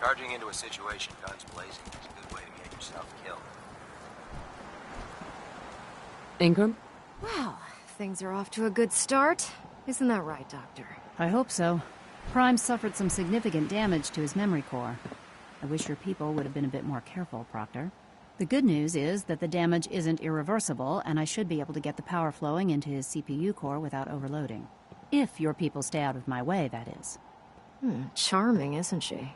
Charging into a situation guns blazing is a good way to get yourself killed. Ingram? Well, things are off to a good start. Isn't that right, Doctor? I hope so. Prime suffered some significant damage to his memory core. I wish your people would have been a bit more careful, Proctor. The good news is that the damage isn't irreversible, and I should be able to get the power flowing into his CPU core without overloading. If your people stay out of my way, that is. Charming, isn't she?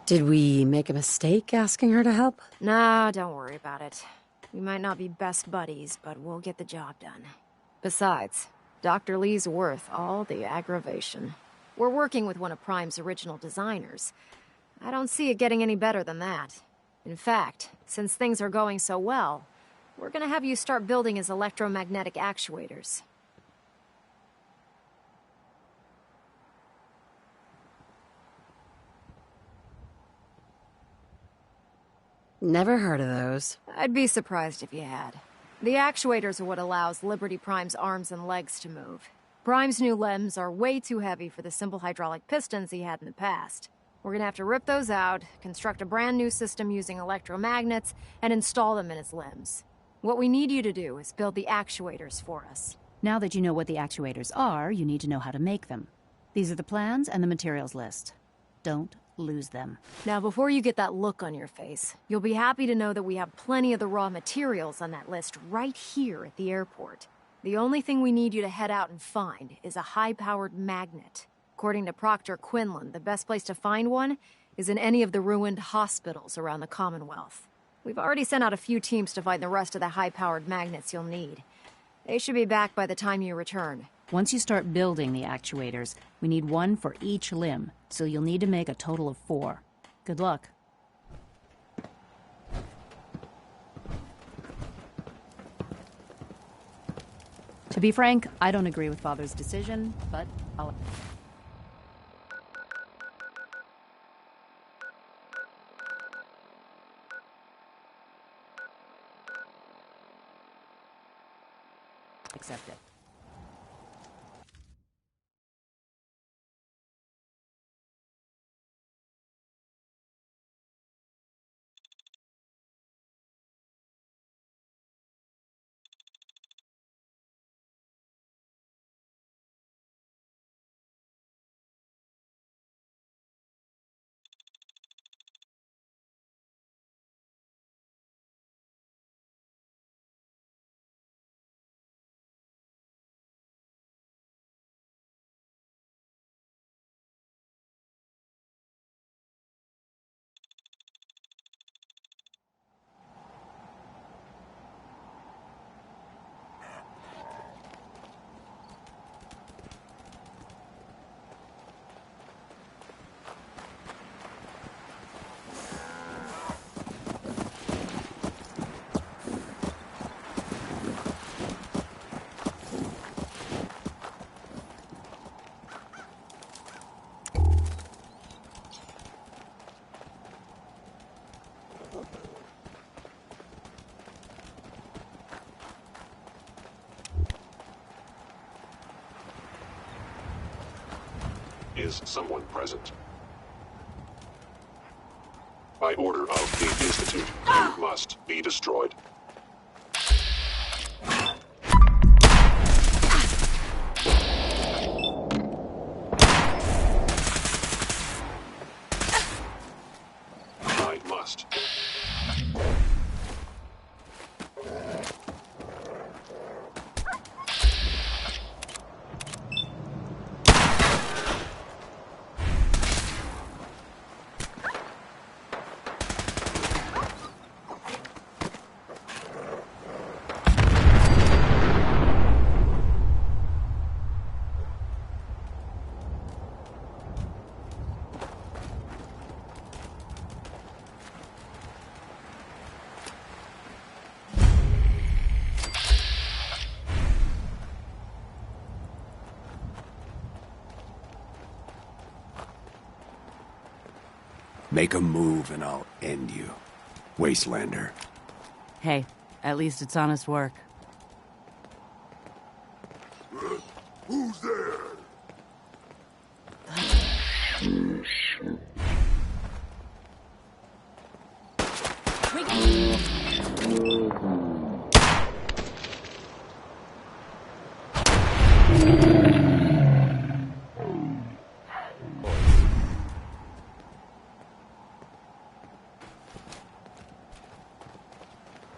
Did we make a mistake asking her to help? Nah, don't worry about it. We might not be best buddies, but we'll get the job done. Besides, Dr. Lee's worth all the aggravation. We're working with one of Prime's original designers. I don't see it getting any better than that. In fact, since things are going so well, we're gonna have you start building his electromagnetic actuators. Never heard of those. I'd be surprised if you had. The actuators are what allows Liberty Prime's arms and legs to move. Prime's new limbs are way too heavy for the simple hydraulic pistons he had in the past. We're gonna have to rip those out, construct a brand new system using electromagnets, and install them in his limbs. What we need you to do is build the actuators for us. Now that you know what the actuators are, you need to know how to make them. These are the plans and the materials list. Don't lose them. Now, before you get that look on your face, you'll be happy to know that we have plenty of the raw materials on that list right here at the airport. The only thing we need you to head out and find is a high-powered magnet. According to Proctor Quinlan, the best place to find one is in any of the ruined hospitals around the Commonwealth. We've already sent out a few teams to find the rest of the high-powered magnets you'll need. They should be back by the time you return. Once you start building the actuators, we need one for each limb, so you'll need to make a total of 4. Good luck. To be frank, I don't agree with Father's decision, but I'll... accept it. Is someone present? By order of the Institute, you must be destroyed. I must. Make a move and I'll end you, Wastelander. Hey, At least it's honest work. Who's there?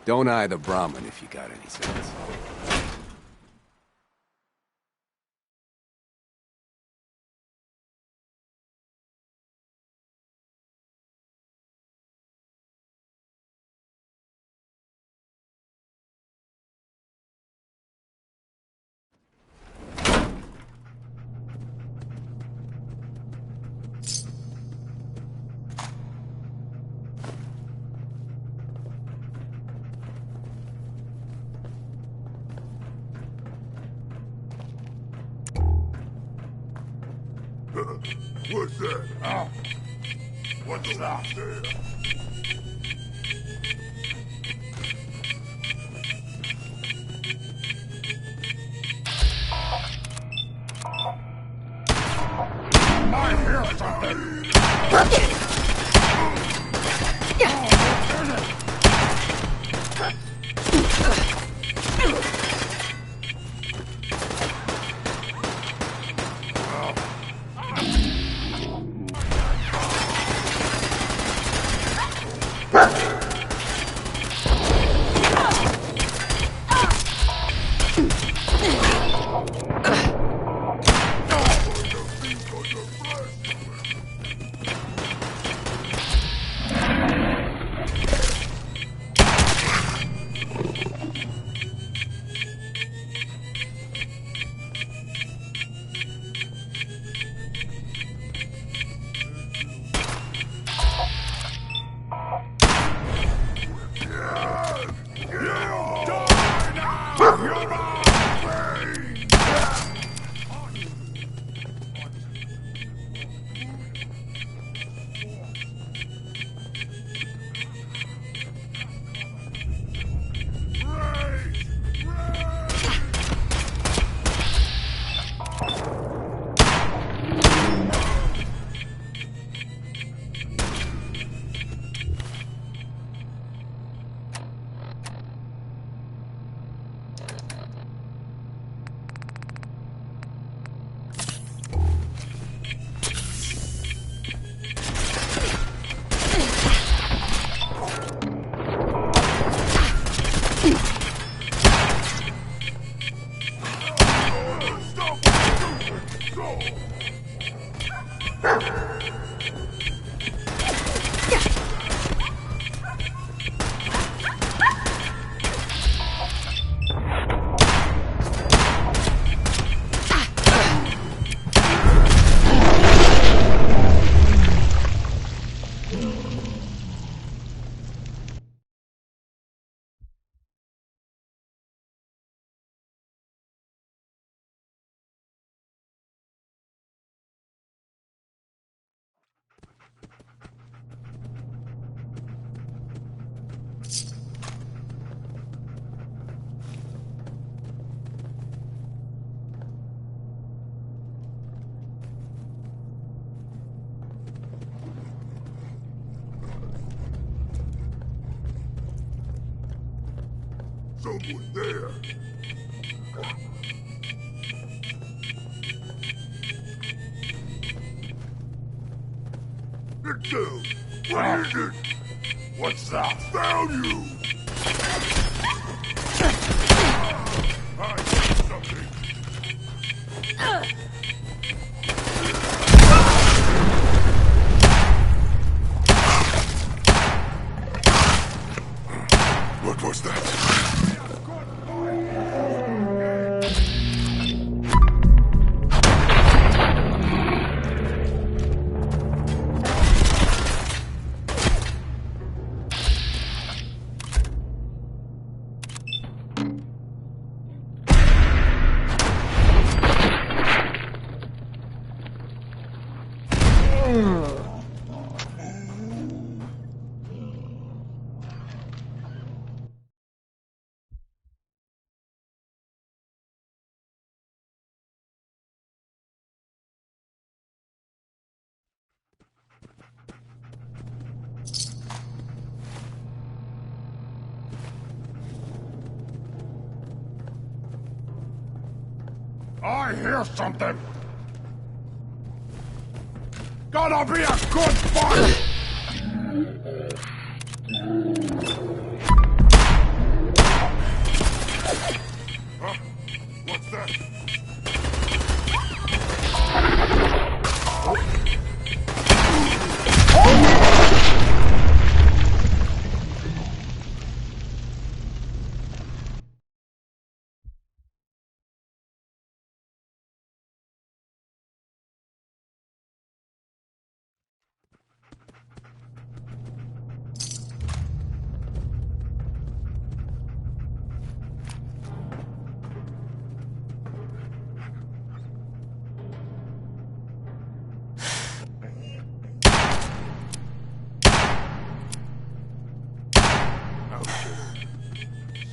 Don't eye the Brahmin if you got any sense. What's that? Oh. What's that there? I hear something! Someone there. Excel, what is it? What's that? Found you! I see something. What was that? I hear something! Gonna be a good fight! Huh? What's that?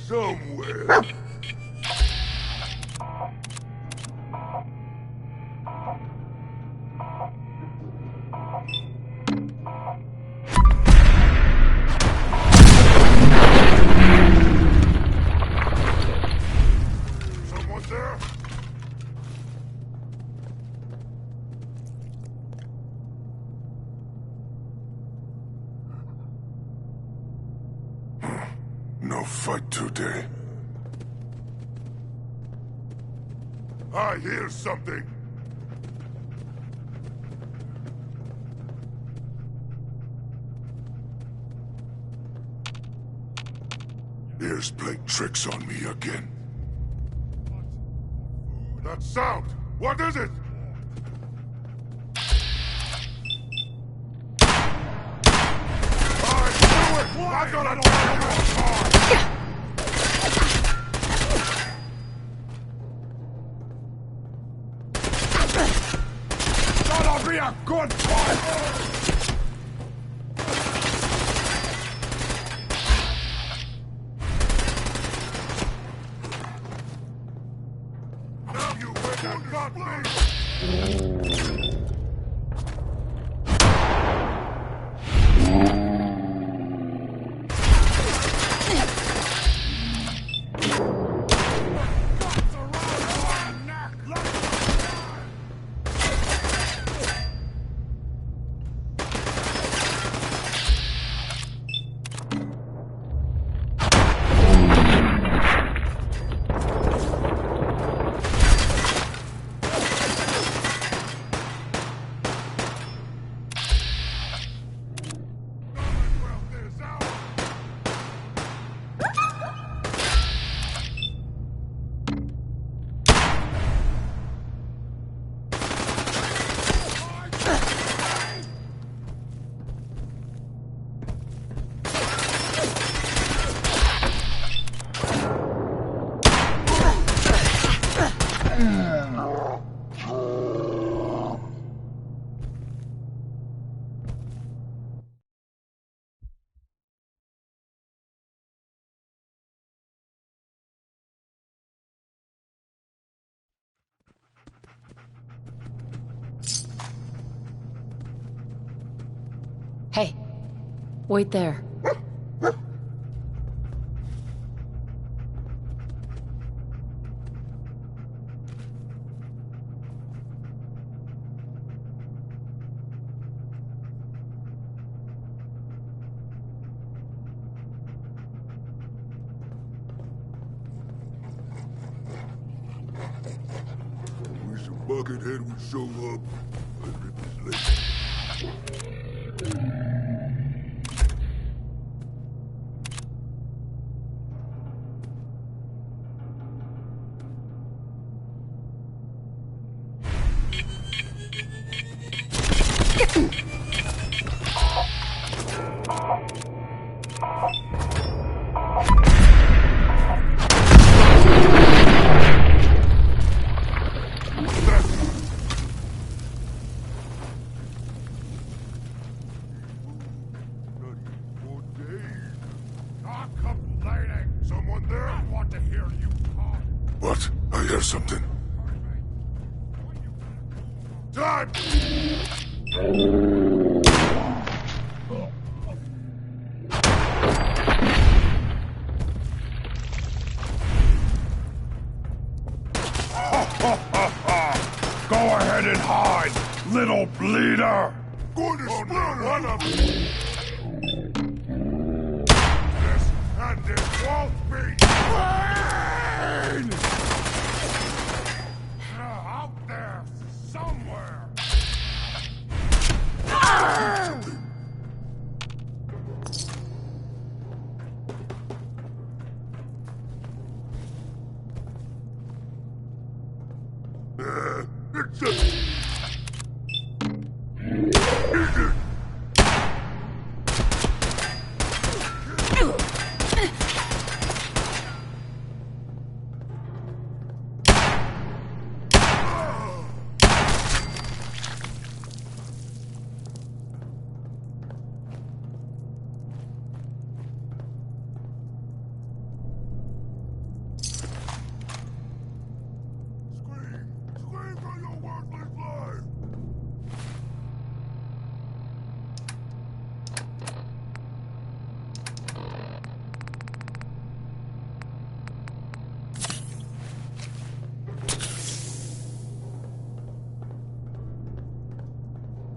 Somewhere. Someone there? No fight today. I hear something. Ears playing tricks on me again. That sound! What is it? I knew it! I'm gonna tear you apart! Gonna be a good fight! Now you went and got me! Hey, wait there. Wish a buckethead would show up. I'd rip his leg. Someone there? I want to hear you talk. What? I hear something. Time! Ha ha ha! head and hide, little bleeder! Gonna split one of you! This and it won't be clean! Out there, somewhere! It's a...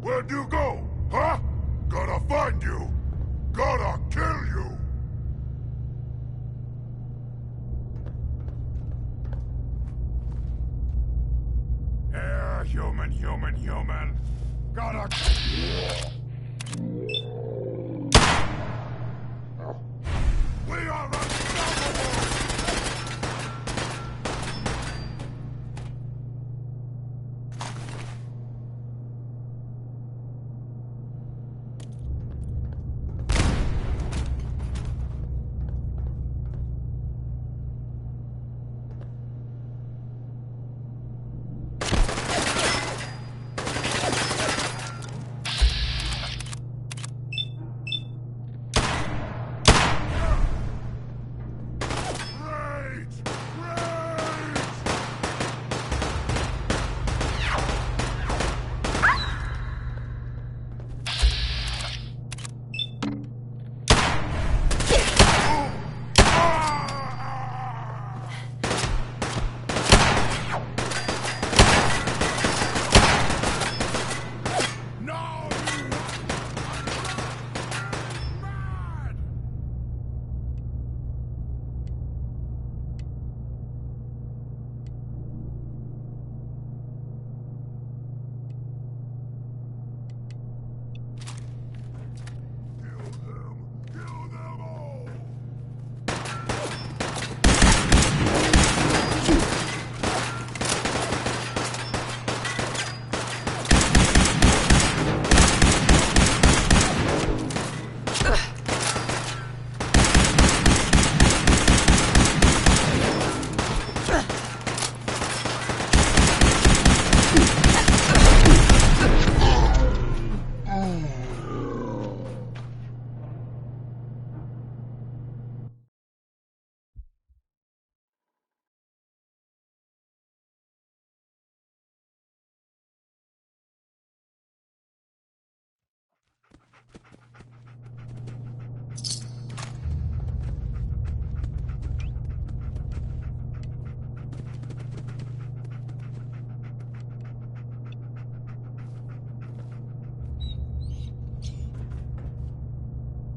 Where'd you go, huh? Gotta find you! Gotta kill you! Yeah, human. Gotta... We are unstoppable!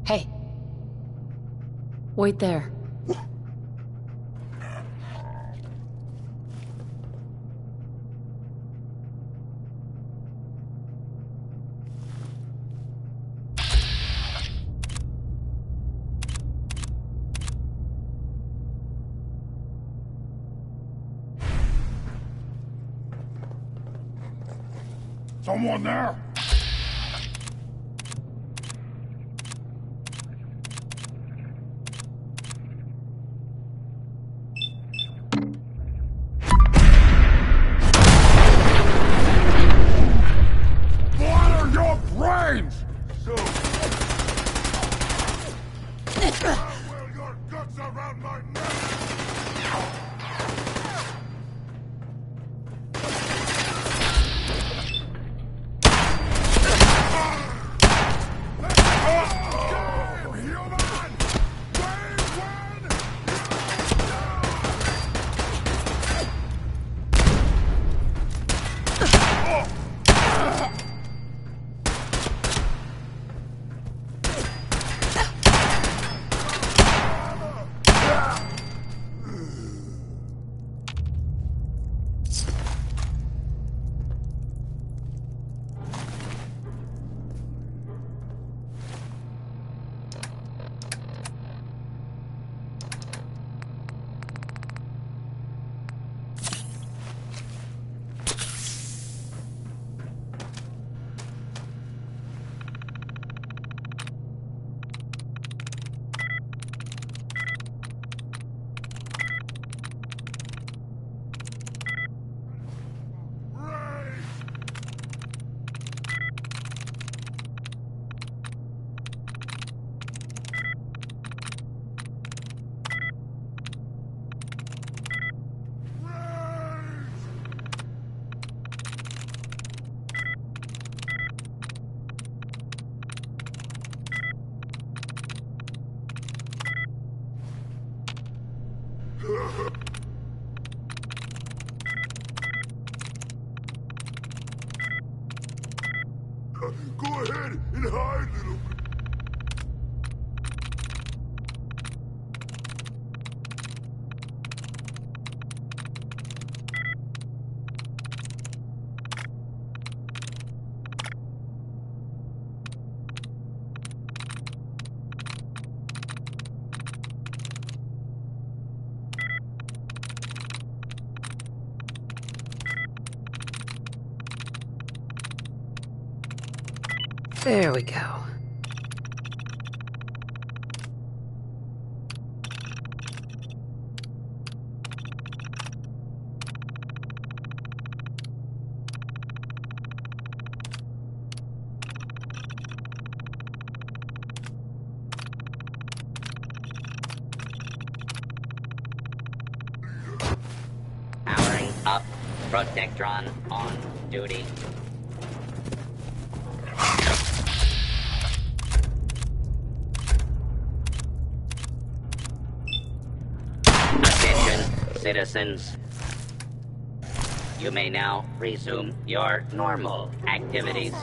Hey. Wait there. Someone there? What are your brains? So... Well, your guts around my neck! Go ahead and hide, little... There we go. Powering up. Protectron on duty. Attention, citizens. You may now resume your normal activities.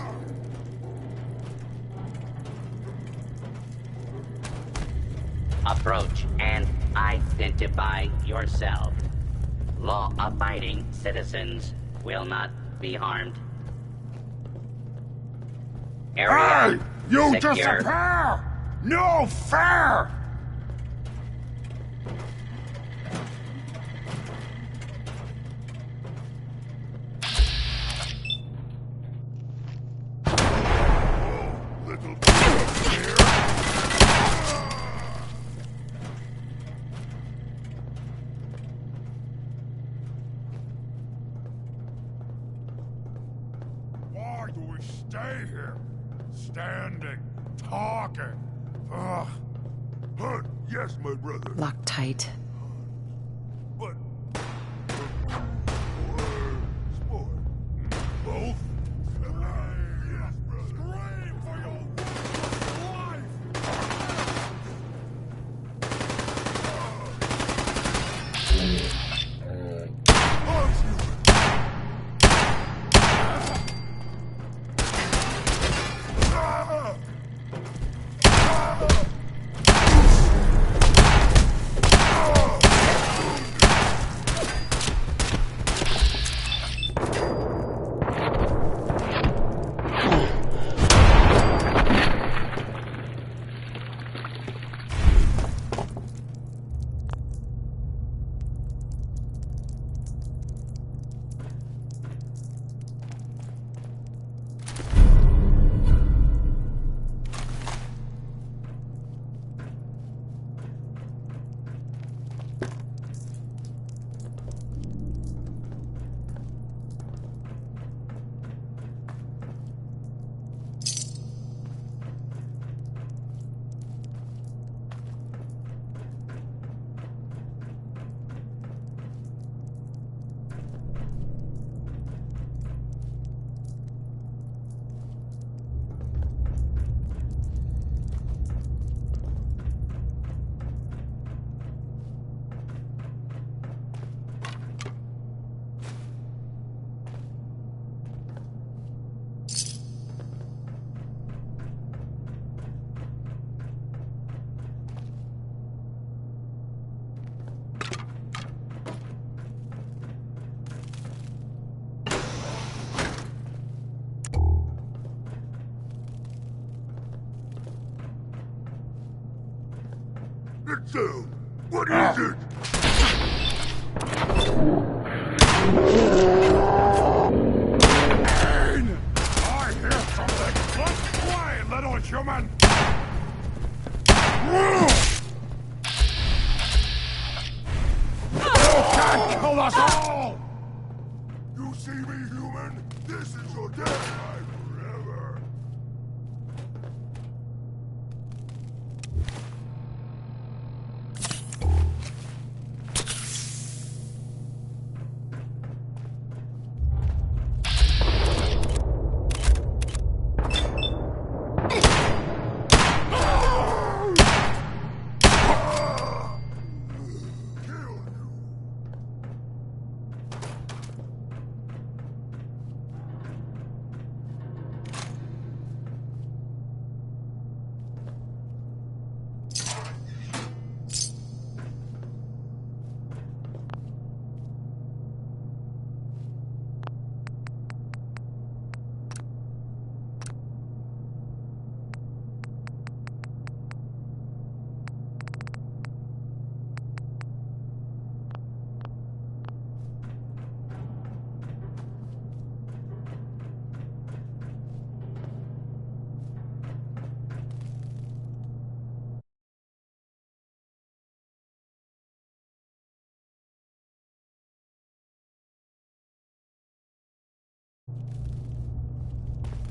Approach and identify yourself. Law-abiding citizens will not be harmed. Area Hey! You secure. disappear! No fair! Little here. Why do we stay here? Standing, talking. Ugh. Hunt, yes, my brother. Lock tight. But... Sport. Both? Yes, brother. Scream for your life! It sound. What is it? Pain! I hear something. Let's play, little human. You can't kill us all! You see me, human? This is your day. Forever.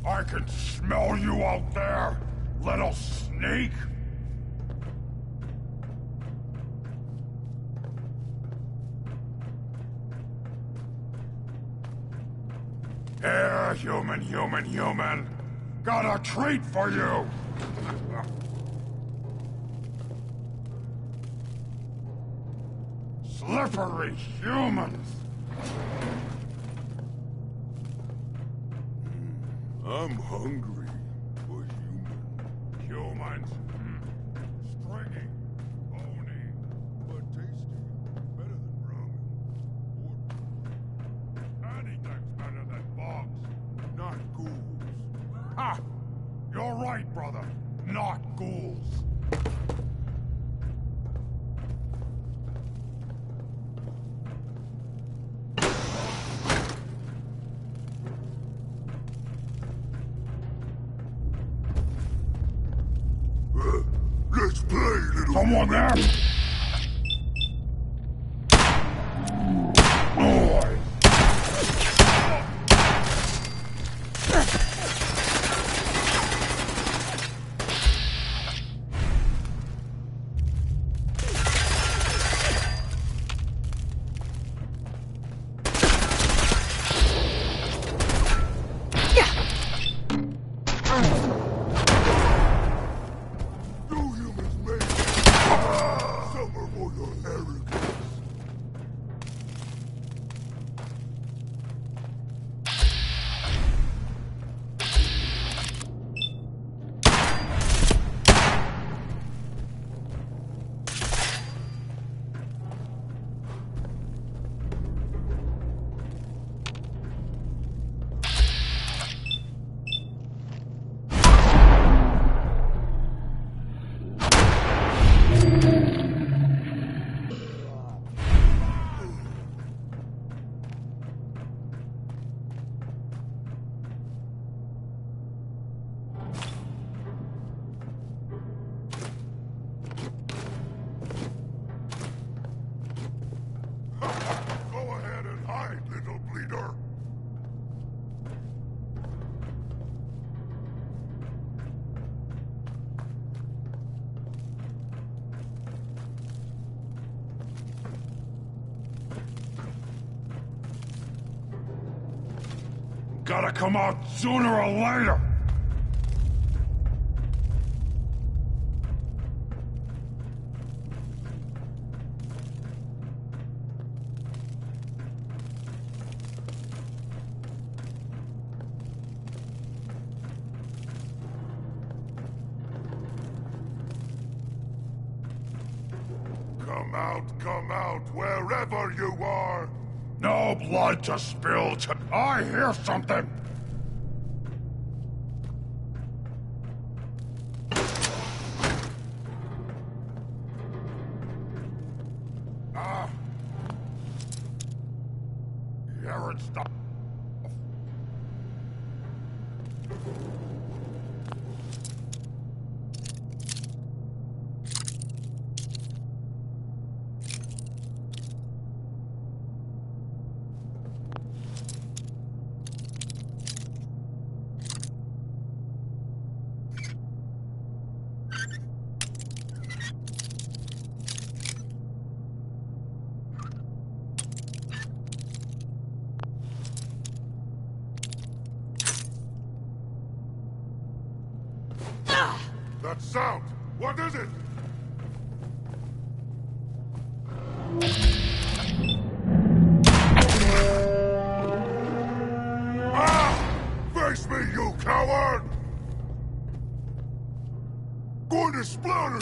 I can smell you out there, little sneak! Here, human. Got a treat for you! Slippery humans! I'm hungry for human. Humans? Stringy, bony, but tasty. Better than ramen. Anything's better than bugs, not ghouls. Ha! You're right, brother. Not ghouls. Let's play, little. Someone there? Boy. Gotta come out sooner or later! Come out, wherever you are! No blood to spill I hear something! Here it's the... That sound! What is it? Face me, you coward! Going to splatter!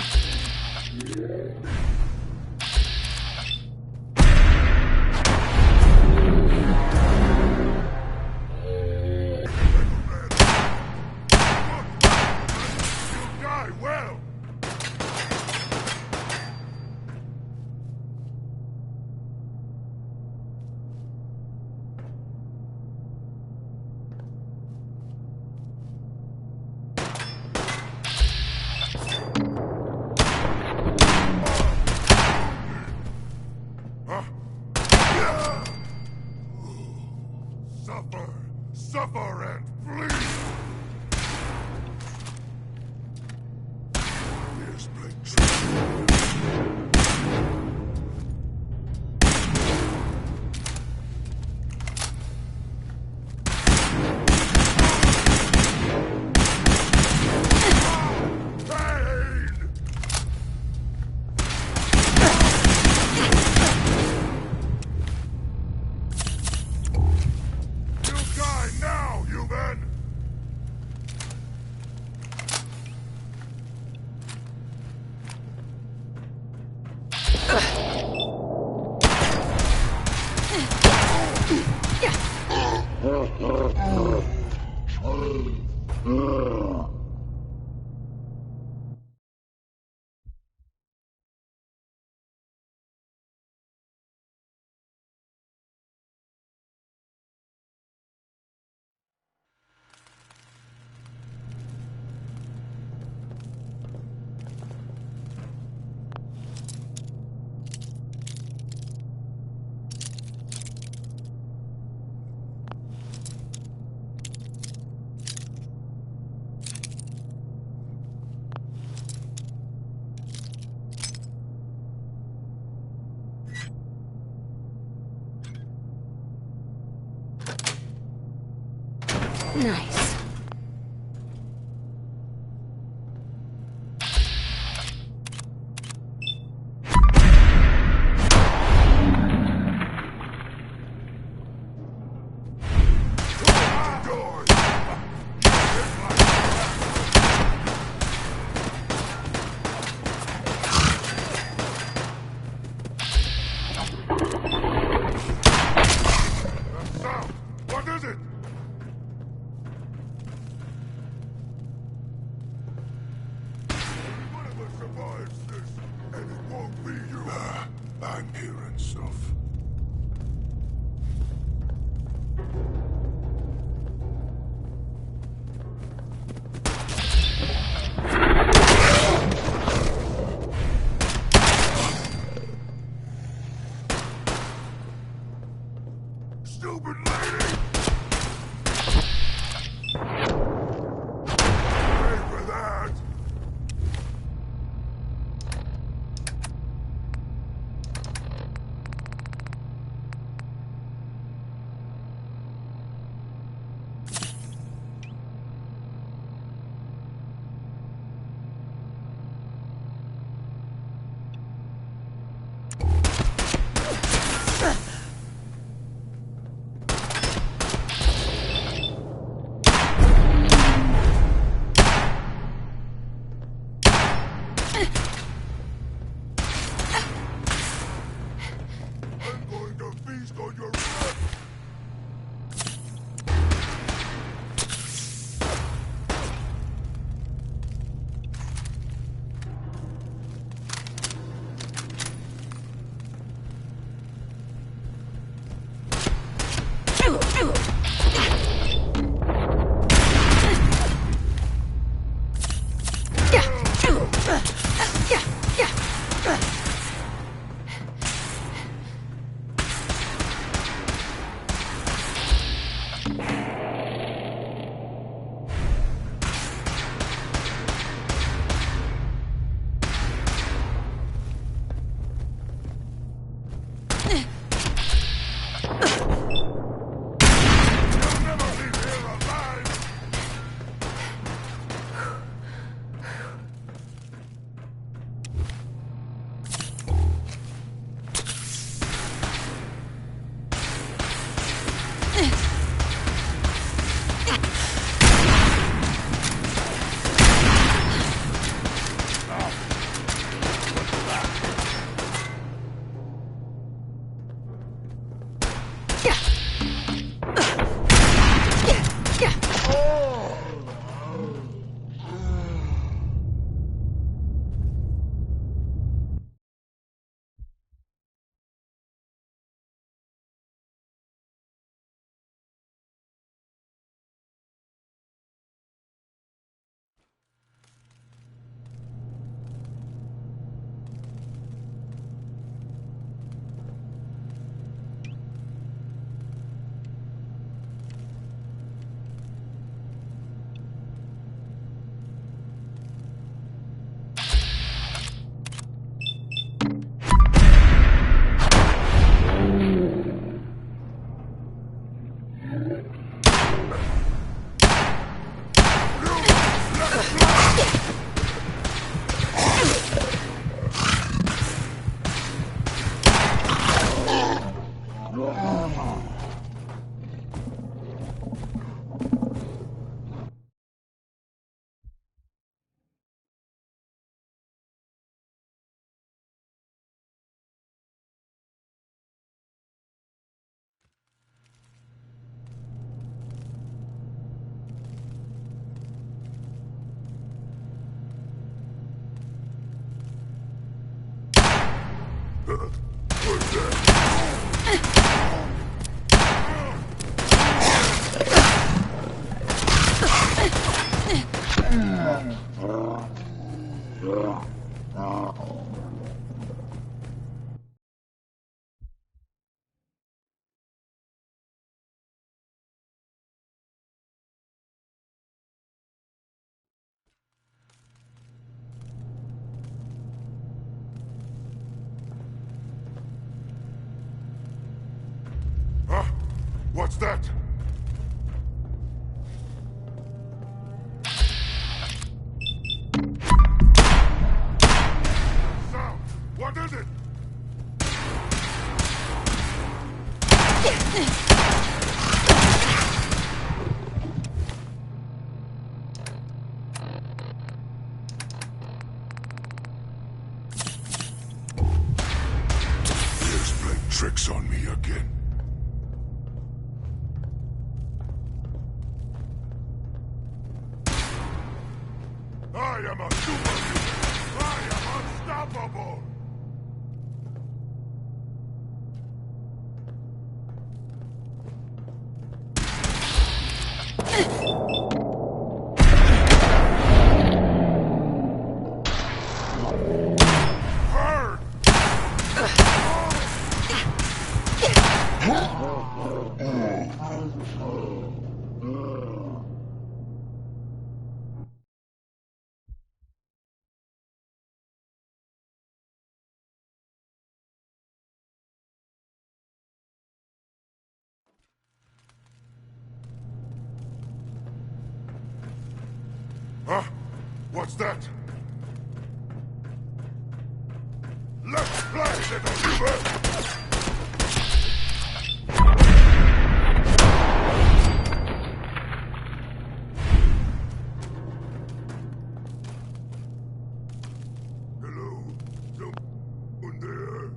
Suffer and bleed! Nice. What is it? One of us survives this, and it won't be you. I'm hearing stuff. Stupid lady! Pay for that! I'm going to feast on your blood! What's that? Sound! What is it? Here's playing tricks on me again. I am a superhuman! I am unstoppable! Hurt! Huh? What's that? Let's play, little human! Hello? Someone there?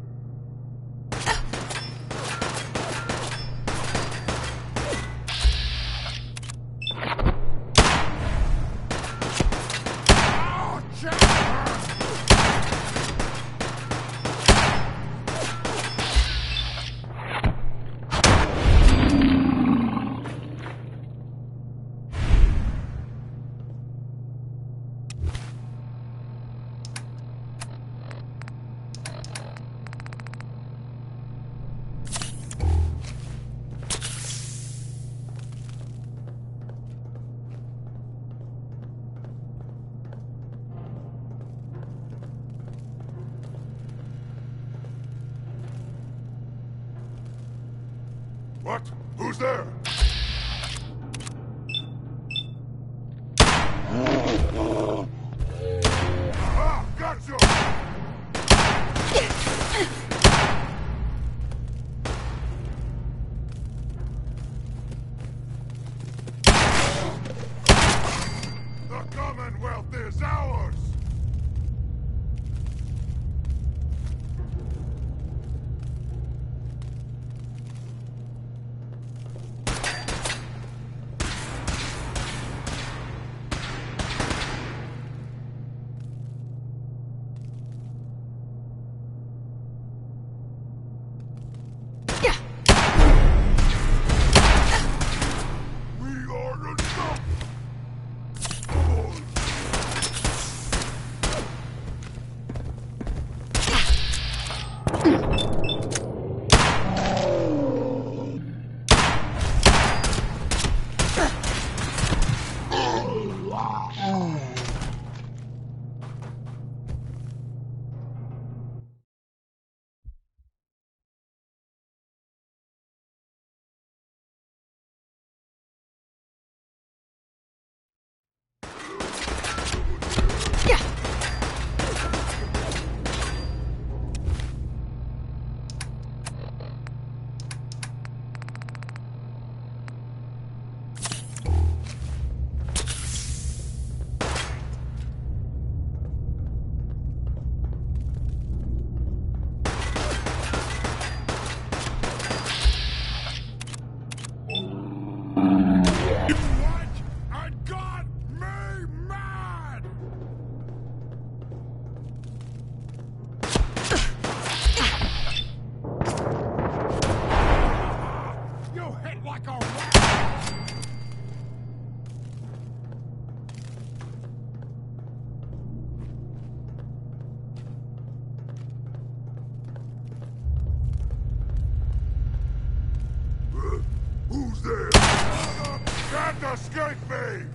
What? Who's there? Ah, got you! The Commonwealth is ours! We are unstoppable! Who's there? Can't escape me!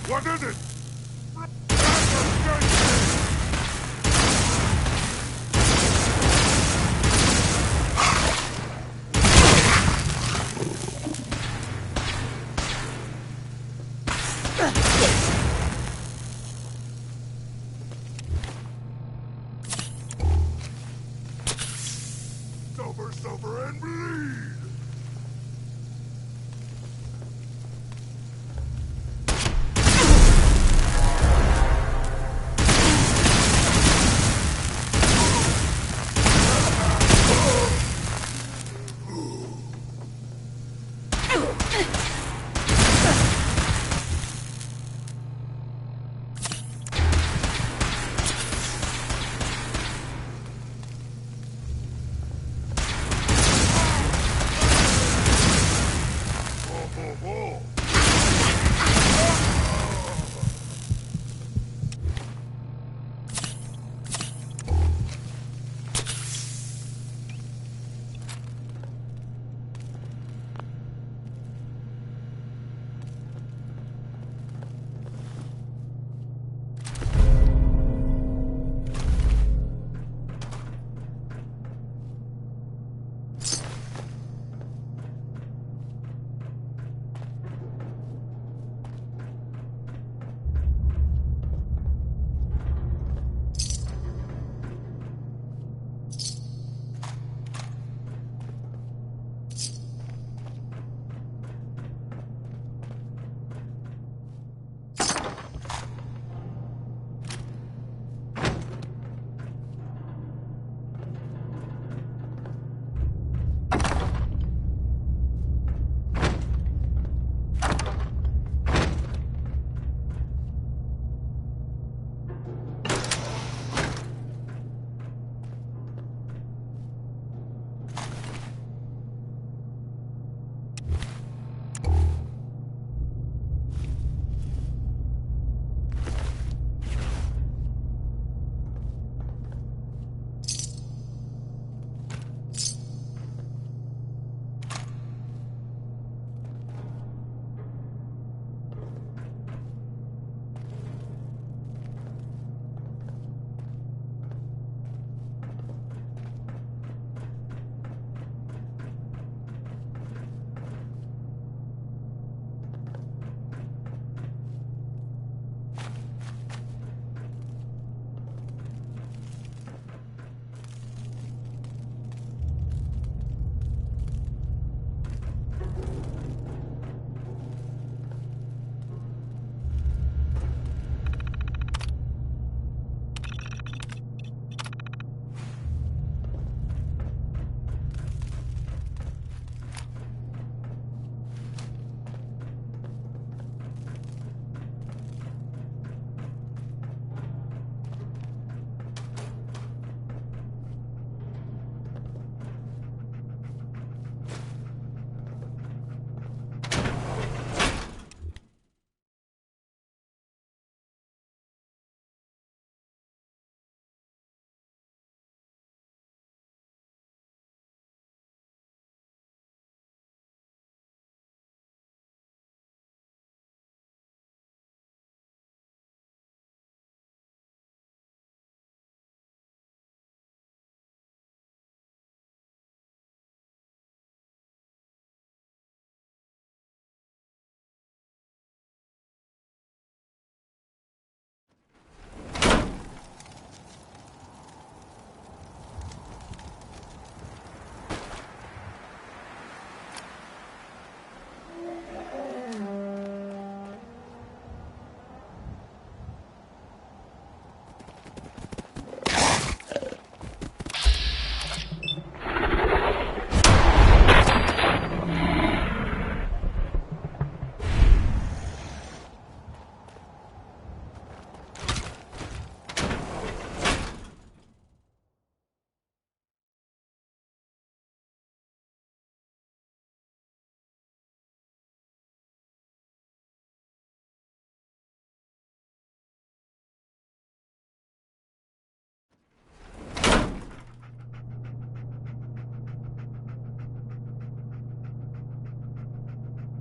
What is it? Suffer, and bleed!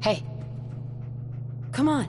Hey. Come on.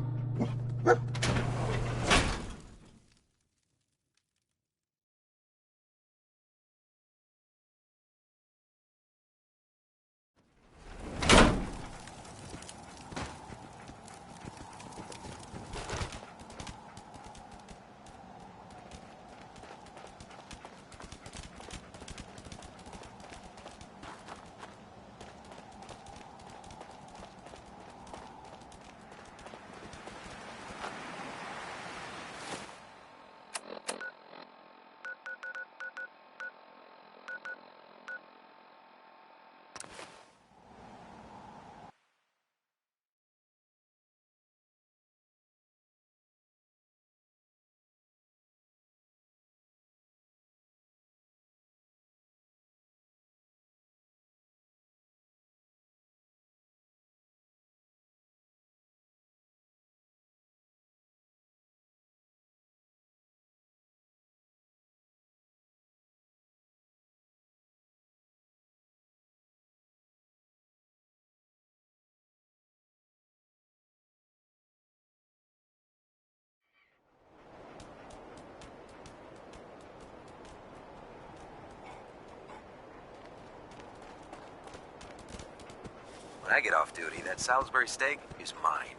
When I get off duty, that Salisbury steak is mine.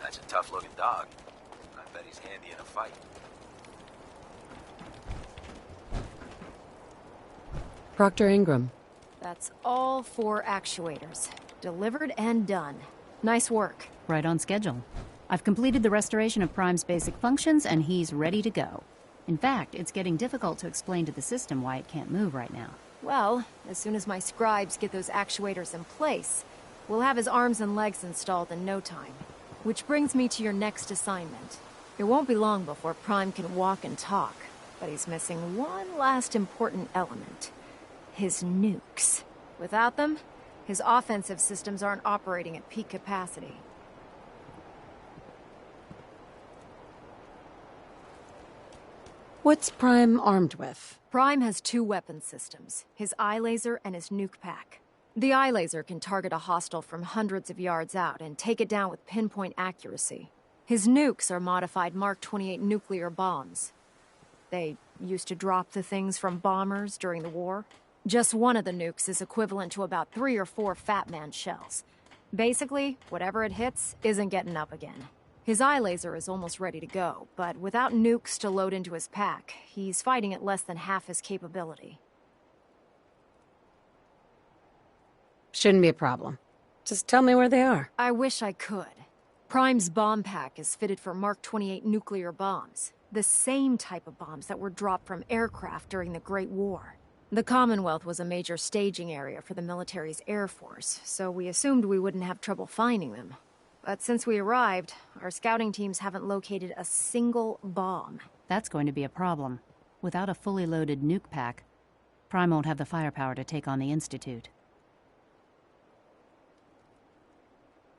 That's a tough-looking dog. I bet he's handy in a fight. Proctor Ingram. That's all 4 actuators. Delivered and done. Nice work. Right on schedule. I've completed the restoration of Prime's basic functions, and he's ready to go. In fact, it's getting difficult to explain to the system why it can't move right now. Well, as soon as my scribes get those actuators in place, we'll have his arms and legs installed in no time. Which brings me to your next assignment. It won't be long before Prime can walk and talk, but he's missing one last important element. His nukes. Without them, his offensive systems aren't operating at peak capacity. What's Prime armed with? Prime has 2 weapon systems, his eye laser and his nuke pack. The eye laser can target a hostile from hundreds of yards out and take it down with pinpoint accuracy. His nukes are modified Mark 28 nuclear bombs. They used to drop the things from bombers during the war. Just one of the nukes is equivalent to about 3 or 4 Fat Man shells. Basically, whatever it hits isn't getting up again. His eye laser is almost ready to go, but without nukes to load into his pack, he's fighting at less than half his capability. Shouldn't be a problem. Just tell me where they are. I wish I could. Prime's bomb pack is fitted for Mark 28 nuclear bombs, the same type of bombs that were dropped from aircraft during the Great War. The Commonwealth was a major staging area for the military's Air Force, so we assumed we wouldn't have trouble finding them. But since we arrived, our scouting teams haven't located a single bomb. That's going to be a problem. Without a fully loaded nuke pack, Prime won't have the firepower to take on the Institute.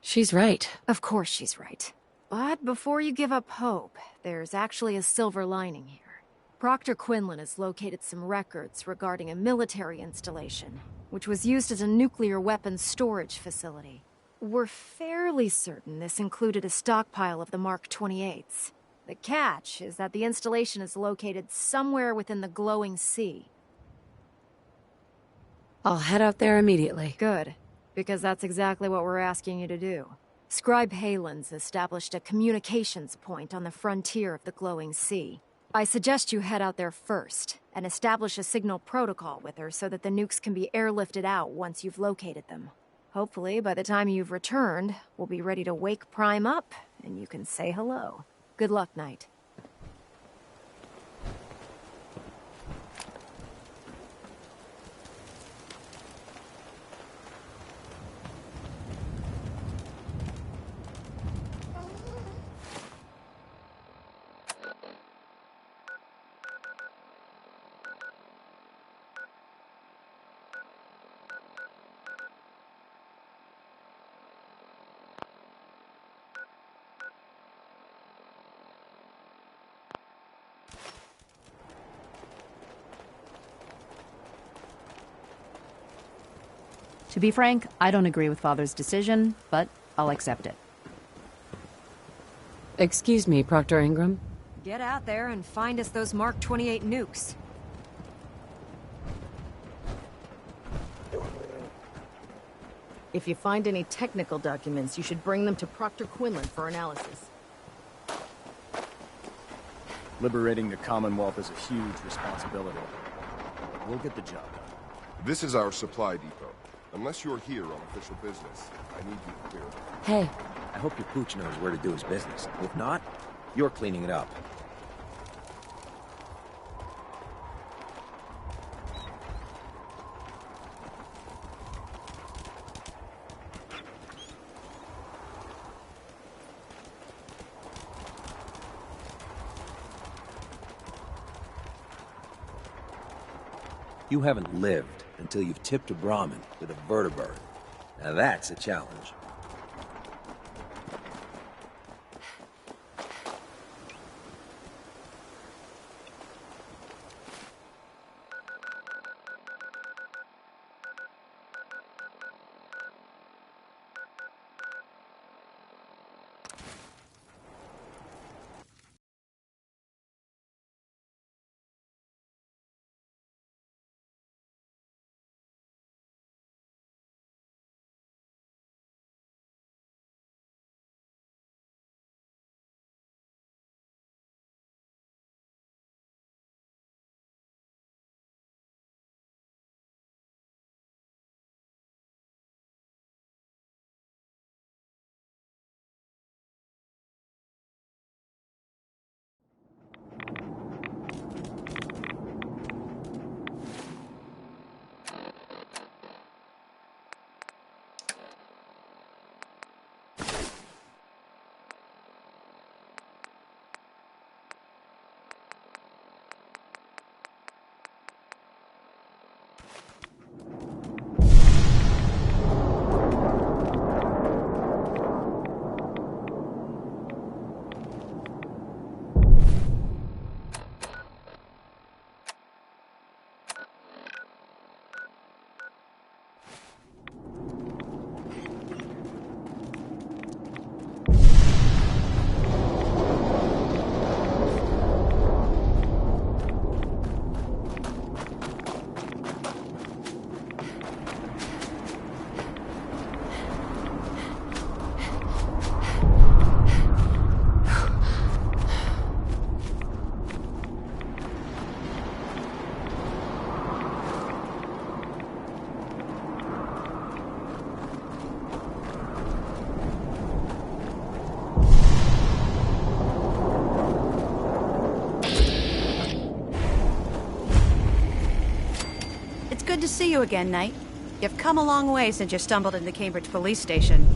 She's right. Of course she's right. But before you give up hope, there's actually a silver lining here. Proctor Quinlan has located some records regarding a military installation, which was used as a nuclear weapons storage facility. We're fairly certain this included a stockpile of the Mark 28s. The catch is that the installation is located somewhere within the glowing sea. I'll head out there immediately. Good, because that's exactly what we're asking you to do. Scribe Halen's established a communications point on the frontier of the glowing sea. I suggest you head out there first, and establish a signal protocol with her so that the nukes can be airlifted out once you've located them. Hopefully, by the time you've returned, we'll be ready to wake Prime up, and you can say hello. Good luck, Knight. To be frank, I don't agree with Father's decision, but I'll accept it. Excuse me, Proctor Ingram. Get out there and find us those Mark 28 nukes. If you find any technical documents, you should bring them to Proctor Quinlan for analysis. Liberating the Commonwealth is a huge responsibility. We'll get the job done. This is our supply depot. Unless you're here on official business, I need you to clear it. Hey. I hope your pooch knows where to do his business. If not, you're cleaning it up. You haven't lived until you've tipped a Brahmin with a vertibird. Now that's a challenge. good to see you again, Knight. You've come a long way since you stumbled into Cambridge Police Station.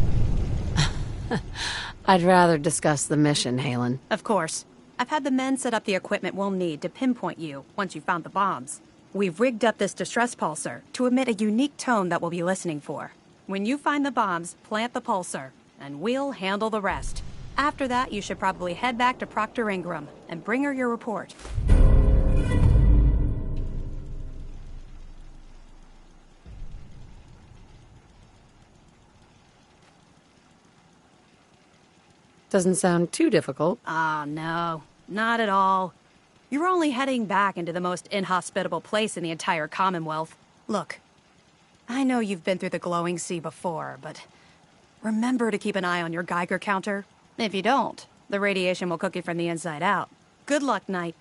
I'd rather discuss the mission, Halen. Of course. I've had the men set up the equipment we'll need to pinpoint you once you've found the bombs. We've rigged up this distress pulsar to emit a unique tone that we'll be listening for. When you find the bombs, plant the pulsar, and we'll handle the rest. After that, you should probably head back to Proctor Ingram and bring her your report. Doesn't sound too difficult. Ah, no. Not at all. You're only heading back into the most inhospitable place in the entire Commonwealth. Look, I know you've been through the glowing sea before, but remember to keep an eye on your Geiger counter. If you don't, the radiation will cook you from the inside out. Good luck, Knight.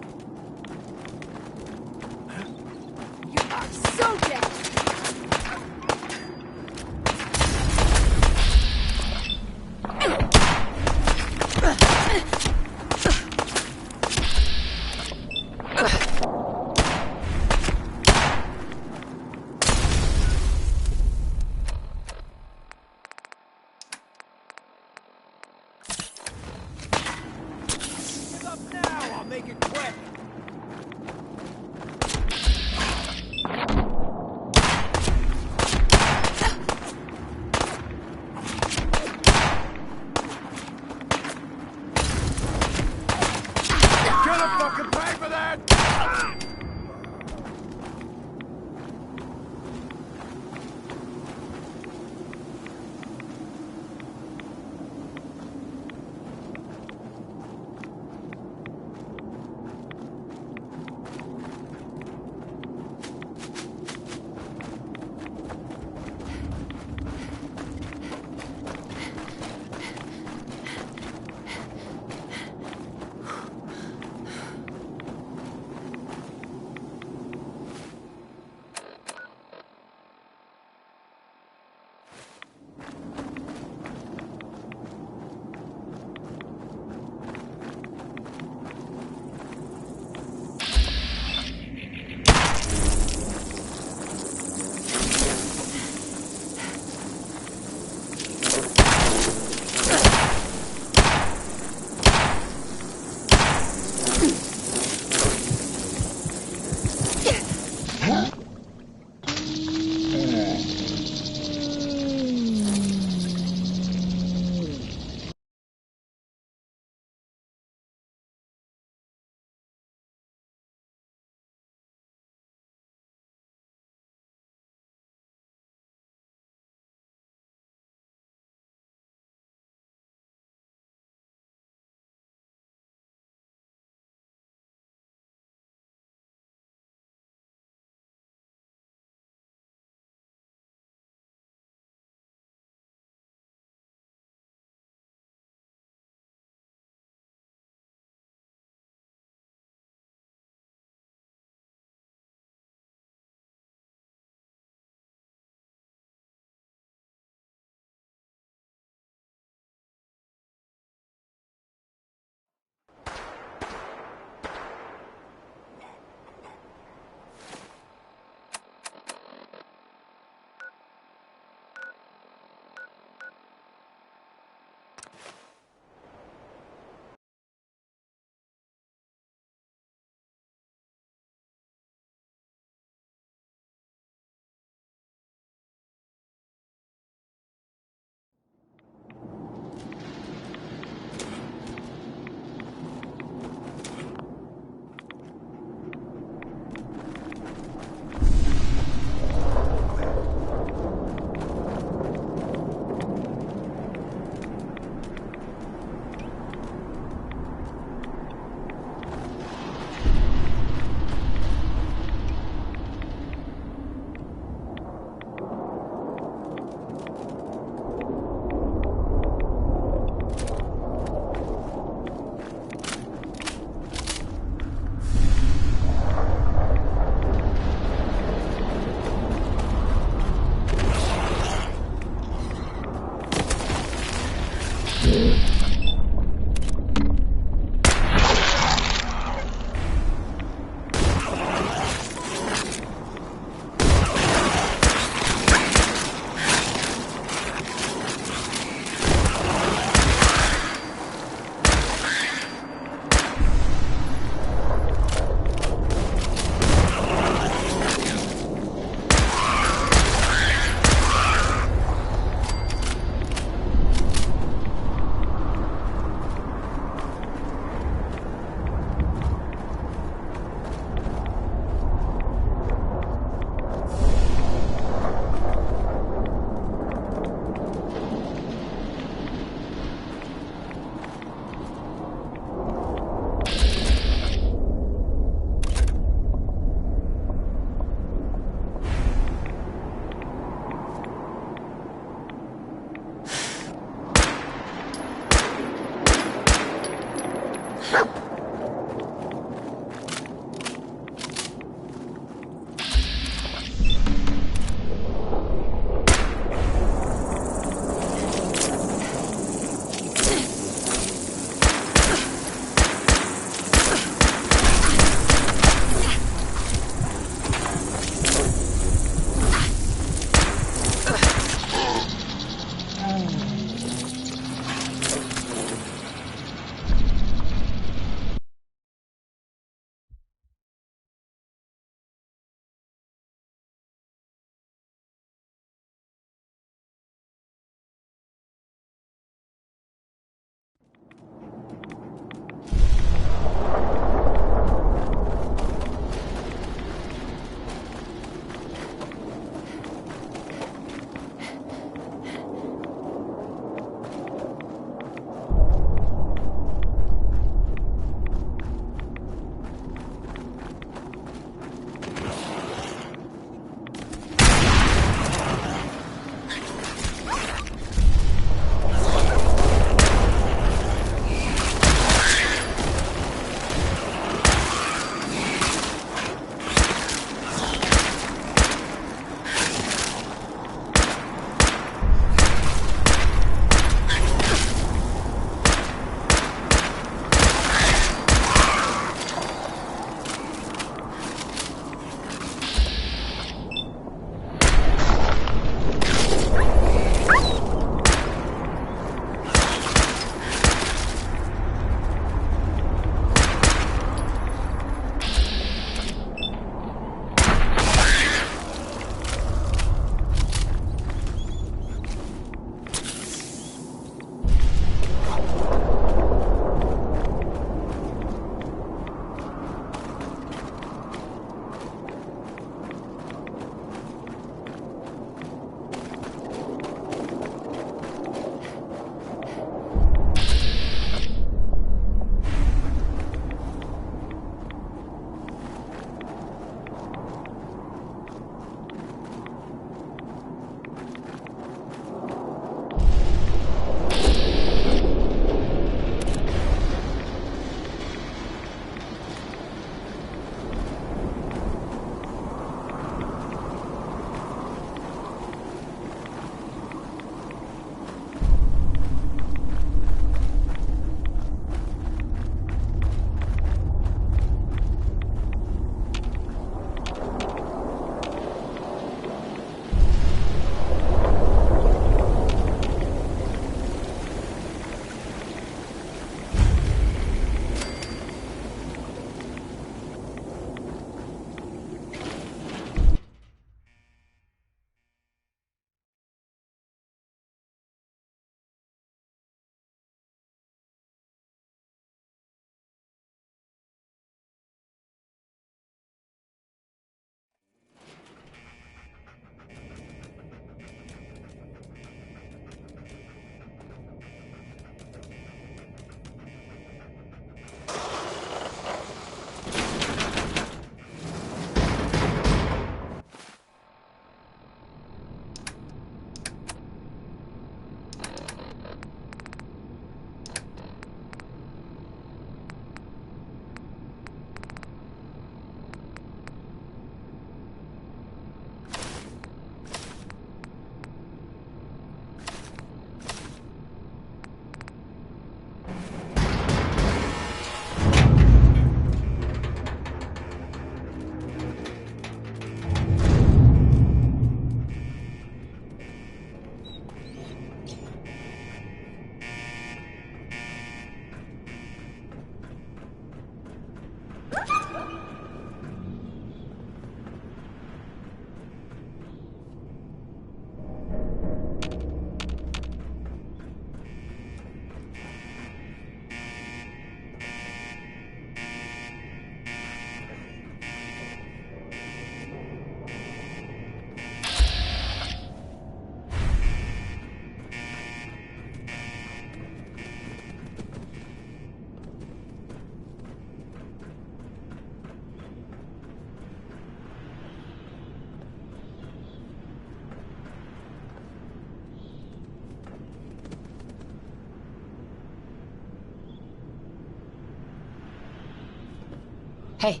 Hey.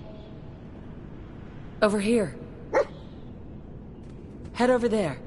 Over here. Head over there.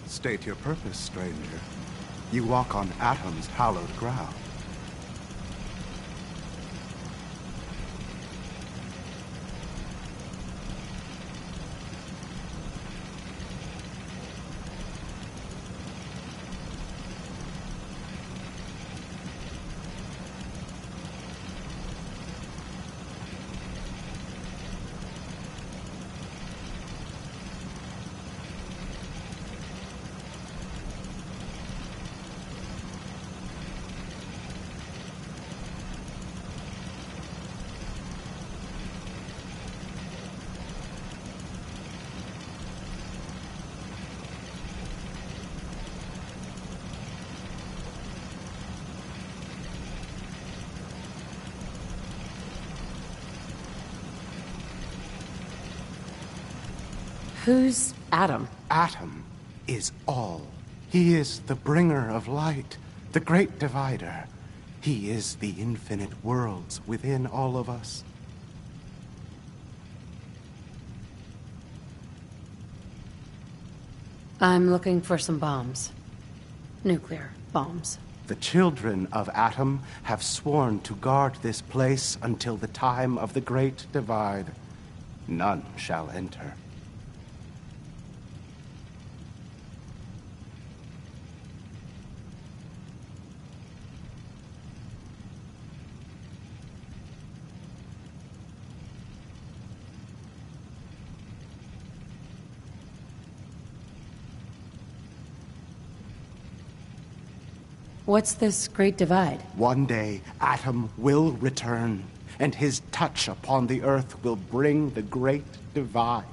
State your purpose, stranger. You walk on Atom's hallowed ground. Who's Adam? Atom is all. He is the bringer of light, the great divider. He is the infinite worlds within all of us. I'm looking for some bombs. Nuclear bombs. The children of Atom have sworn to guard this place until the time of the Great Divide. None shall enter. What's this Great Divide? One day, Atom will return, and his touch upon the earth will bring the Great Divide.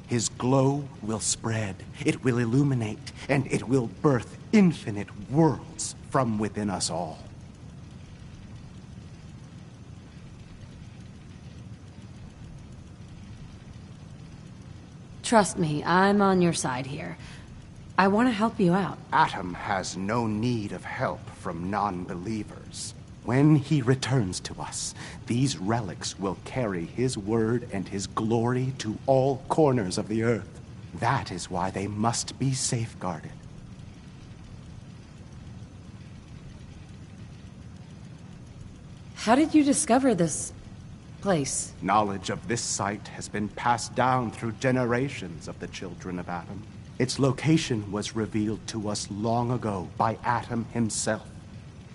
His glow will spread, it will illuminate, and it will birth infinite worlds from within us all. Trust me, I'm on your side here. I want to help you out. Atom has no need of help from non-believers. When he returns to us, these relics will carry his word and his glory to all corners of the earth. That is why they must be safeguarded. How did you discover this place? Knowledge of this site has been passed down through generations of the children of Atom. Its location was revealed to us long ago by Atom himself.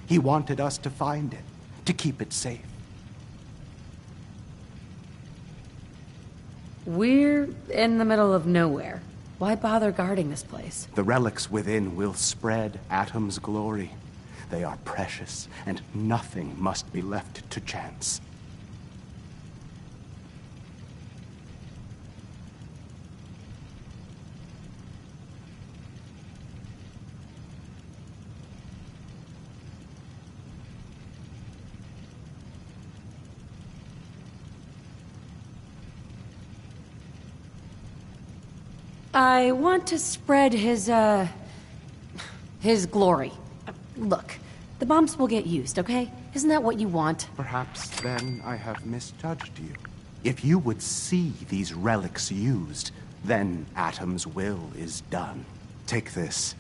He wanted us to find it, to keep it safe. We're in the middle of nowhere. Why bother guarding this place? The relics within will spread Atom's glory. They are precious, and nothing must be left to chance. I want to spread his glory. Look, the bombs will get used, okay? Isn't that what you want? Perhaps then I have misjudged you. If you would see these relics used, then Atom's will is done. Take this,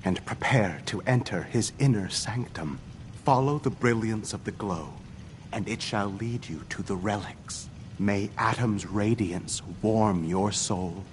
and prepare to enter his inner sanctum. Follow the brilliance of the glow, and it shall lead you to the relics. May Atom's radiance warm your soul.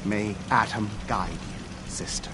May Atom guide you, sister.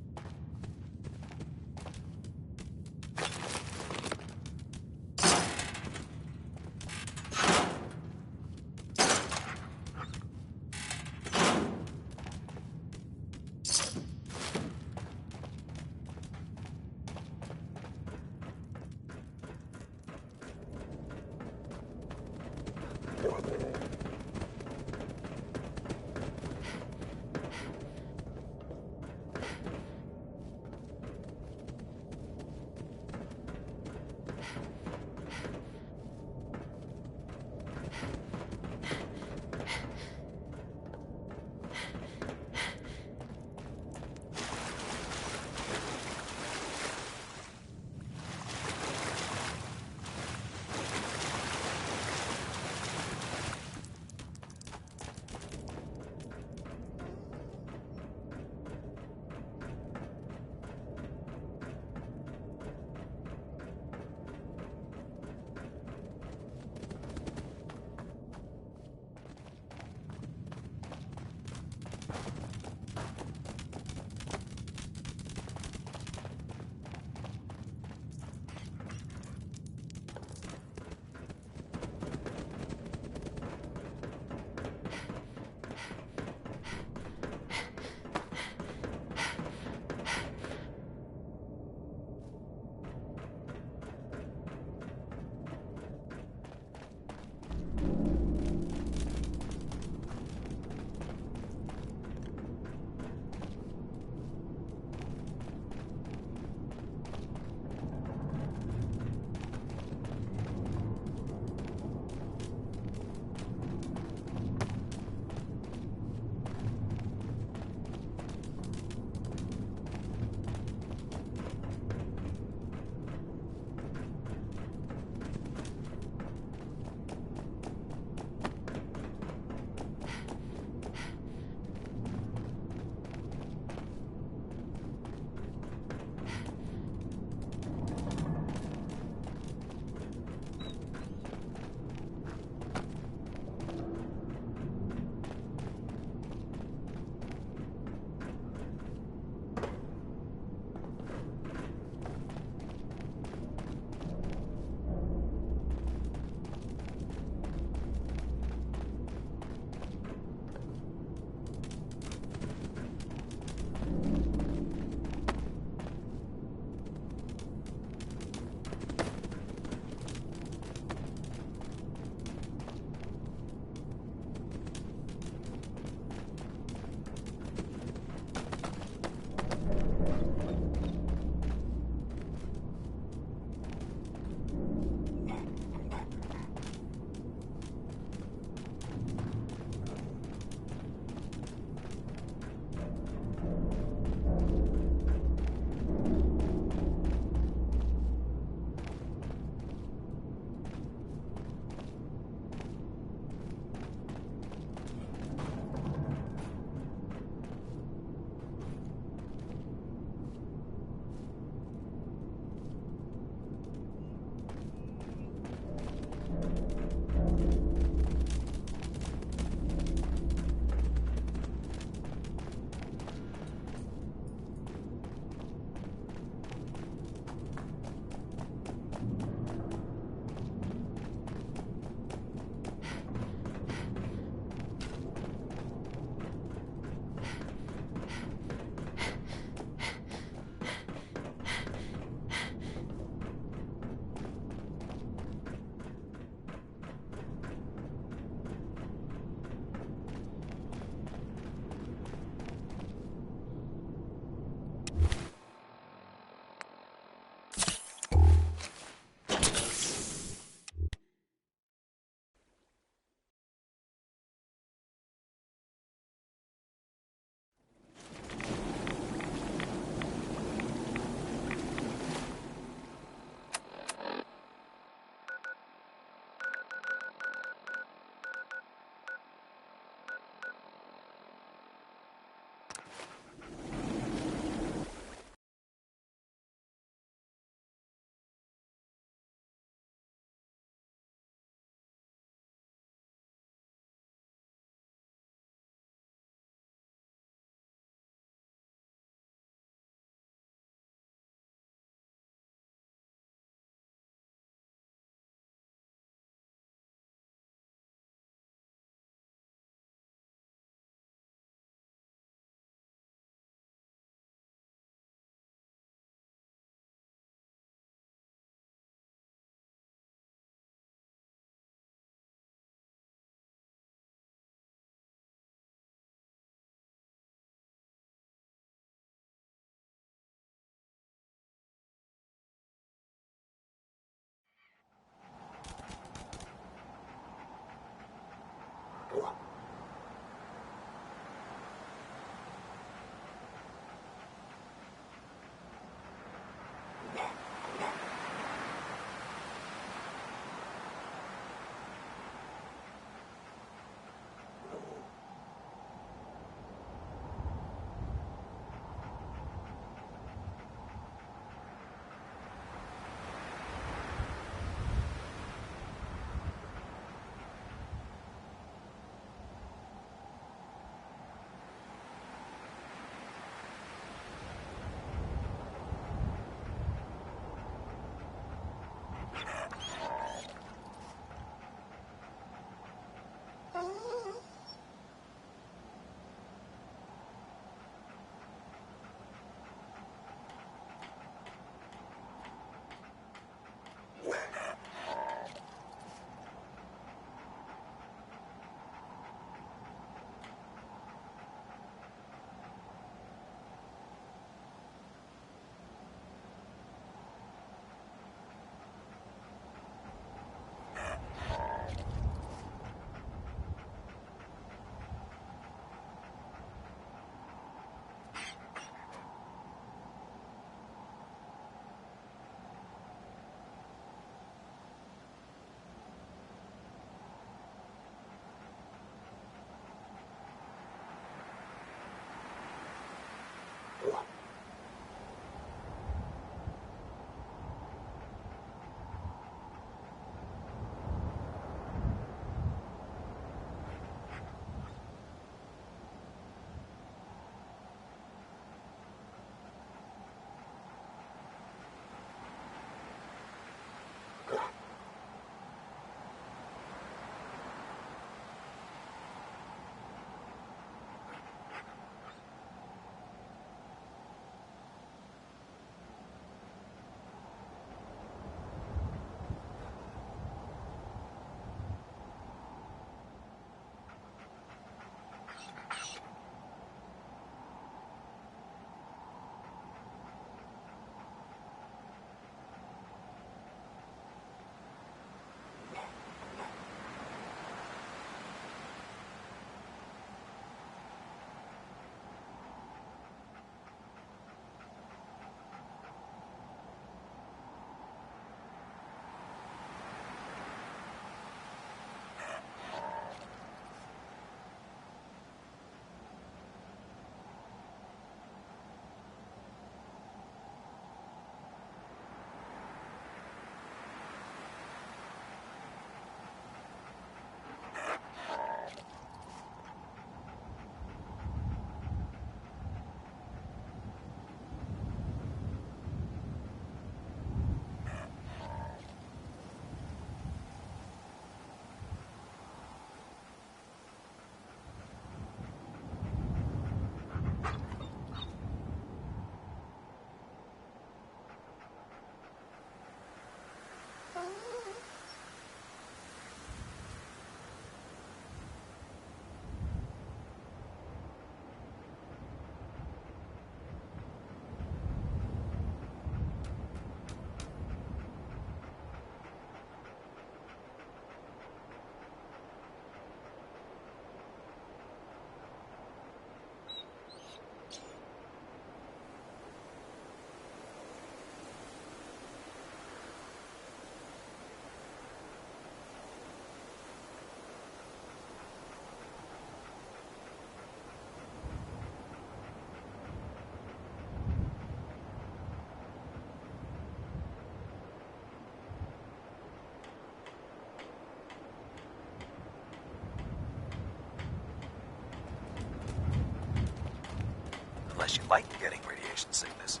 unless you like getting radiation sickness.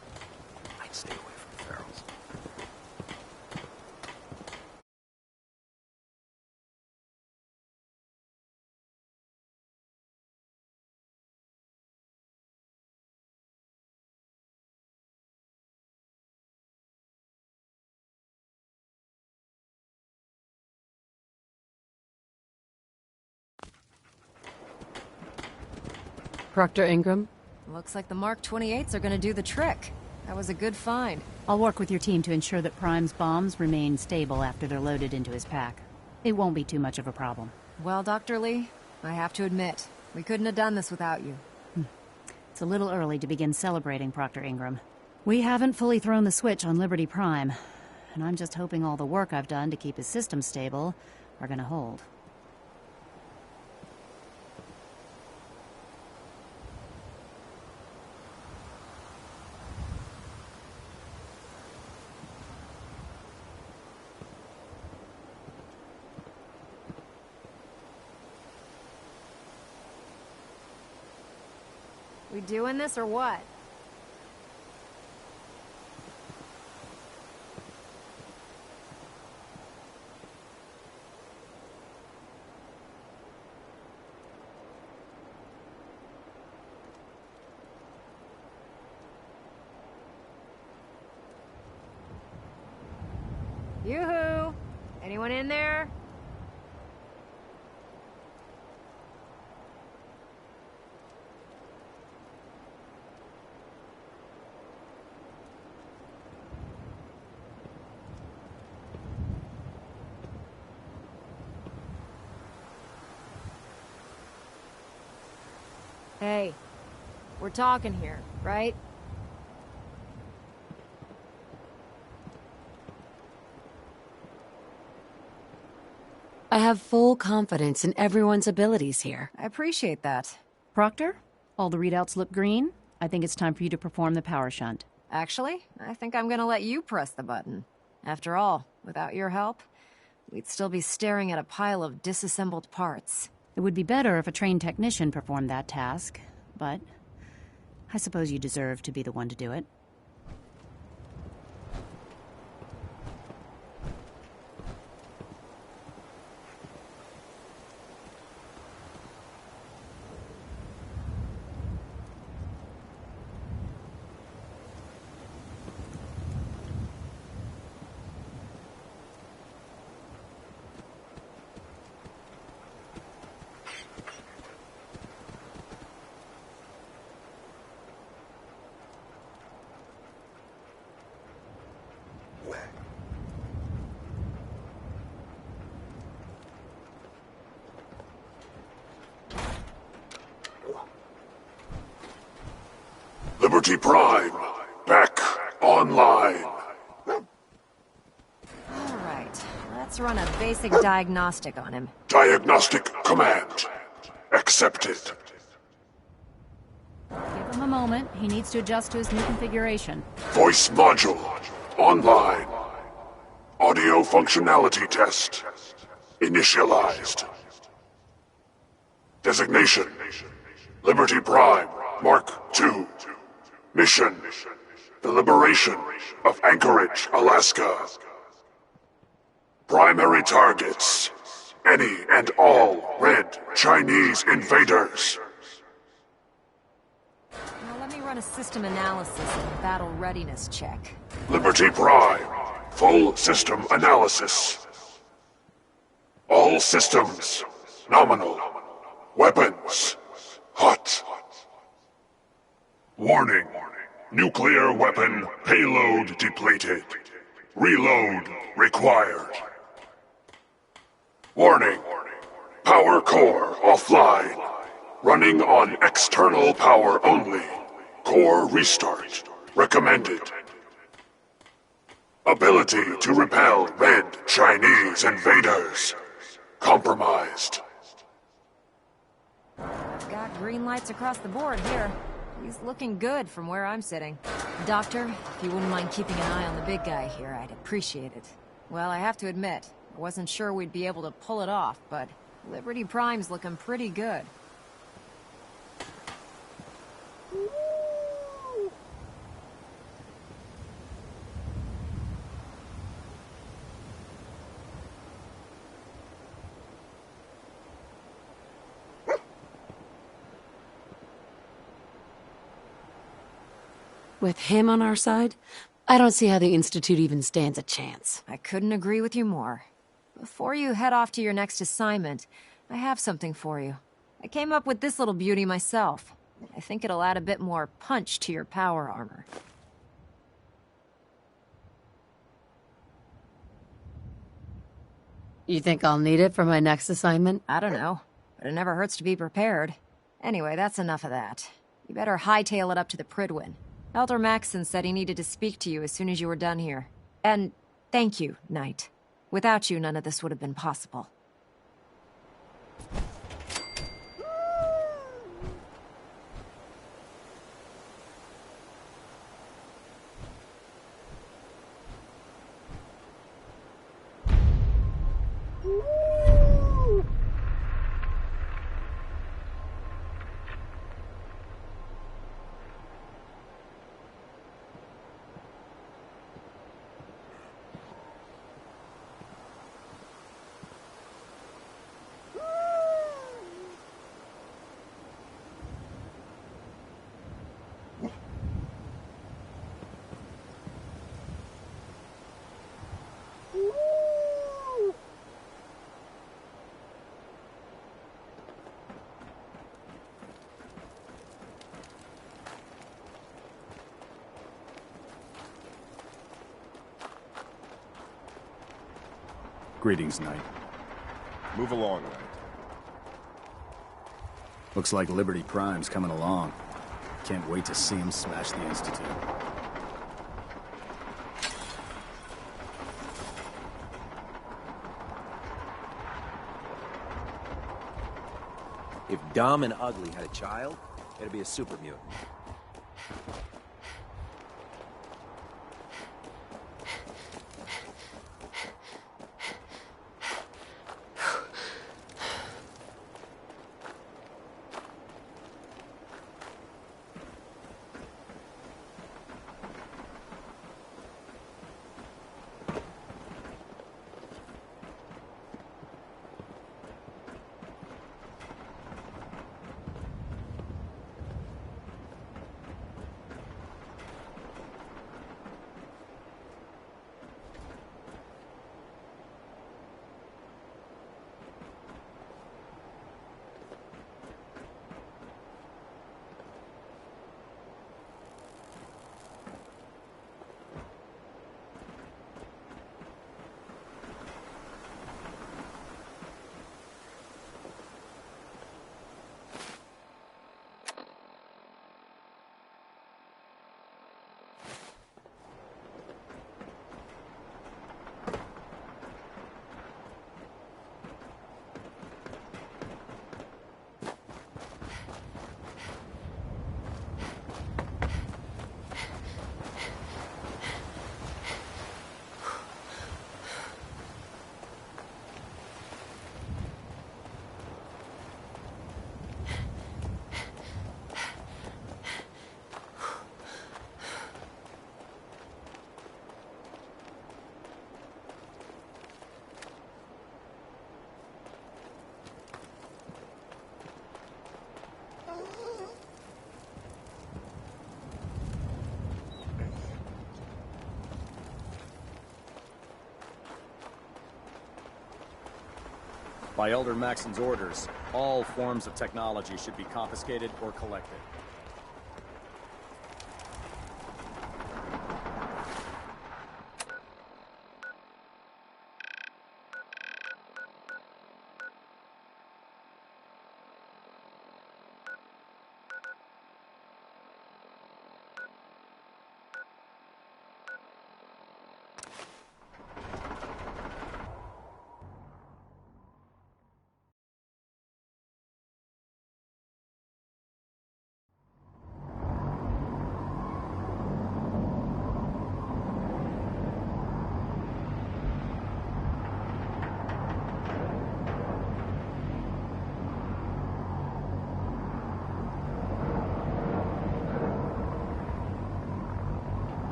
I'd stay away from ferals. Proctor Ingram? Looks like the Mark 28s are gonna do the trick. That was a good find. I'll work with your team to ensure that Prime's bombs remain stable after they're loaded into his pack. It won't be too much of a problem. Well, Dr. Lee, I have to admit, we couldn't have done this without you. It's a little early to begin celebrating, Proctor Ingram. We haven't fully thrown the switch on Liberty Prime, and I'm just hoping all the work I've done to keep his system stable are gonna hold. We doing this or what? Yoo-hoo! Anyone in there? Hey, we're talking here, right? I have full confidence in everyone's abilities here. I appreciate that. Proctor, all the readouts look green. I think it's time for you to perform the power shunt. Actually, I think I'm gonna let you press the button. After all, without your help, we'd still be staring at a pile of disassembled parts. It would be better if a trained technician performed that task, but I suppose you deserve to be the one to do it. Liberty Prime, back online. Alright, let's run a basic diagnostic on him. Diagnostic command accepted. Give him a moment. He needs to adjust to his new configuration. Voice module online. Audio functionality test initialized. Designation: Liberty Prime Mark II. Mission: the liberation of Anchorage, Alaska. Primary targets: any and all red Chinese invaders. Now let me run a system analysis and battle readiness check. Liberty Prime, full system analysis. All systems nominal. Weapons hot. Warning. Nuclear weapon payload depleted. Reload required. Warning. Power core offline. Running on external power only. Core restart recommended. Ability to repel red Chinese invaders compromised. Got green lights across the board here. He's looking good from where I'm sitting. Doctor, if you wouldn't mind keeping an eye on the big guy here, I'd appreciate it. Well, I have to admit, I wasn't sure we'd be able to pull it off, but Liberty Prime's looking pretty good. With him on our side, I don't see how the Institute even stands a chance. I couldn't agree with you more. Before you head off to your next assignment, I have something for you. I came up with this little beauty myself. I think it'll add a bit more punch to your power armor. You think I'll need it for my next assignment? I don't know, but it never hurts to be prepared. Anyway, that's enough of that. You better hightail it up to the Pridwin. Elder Maxson said he needed to speak to you as soon as you were done here. And thank you, Knight. Without you, none of this would have been possible. Greetings, Knight. Move along, Knight. Looks like Liberty Prime's coming along. Can't wait to see him smash the Institute. If Dom and Ugly had a child, it'd be a super mutant. By Elder Maxson's orders, all forms of technology should be confiscated or collected.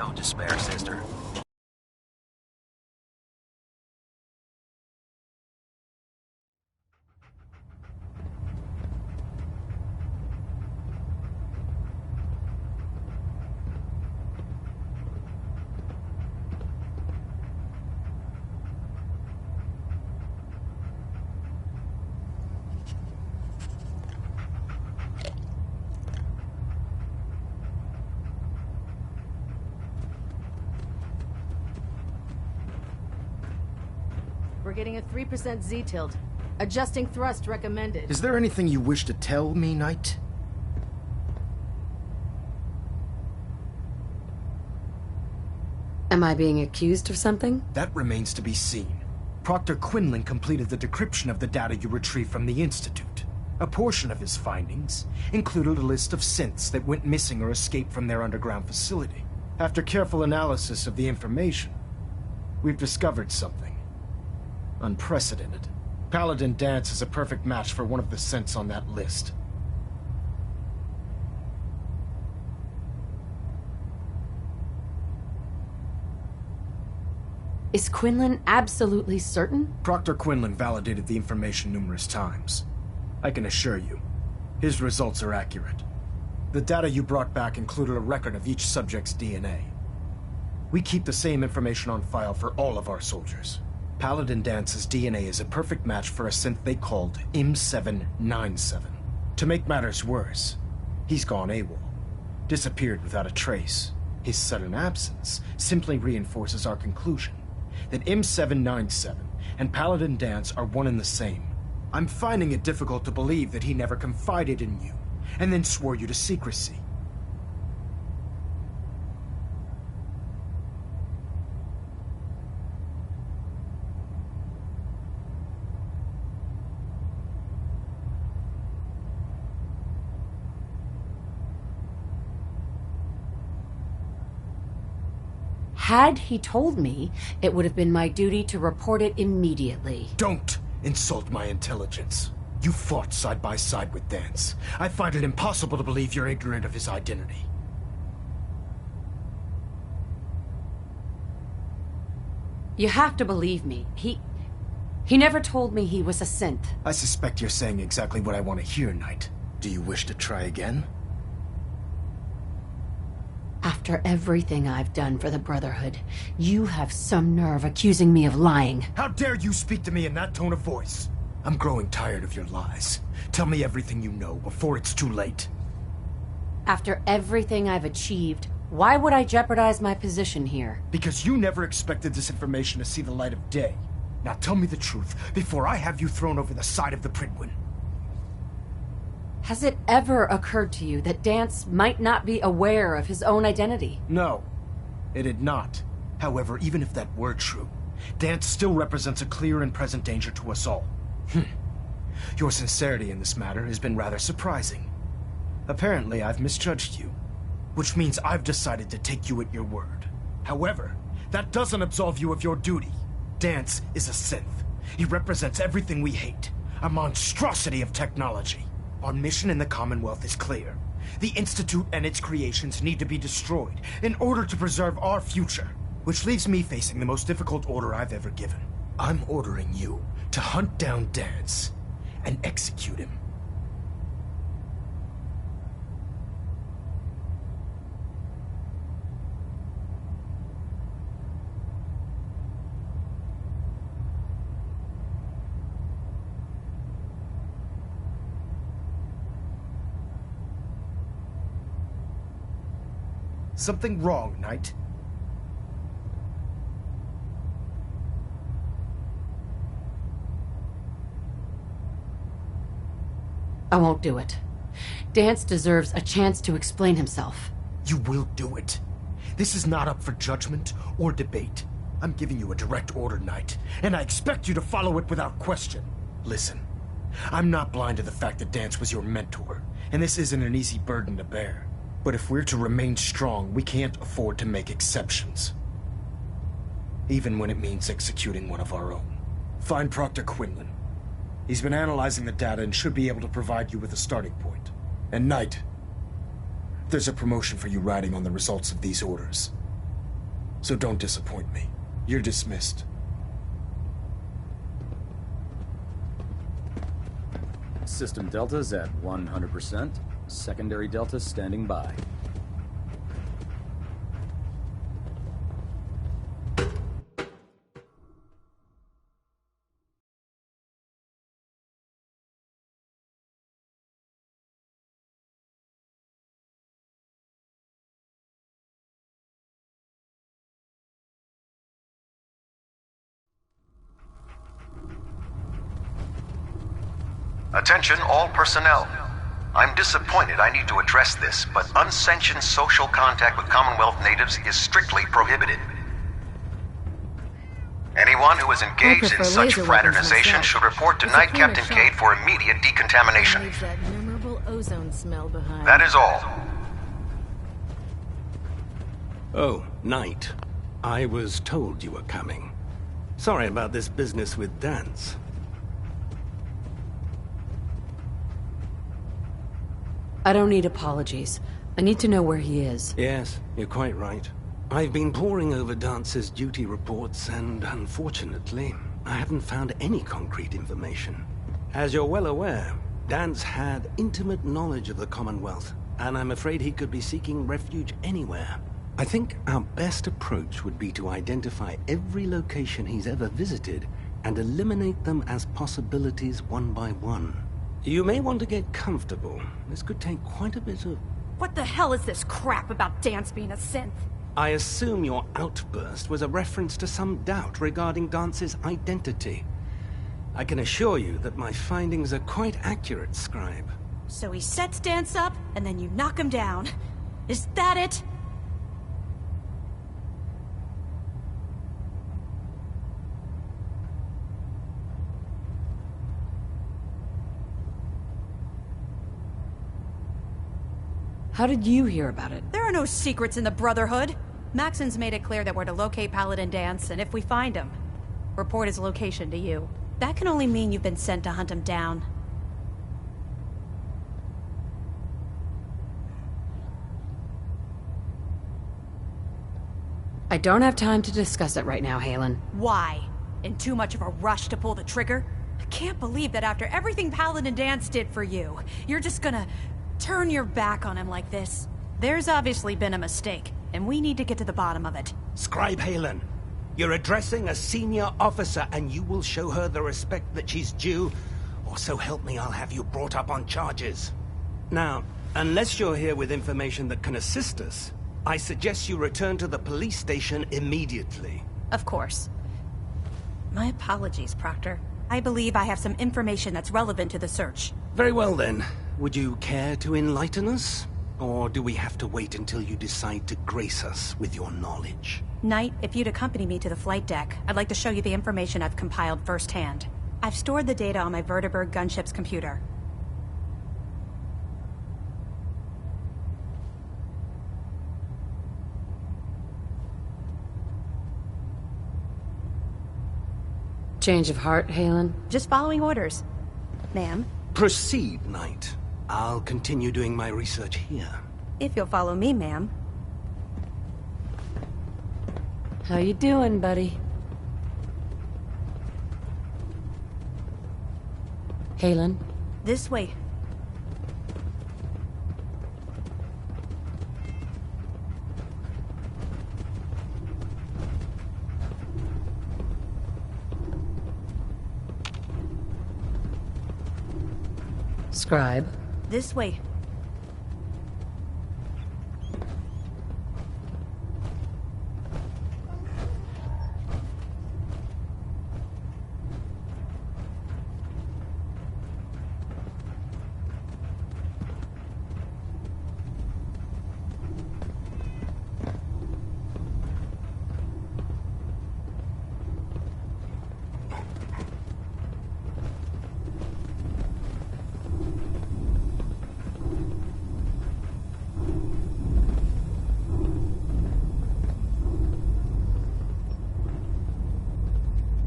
Don't despair, sister. We're getting a 3% Z-tilt. Adjusting thrust recommended. Is there anything you wish to tell me, Knight? Am I being accused of something? That remains to be seen. Proctor Quinlan completed the decryption of the data you retrieved from the Institute. A portion of his findings included a list of synths that went missing or escaped from their underground facility. After careful analysis of the information, we've discovered something unprecedented. Paladin Dance is a perfect match for one of the synths on that list. Is Quinlan absolutely certain? Proctor Quinlan validated the information numerous times. I can assure you, his results are accurate. The data you brought back included a record of each subject's DNA. We keep the same information on file for all of our soldiers. Paladin Dance's DNA is a perfect match for a synth they called M797. To make matters worse, he's gone AWOL, disappeared without a trace. His sudden absence simply reinforces our conclusion that M797 and Paladin Dance are one and the same. I'm finding it difficult to believe that he never confided in you, and then swore you to secrecy. Had he told me, it would have been my duty to report it immediately. Don't insult my intelligence. You fought side by side with Dance. I find it impossible to believe you're ignorant of his identity. You have to believe me. He never told me he was a synth. I suspect you're saying exactly what I want to hear, Knight. Do you wish to try again? After everything I've done for the Brotherhood, you have some nerve accusing me of lying. How dare you speak to me in that tone of voice? I'm growing tired of your lies. Tell me everything you know before it's too late. After everything I've achieved, why would I jeopardize my position here? Because you never expected this information to see the light of day. Now tell me the truth before I have you thrown over the side of the Pridwin. Has it ever occurred to you that Dance might not be aware of his own identity? No, it had not. However, even if that were true, Dance still represents a clear and present danger to us all. Your sincerity in this matter has been rather surprising. Apparently, I've misjudged you, which means I've decided to take you at your word. However, that doesn't absolve you of your duty. Dance is a synth. He represents everything we hate, a monstrosity of technology. Our mission in the Commonwealth is clear. The Institute and its creations need to be destroyed in order to preserve our future, which leaves me facing the most difficult order I've ever given. I'm ordering you to hunt down Dance and execute him. Something wrong, Knight? I won't do it. Dance deserves a chance to explain himself. You will do it. This is not up for judgment or debate. I'm giving you a direct order, Knight, and I expect you to follow it without question. Listen, I'm not blind to the fact that Dance was your mentor, and this isn't an easy burden to bear. But if we're to remain strong, we can't afford to make exceptions. Even when it means executing one of our own. Find Proctor Quinlan. He's been analyzing the data and should be able to provide you with a starting point. And Knight, there's a promotion for you riding on the results of these orders. so don't disappoint me. You're dismissed. System deltas at 100%. Secondary deltas standing by. Attention all personnel. I'm disappointed I need to address this, but unsanctioned social contact with Commonwealth natives is strictly prohibited. Anyone who is engaged in such fraternization should report to Night Captain Cade for immediate decontamination. Leaves that memorable ozone smell behind. That is all. Oh, Knight. I was told you were coming. Sorry about this business with Dance. I don't need apologies. I need to know where he is. Yes, you're quite right. I've been poring over Dance's duty reports, and unfortunately, I haven't found any concrete information. As you're well aware, Dance had intimate knowledge of the Commonwealth, and I'm afraid he could be seeking refuge anywhere. I think our best approach would be to identify every location he's ever visited and eliminate them as possibilities one by one. You may want to get comfortable. This could take quite a bit of... What the hell is this crap about Dance being a synth? I assume your outburst was a reference to some doubt regarding Dance's identity. I can assure you that my findings are quite accurate, Scribe. So he sets Dance up, and then you knock him down. Is that it? How did you hear about it? There are no secrets in the Brotherhood. Maxon's made it clear that we're to locate Paladin Dance, and if we find him, report his location to you. That can only mean you've been sent to hunt him down. I don't have time to discuss it right now, Halen. Why? In too much of a rush to pull the trigger? I can't believe that after everything Paladin Dance did for you, you're just gonna turn your back on him like this. There's obviously been a mistake, and we need to get to the bottom of it. Scribe Halen, you're addressing a senior officer, and you will show her the respect that she's due, or so help me, I'll have you brought up on charges. Now, unless you're here with information that can assist us, I suggest you return to the police station immediately. Of course. My apologies, Proctor. I believe I have some information that's relevant to the search. Very well then. Would you care to enlighten us? Or do we have to wait until you decide to grace us with your knowledge? Knight, if you'd accompany me to the flight deck, I'd like to show you the information I've compiled firsthand. I've stored the data on my Vertibird gunship's computer. Change of heart, Halen? Just following orders. Ma'am? Proceed, Knight. I'll continue doing my research here. If you'll follow me, ma'am. How you doing, buddy? Halen? This way. Scribe? This way.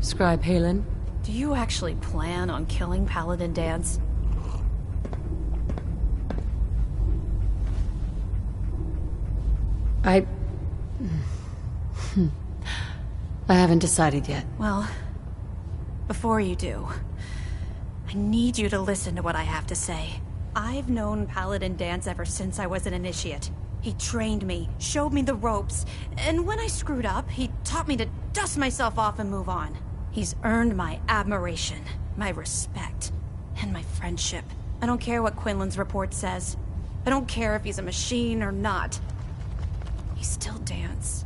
Scribe Halen? Do you actually plan on killing Paladin Dance? I haven't decided yet. Well, before you do, I need you to listen to what I have to say. I've known Paladin Dance ever since I was an initiate. He trained me, showed me the ropes, and when I screwed up, he taught me to dust myself off and move on. He's earned my admiration, my respect, and my friendship. I don't care what Quinlan's report says. I don't care if he's a machine or not. He's still Dance.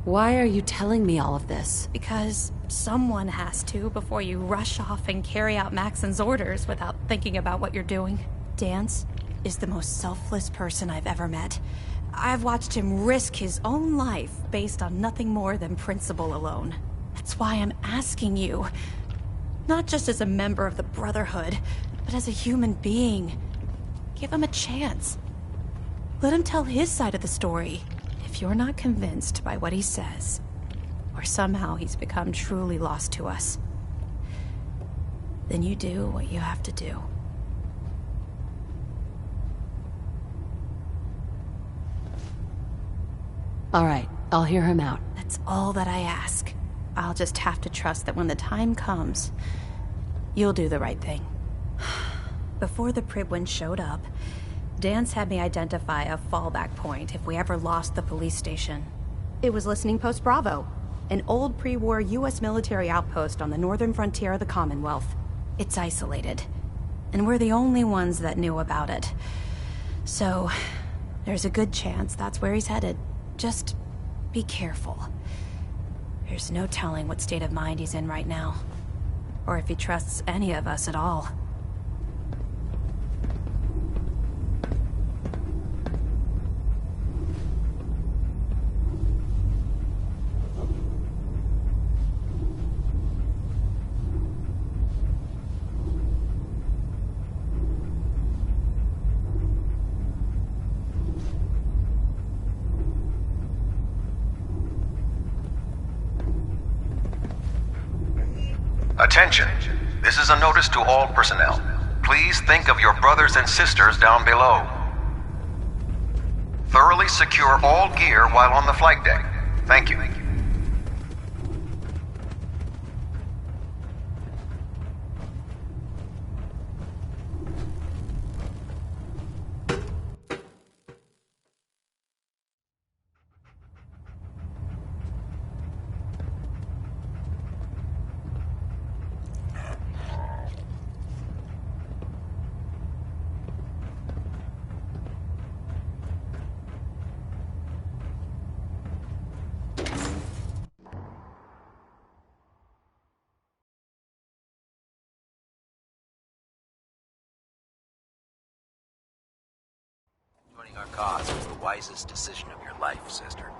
Why are you telling me all of this? Because someone has to before you rush off and carry out Maxon's orders without thinking about what you're doing. Dance is the most selfless person I've ever met. I've watched him risk his own life based on nothing more than principle alone. That's why I'm asking you. Not just as a member of the Brotherhood, but as a human being. Give him a chance. Let him tell his side of the story. If you're not convinced by what he says, or somehow he's become truly lost to us, then you do what you have to do. All right, I'll hear him out. That's all that I ask. I'll just have to trust that when the time comes, you'll do the right thing. Before the Pribwin showed up, Dance had me identify a fallback point if we ever lost the police station. It was Listening Post Bravo, an old pre-war U.S. military outpost on the northern frontier of the Commonwealth. It's isolated, and we're the only ones that knew about it. So, there's a good chance that's where he's headed. Just be careful. There's no telling what state of mind he's in right now, or if he trusts any of us at all. Attention. This is a notice to all personnel. Please think of your brothers and sisters down below. Thoroughly secure all gear while on the flight deck. Thank you. Joining our cause was the wisest decision of your life, sister.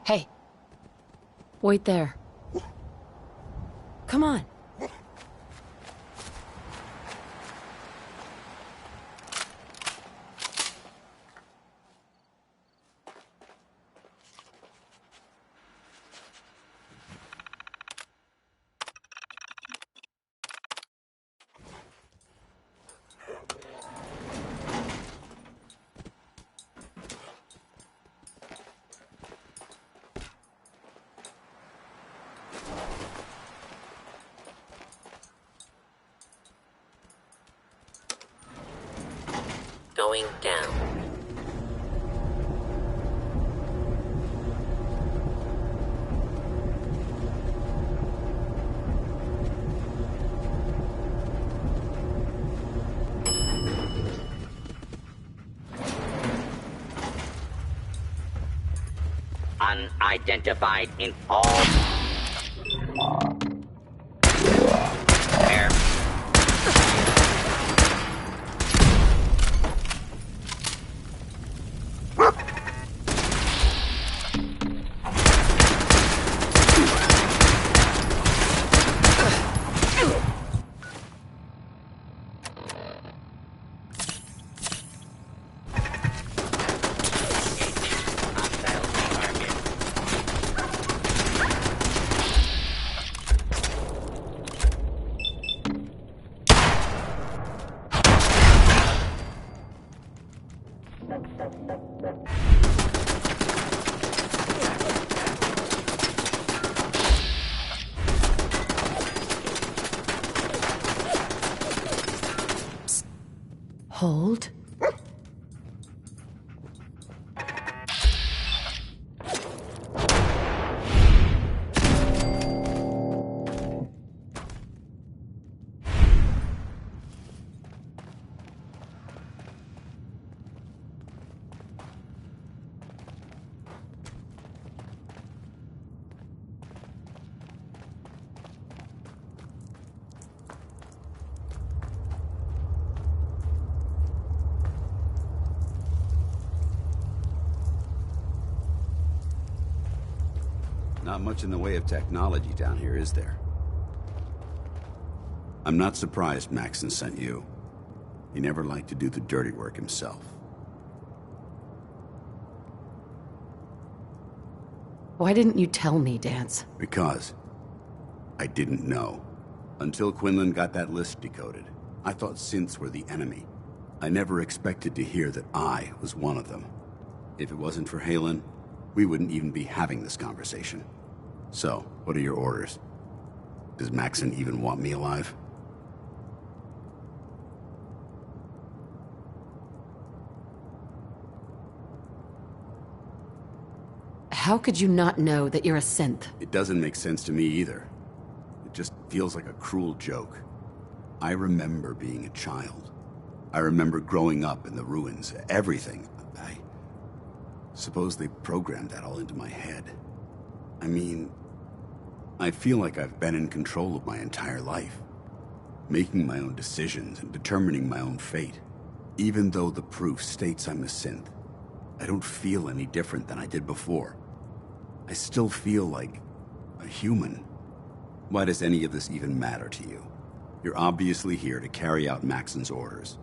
Hey. Wait there. Come on. Going down. Unidentified in all. Air. Hold. Not much in the way of technology down here, is there? I'm not surprised Maxon sent you. He never liked to do the dirty work himself. Why didn't you tell me, Dance? Because I didn't know. Until Quinlan got that list decoded. I thought synths were the enemy. I never expected to hear that I was one of them. If it wasn't for Halen, we wouldn't even be having this conversation. So, what are your orders? Does Maxon even want me alive? How could you not know that you're a synth? It doesn't make sense to me either. It just feels like a cruel joke. I remember being a child. I remember growing up in the ruins. Everything. I suppose they programmed that all into my head. I mean, I feel like I've been in control of my entire life. Making my own decisions and determining my own fate. Even though the proof states I'm a synth, I don't feel any different than I did before. I still feel like a human. Why does any of this even matter to you? You're obviously here to carry out Maxon's orders.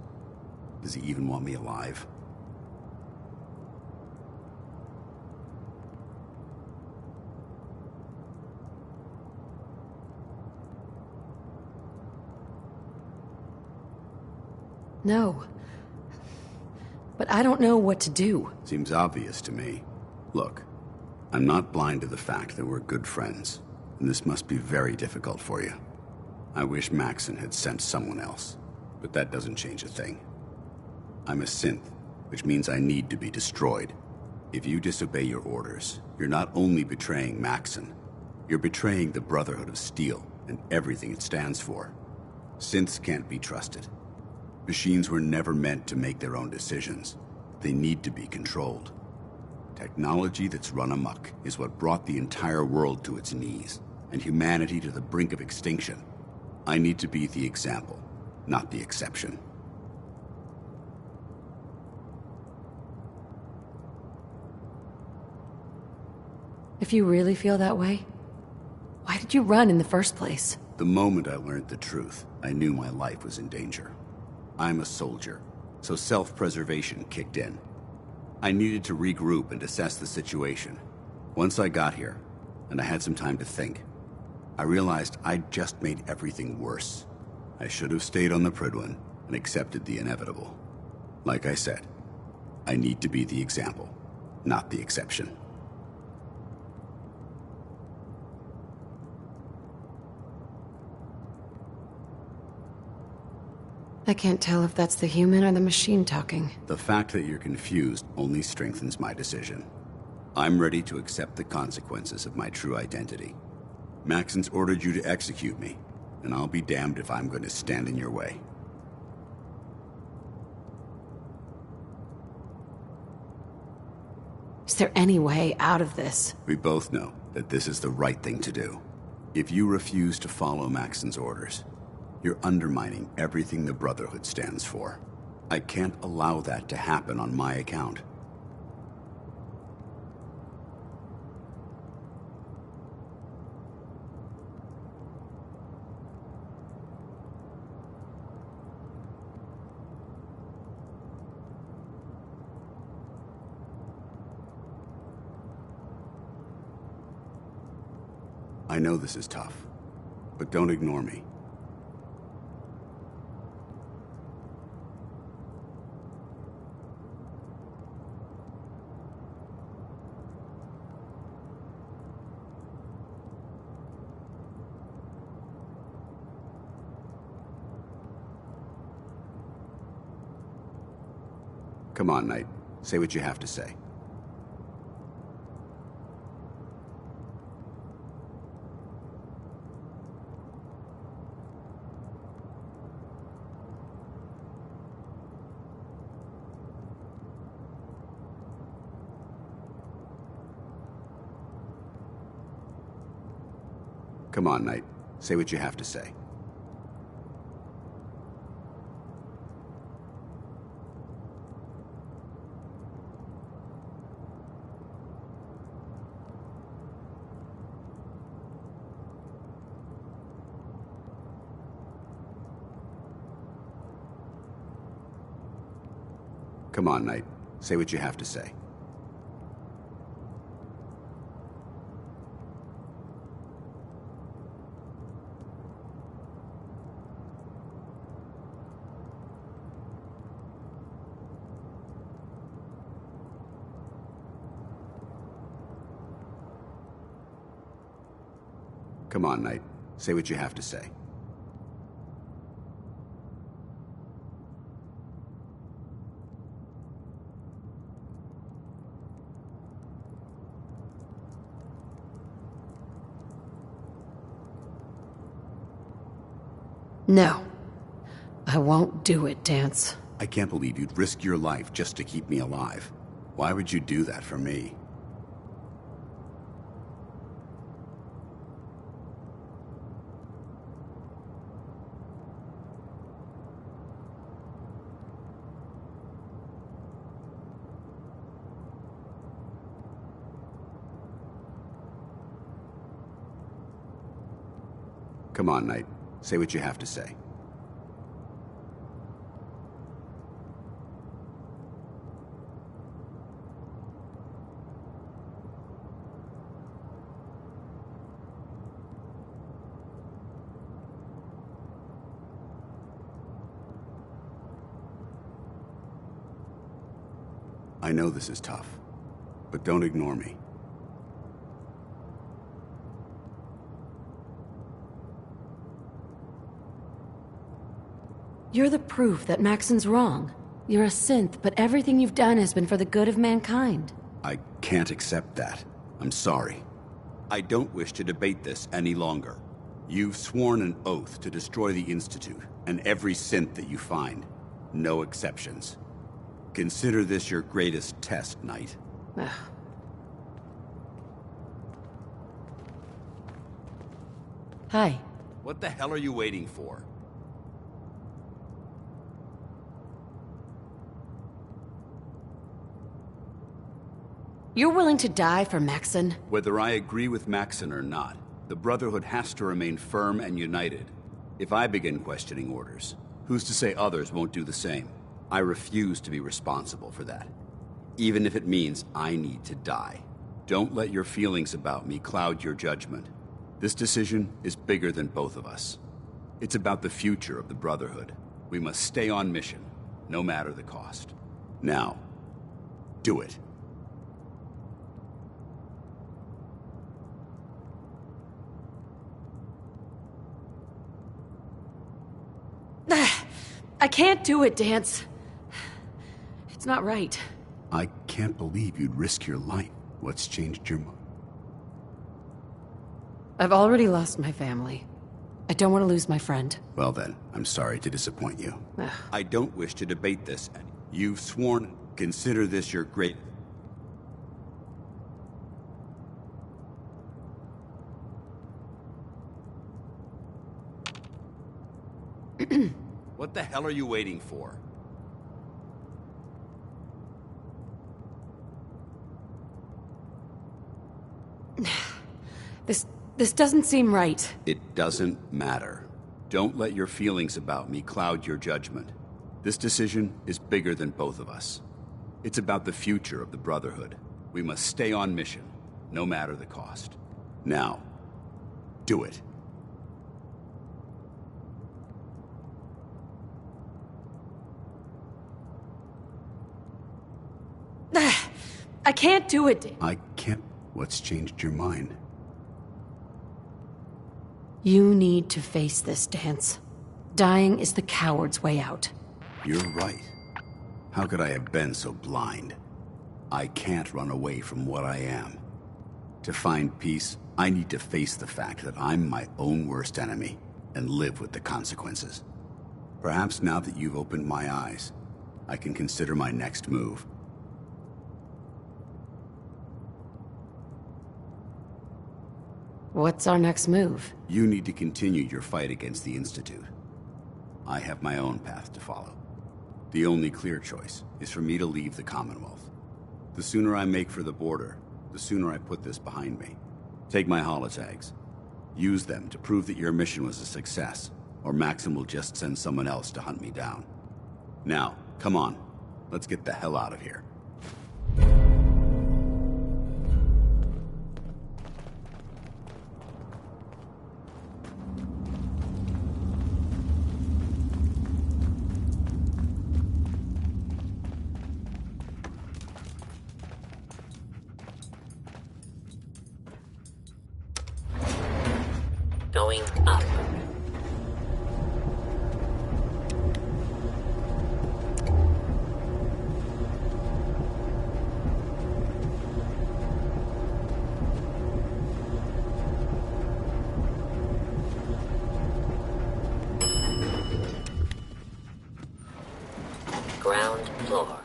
Does he even want me alive? No. But I don't know what to do. Seems obvious to me. Look, I'm not blind to the fact that we're good friends. and this must be very difficult for you. I wish Maxon had sent someone else, but that doesn't change a thing. I'm a synth, which means I need to be destroyed. If you disobey your orders, you're not only betraying Maxon, you're betraying the Brotherhood of Steel and everything it stands for. Synths can't be trusted. Machines were never meant to make their own decisions. They need to be controlled. Technology that's run amok is what brought the entire world to its knees, and humanity to the brink of extinction. I need to be the example, not the exception. If you really feel that way, why did you run in the first place? The moment I learned the truth, I knew my life was in danger. I'm a soldier, so self-preservation kicked in. I needed to regroup and assess the situation. Once I got here, and I had some time to think, I realized I'd just made everything worse. I should have stayed on the Prydwen and accepted the inevitable. Like I said, I need to be the example, not the exception. I can't tell if that's the human or the machine talking. The fact that you're confused only strengthens my decision. I'm ready to accept the consequences of my true identity. Maxon's ordered you to execute me, and I'll be damned if I'm going to stand in your way. Is there any way out of this? We both know that this is the right thing to do. If you refuse to follow Maxon's orders, you're undermining everything the Brotherhood stands for. I can't allow that to happen on my account. I know this is tough, but don't ignore me. Come on, Knight. Say what you have to say. Come on, Knight. Say what you have to say. Come on, Knight. Say what you have to say. Come on, Knight. Say what you have to say. No. I won't do it, Dance. I can't believe you'd risk your life just to keep me alive. Why would you do that for me? Come on, Knight. Say what you have to say. I know this is tough, but don't ignore me. You're the proof that Maxon's wrong. You're a synth, but everything you've done has been for the good of mankind. I can't accept that. I'm sorry. I don't wish to debate this any longer. You've sworn an oath to destroy the Institute, and every synth that you find. No exceptions. Consider this your greatest test, Knight. Hi. What the hell are you waiting for? You're willing to die for Maxon? Whether I agree with Maxon or not, the Brotherhood has to remain firm and united. If I begin questioning orders, who's to say others won't do the same? I refuse to be responsible for that. Even if it means I need to die. Don't let your feelings about me cloud your judgment. This decision is bigger than both of us. It's about the future of the Brotherhood. We must stay on mission, no matter the cost. Now, do it. I can't do it, Dance. It's not right. I can't believe you'd risk your life. What's changed your mind? I've already lost my family. I don't want to lose my friend. Well then, I'm sorry to disappoint you. I don't wish to debate this. You've sworn. Consider this your great... What the hell are you waiting for? This doesn't seem right. It doesn't matter. Don't let your feelings about me cloud your judgment. This decision is bigger than both of us. It's about the future of the Brotherhood. We must stay on mission, no matter the cost. Now, do it. I can't do it. I can't... What's changed your mind? You need to face this, Dance. Dying is the coward's way out. You're right. How could I have been so blind? I can't run away from what I am. To find peace, I need to face the fact that I'm my own worst enemy and live with the consequences. Perhaps now that you've opened my eyes, I can consider my next move. What's our next move? You need to continue your fight against the Institute. I have my own path to follow. The only clear choice is for me to leave the Commonwealth. The sooner I make for the border, the sooner I put this behind me. Take my holotags. Use them to prove that your mission was a success, or Maxim will just send someone else to hunt me down. Now, come on. Let's get the hell out of here. Going up. Ground floor.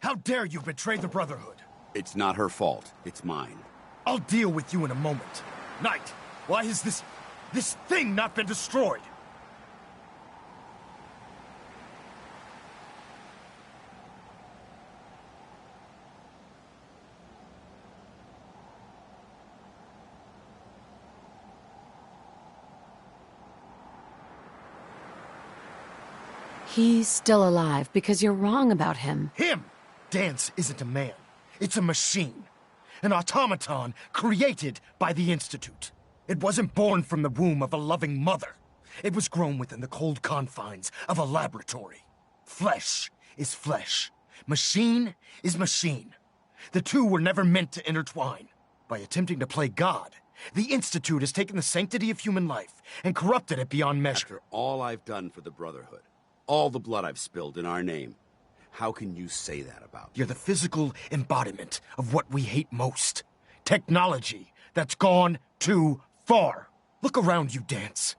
How dare you betray the Brotherhood? It's not her fault. It's mine. I'll deal with you in a moment. Knight, why has this thing not been destroyed? He's still alive because you're wrong about him. Him! Dance isn't a man. It's a machine. An automaton created by the Institute. It wasn't born from the womb of a loving mother. It was grown within the cold confines of a laboratory. Flesh is flesh. Machine is machine. The two were never meant to intertwine. By attempting to play God, the Institute has taken the sanctity of human life and corrupted it beyond measure. After all I've done for the Brotherhood, all the blood I've spilled in our name, how can you say that about me? You're the physical embodiment of what we hate most. Technology that's gone too far. Look around you, Dance.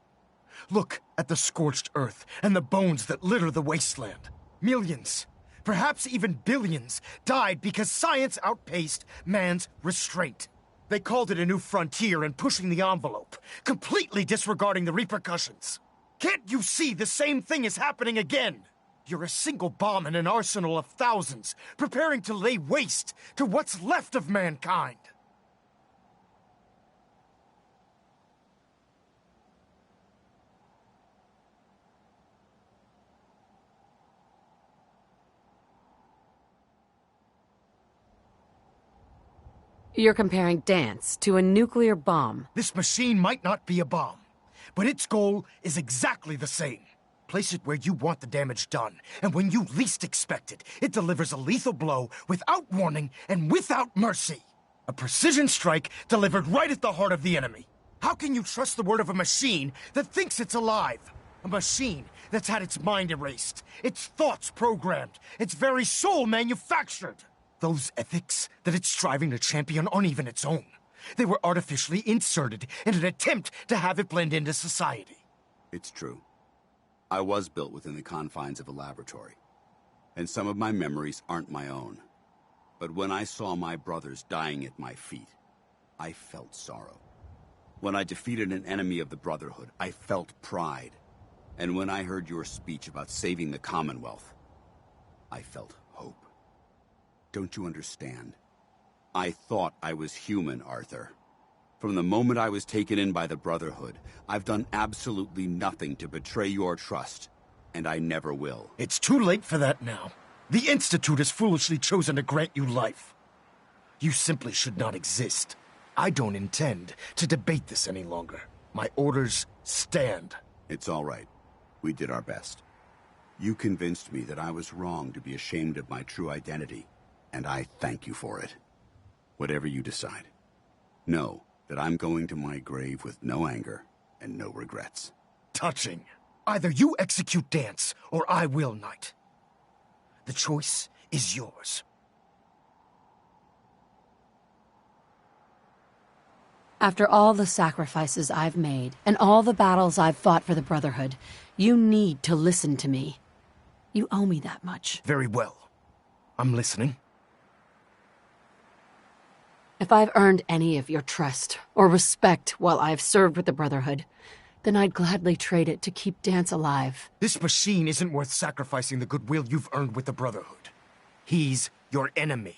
Look at the scorched earth and the bones that litter the wasteland. Millions, perhaps even billions, died because science outpaced man's restraint. They called it a new frontier and pushing the envelope, completely disregarding the repercussions. Can't you see the same thing is happening again? You're a single bomb in an arsenal of thousands, preparing to lay waste to what's left of mankind. You're comparing Dance to a nuclear bomb. This machine might not be a bomb, but its goal is exactly the same. Place it where you want the damage done, and when you least expect it, it delivers a lethal blow without warning and without mercy. A precision strike delivered right at the heart of the enemy. How can you trust the word of a machine that thinks it's alive? A machine that's had its mind erased, its thoughts programmed, its very soul manufactured. Those ethics that it's striving to champion aren't even its own. They were artificially inserted in an attempt to have it blend into society. It's true. I was built within the confines of a laboratory, and some of my memories aren't my own. But when I saw my brothers dying at my feet, I felt sorrow. When I defeated an enemy of the Brotherhood, I felt pride. And when I heard your speech about saving the Commonwealth, I felt hope. Don't you understand? I thought I was human, Arthur. From the moment I was taken in by the Brotherhood, I've done absolutely nothing to betray your trust, and I never will. It's too late for that now. The Institute has foolishly chosen to grant you life. You simply should not exist. I don't intend to debate this any longer. My orders stand. It's all right. We did our best. You convinced me that I was wrong to be ashamed of my true identity, and I thank you for it. Whatever you decide, know that I'm going to my grave with no anger and no regrets. Touching. Either you execute Dance, or I will, Knight. The choice is yours. After all the sacrifices I've made, and all the battles I've fought for the Brotherhood, you need to listen to me. You owe me that much. Very well. I'm listening. If I've earned any of your trust or respect while I've served with the Brotherhood, then I'd gladly trade it to keep Dance alive. This machine isn't worth sacrificing the goodwill you've earned with the Brotherhood. He's your enemy.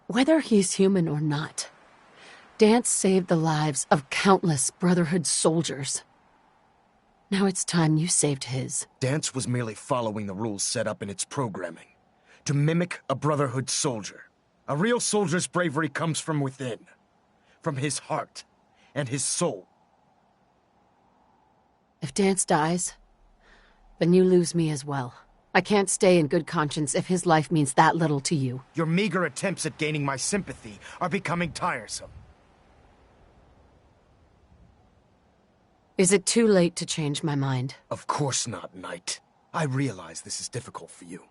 Whether he's human or not, Dance saved the lives of countless Brotherhood soldiers. Now it's time you saved his. Dance was merely following the rules set up in its programming, to mimic a Brotherhood soldier. A real soldier's bravery comes from within, from his heart and his soul. If Dance dies, then you lose me as well. I can't stay in good conscience if his life means that little to you. Your meager attempts at gaining my sympathy are becoming tiresome. Is it too late to change my mind? Of course not, Knight. I realize this is difficult for you.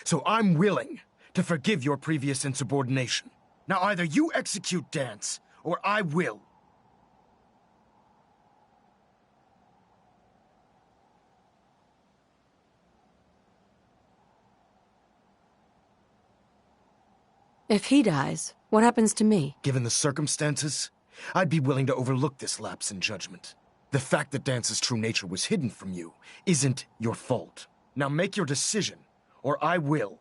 So I'm willing to forgive your previous insubordination. Now either you execute Dance, or I will. If he dies, what happens to me? Given the circumstances, I'd be willing to overlook this lapse in judgment. The fact that Dance's true nature was hidden from you isn't your fault. Now make your decision, or I will.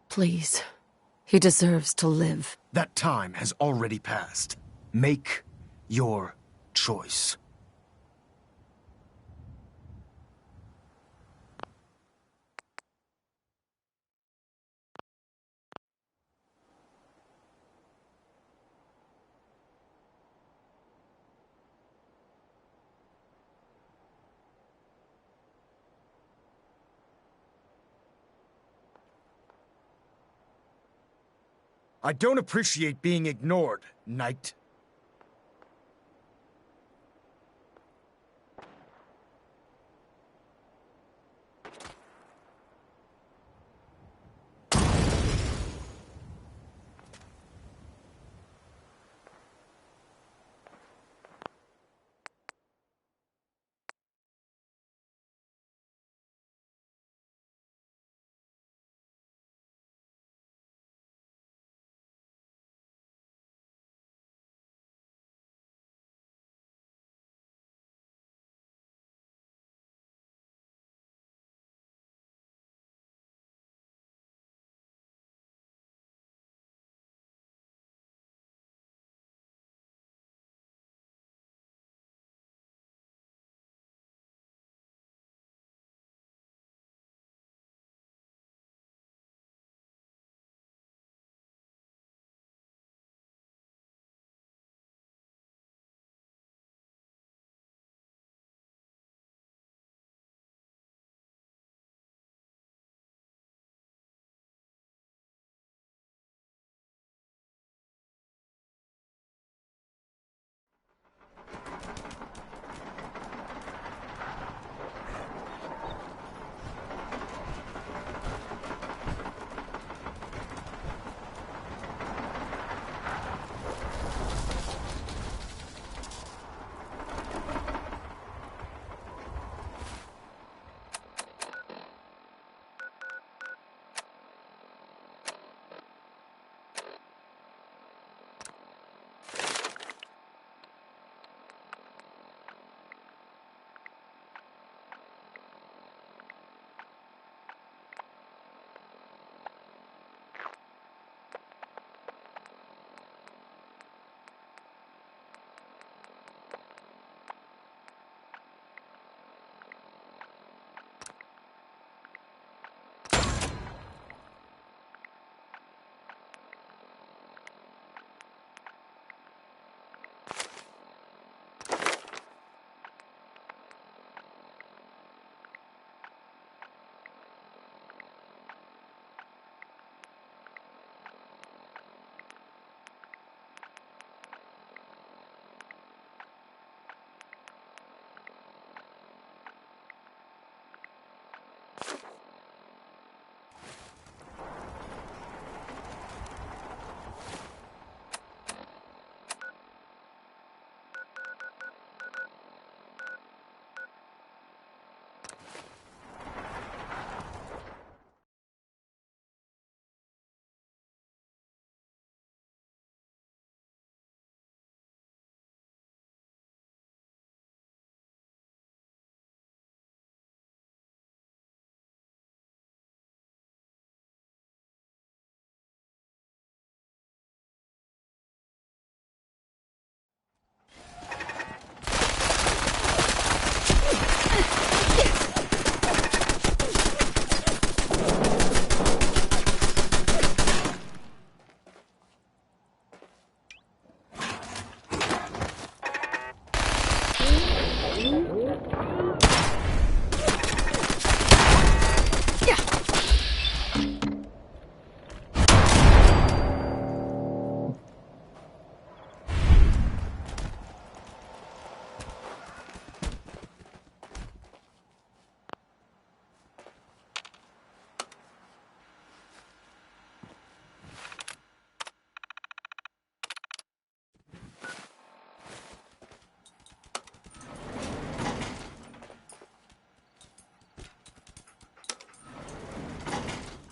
Please. He deserves to live. That time has already passed. Make your choice. I don't appreciate being ignored, Knight.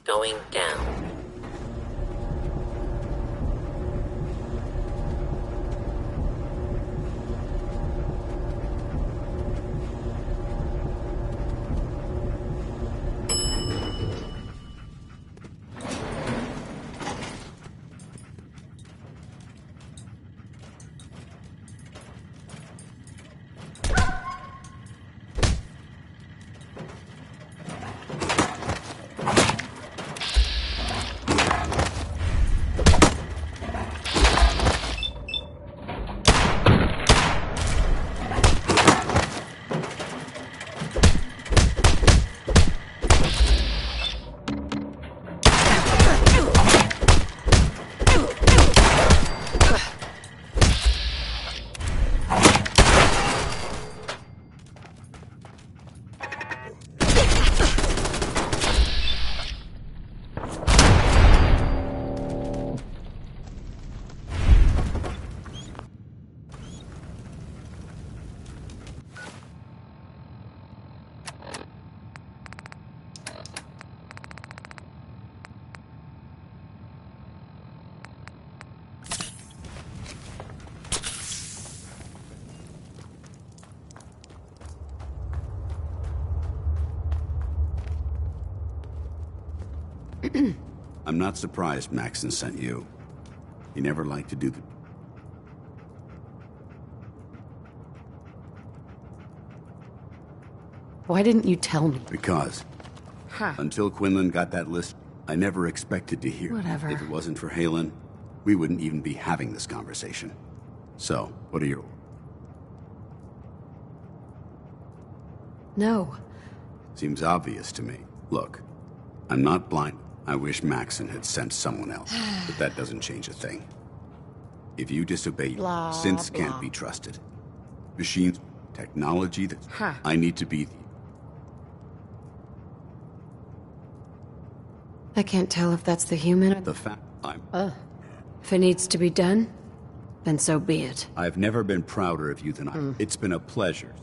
Going down. I'm not surprised Maxon sent you. He never liked to do the... Why didn't you tell me? Because until Quinlan got that list, I never expected to hear. Whatever. If it wasn't for Halen, we wouldn't even be having this conversation. So, what are your... No. Seems obvious to me. Look, I'm not blind. I wish Maxon had sent someone else, but that doesn't change a thing. If you disobey, synths can't be trusted. Machines, technology that... I need to be... I can't tell if that's the human or The fact I'm... If it needs to be done, then so be it. I've never been prouder of you than I... It's been a pleasure.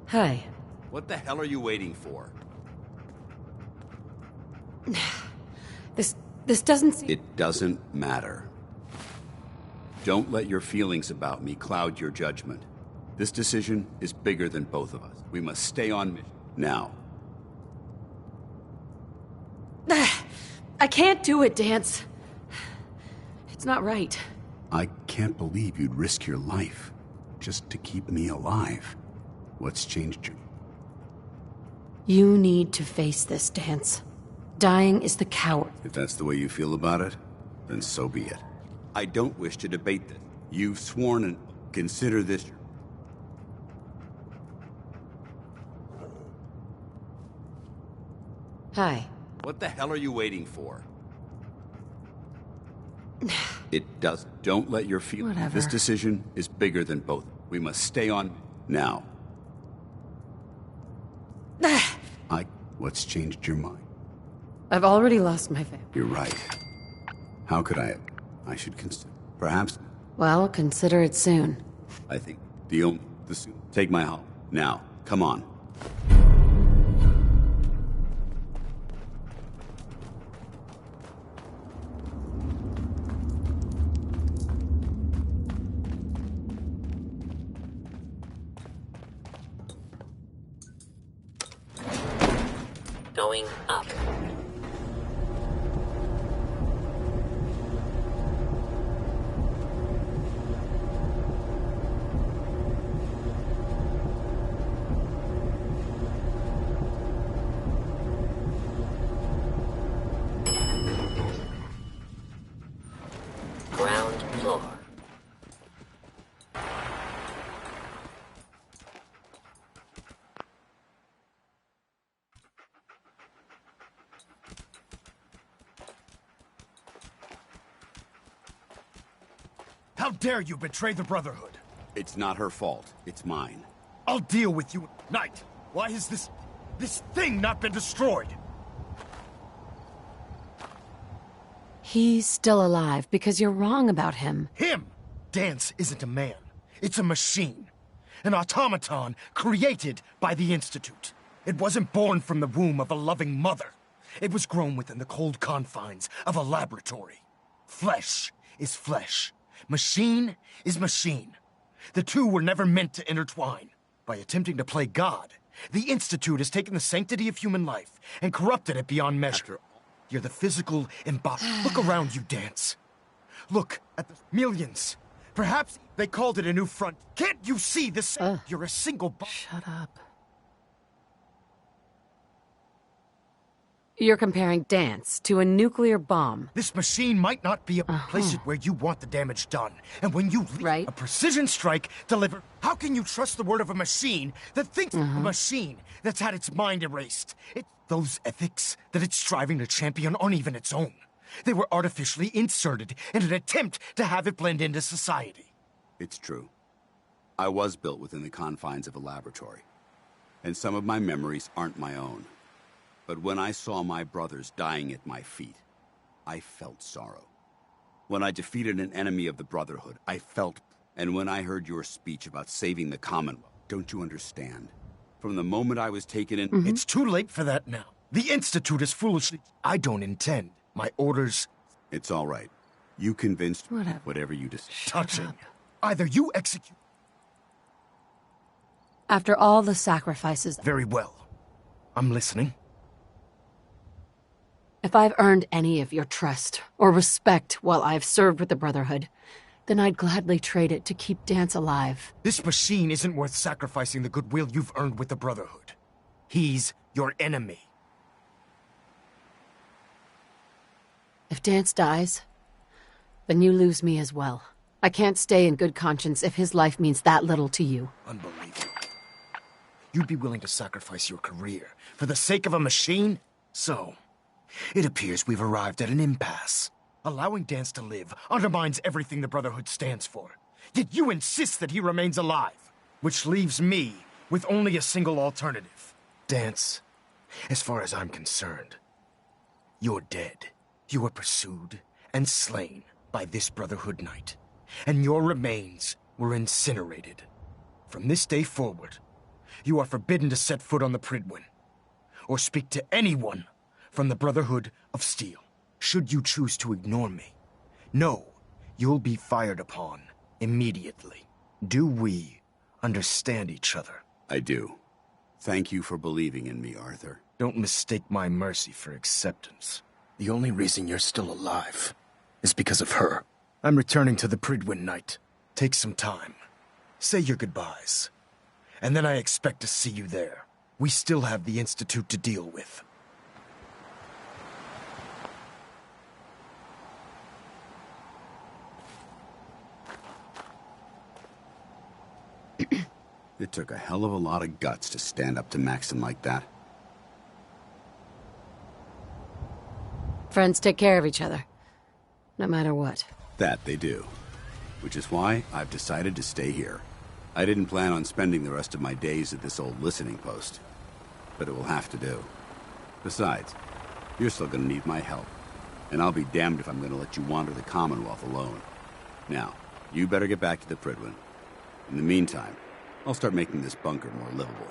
Hi. What the hell are you waiting for? This doesn't seem... It doesn't matter. Don't let your feelings about me cloud your judgment. This decision is bigger than both of us. We must stay on mission. Now. I can't do it, Dance. It's not right. I can't believe you'd risk your life just to keep me alive. What's changed you? You need to face this, Dance. Dying is the coward. If that's the way you feel about it, then so be it. I don't wish to debate this. You've sworn and consider this... Hi. What the hell are you waiting for? It does. Don't let your feelings... Whatever. This decision is bigger than both. We must stay on... Now. What's changed your mind? I've already lost my family. You're right. How could I... I should consider... Perhaps... Well, consider it soon. I think the take my help. Now, come on. Going up. Ground floor. How dare you betray the Brotherhood? It's not her fault. It's mine. I'll deal with you. Knight, why has this thing not been destroyed? He's still alive because you're wrong about him. Him? Dance isn't a man. It's a machine. An automaton created by the Institute. It wasn't born from the womb of a loving mother. It was grown within the cold confines of a laboratory. Flesh is flesh. Machine is machine. The two were never meant to intertwine. By attempting to play God, the Institute has taken the sanctity of human life and corrupted it beyond measure. You're the physical embodiment. Look around you, Dance. Look at the millions. Perhaps they called it a new front. Can't you see this? You're a single... Shut up. You're comparing Dance to a nuclear bomb. This machine might not be able to place it where you want the damage done. And when you leave, a precision strike delivered... How can you trust the word of a machine that thinks a machine that's had its mind erased? Those ethics that it's striving to champion aren't even its own. They were artificially inserted in an attempt to have it blend into society. It's true. I was built within the confines of a laboratory. And some of my memories aren't my own. But when I saw my brothers dying at my feet, I felt sorrow. When I defeated an enemy of the Brotherhood, I felt... And when I heard your speech about saving the Commonwealth, don't you understand? From the moment I was taken in... It's too late for that now. The Institute is foolishly... I don't intend. My orders... It's all right. You convinced whatever you decide. Touching. Either you execute... After all the sacrifices... Very well. I'm listening. If I've earned any of your trust or respect while I've served with the Brotherhood, then I'd gladly trade it to keep Dance alive. This machine isn't worth sacrificing the goodwill you've earned with the Brotherhood. He's your enemy. If Dance dies, then you lose me as well. I can't stay in good conscience if his life means that little to you. Unbelievable. You'd be willing to sacrifice your career for the sake of a machine? So, it appears we've arrived at an impasse. Allowing Dance to live undermines everything the Brotherhood stands for. Yet you insist that he remains alive, which leaves me with only a single alternative. Dance, as far as I'm concerned, you're dead. You were pursued and slain by this Brotherhood Knight, and your remains were incinerated. From this day forward, you are forbidden to set foot on the Pridwin, or speak to anyone from the Brotherhood of Steel. Should you choose to ignore me, know you'll be fired upon immediately. Do we understand each other? I do. Thank you for believing in me, Arthur. Don't mistake my mercy for acceptance. The only reason you're still alive is because of her. I'm returning to the Pridwin Knight. Take some time. Say your goodbyes. And then I expect to see you there. We still have the Institute to deal with. It took a hell of a lot of guts to stand up to Maxim like that. Friends take care of each other, no matter what. That they do. Which is why I've decided to stay here. I didn't plan on spending the rest of my days at this old listening post, but it will have to do. Besides, you're still gonna need my help, and I'll be damned if I'm gonna let you wander the Commonwealth alone. Now, you better get back to the Pridwin. In the meantime, I'll start making this bunker more livable.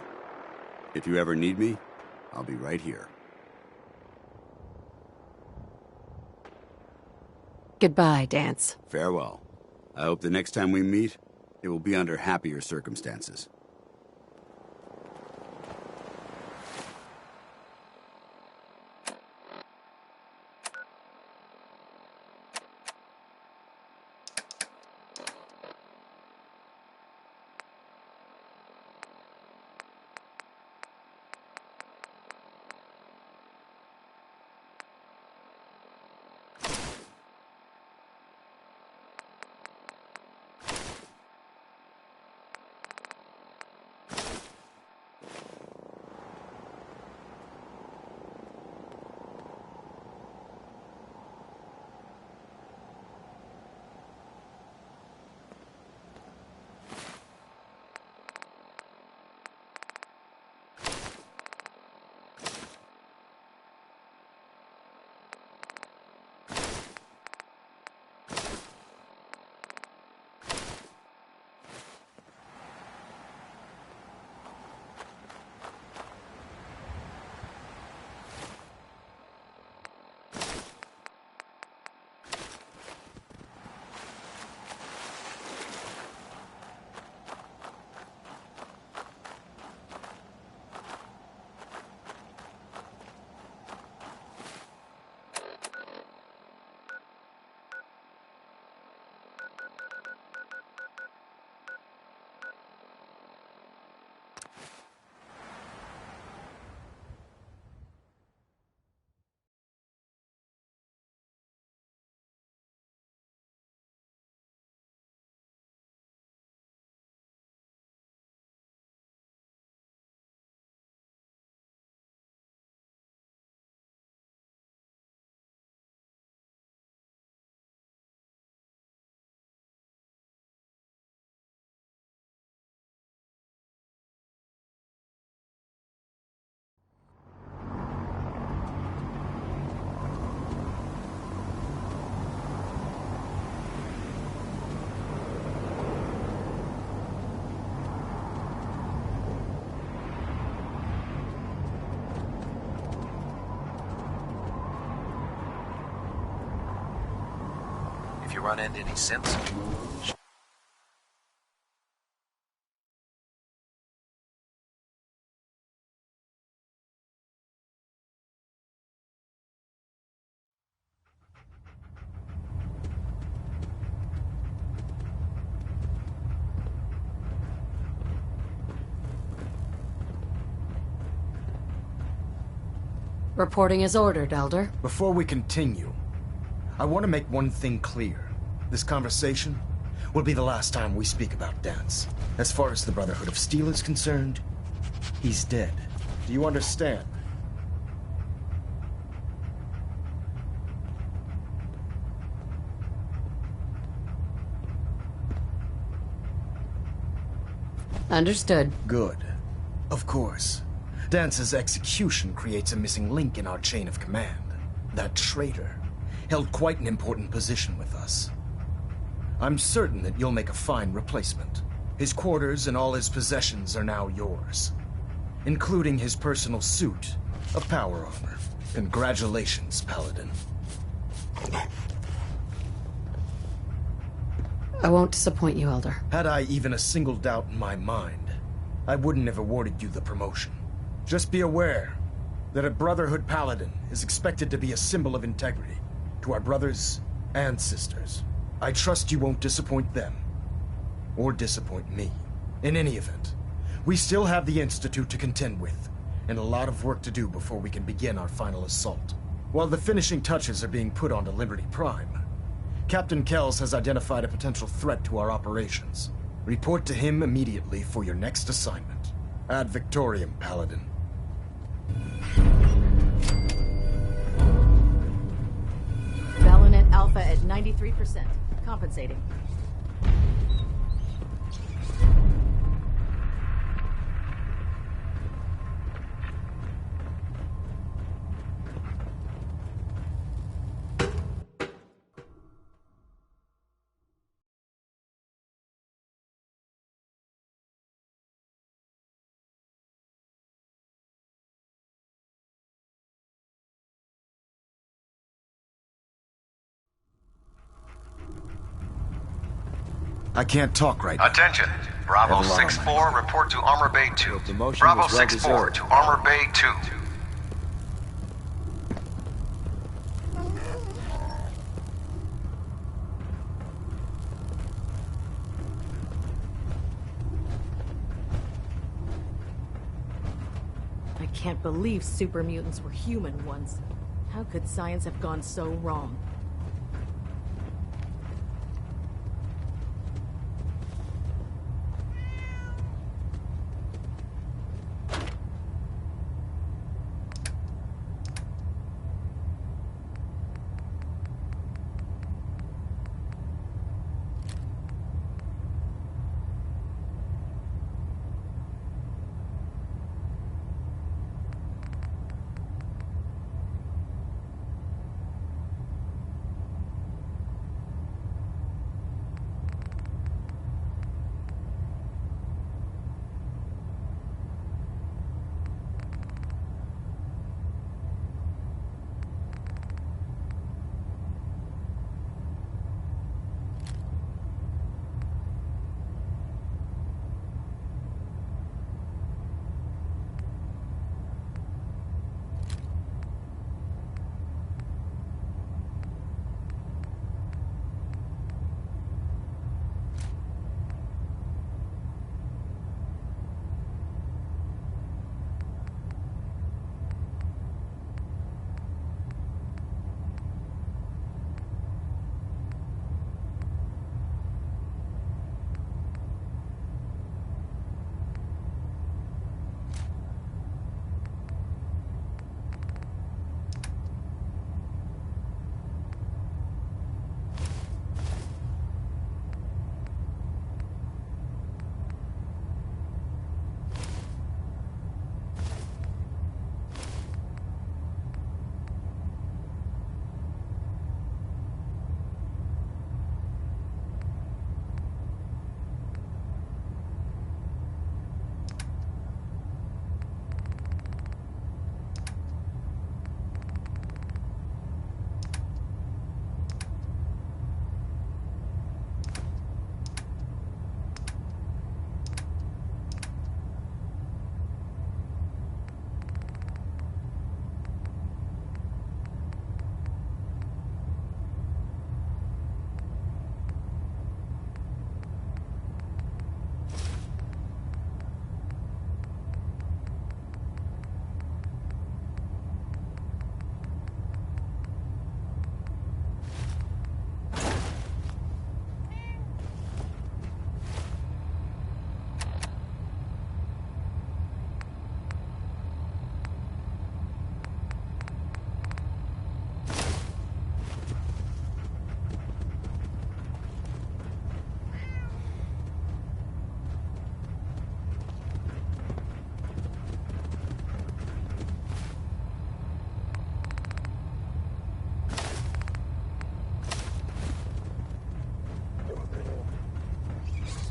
If you ever need me, I'll be right here. Goodbye, Dance. Farewell. I hope the next time we meet, it will be under happier circumstances. If you run into any sense, Reporting as ordered, Elder. Before we continue, I want to make one thing clear. This conversation will be the last time we speak about Dance. As far as the Brotherhood of Steel is concerned, he's dead. Do you understand? Understood. Good. Of course. Dance's execution creates a missing link in our chain of command. That traitor held quite an important position with us. I'm certain that you'll make a fine replacement. His quarters and all his possessions are now yours, including his personal suit of power armor. Congratulations, Paladin. I won't disappoint you, Elder. Had I even a single doubt in my mind, I wouldn't have awarded you the promotion. Just be aware that a Brotherhood Paladin is expected to be a symbol of integrity to our brothers and sisters. I trust you won't disappoint them, or disappoint me. In any event, we still have the Institute to contend with, and a lot of work to do before we can begin our final assault. While the finishing touches are being put onto Liberty Prime, Captain Kells has identified a potential threat to our operations. Report to him immediately for your next assignment. Ad Victoriam, Paladin. Valiant Alpha at 93%. Compensating. I can't talk right now. Attention. Bravo 6-4, report to Armor Bay 2. Bravo 6-4 to Armor Bay 2. I can't believe super mutants were human once. How could science have gone so wrong?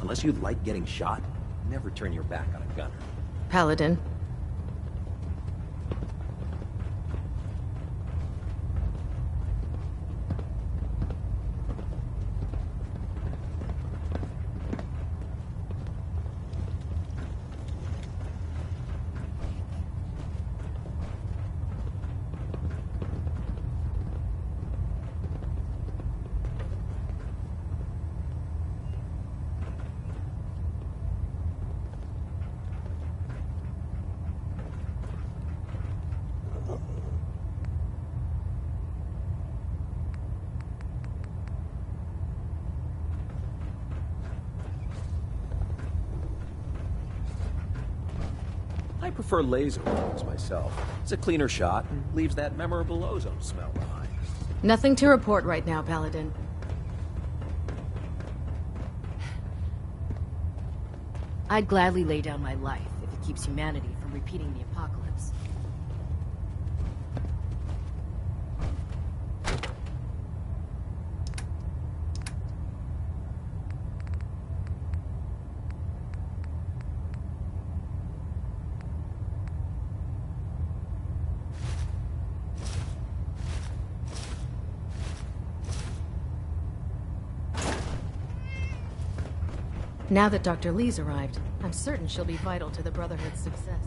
Unless you like getting shot, never turn your back on a gunner. Paladin. I prefer laser rounds myself. It's a cleaner shot and leaves that memorable ozone smell behind. Nothing to report right now, Paladin. I'd gladly lay down my life if it keeps humanity from repeating the apocalypse. Now that Dr. Lee's arrived, I'm certain she'll be vital to the Brotherhood's success.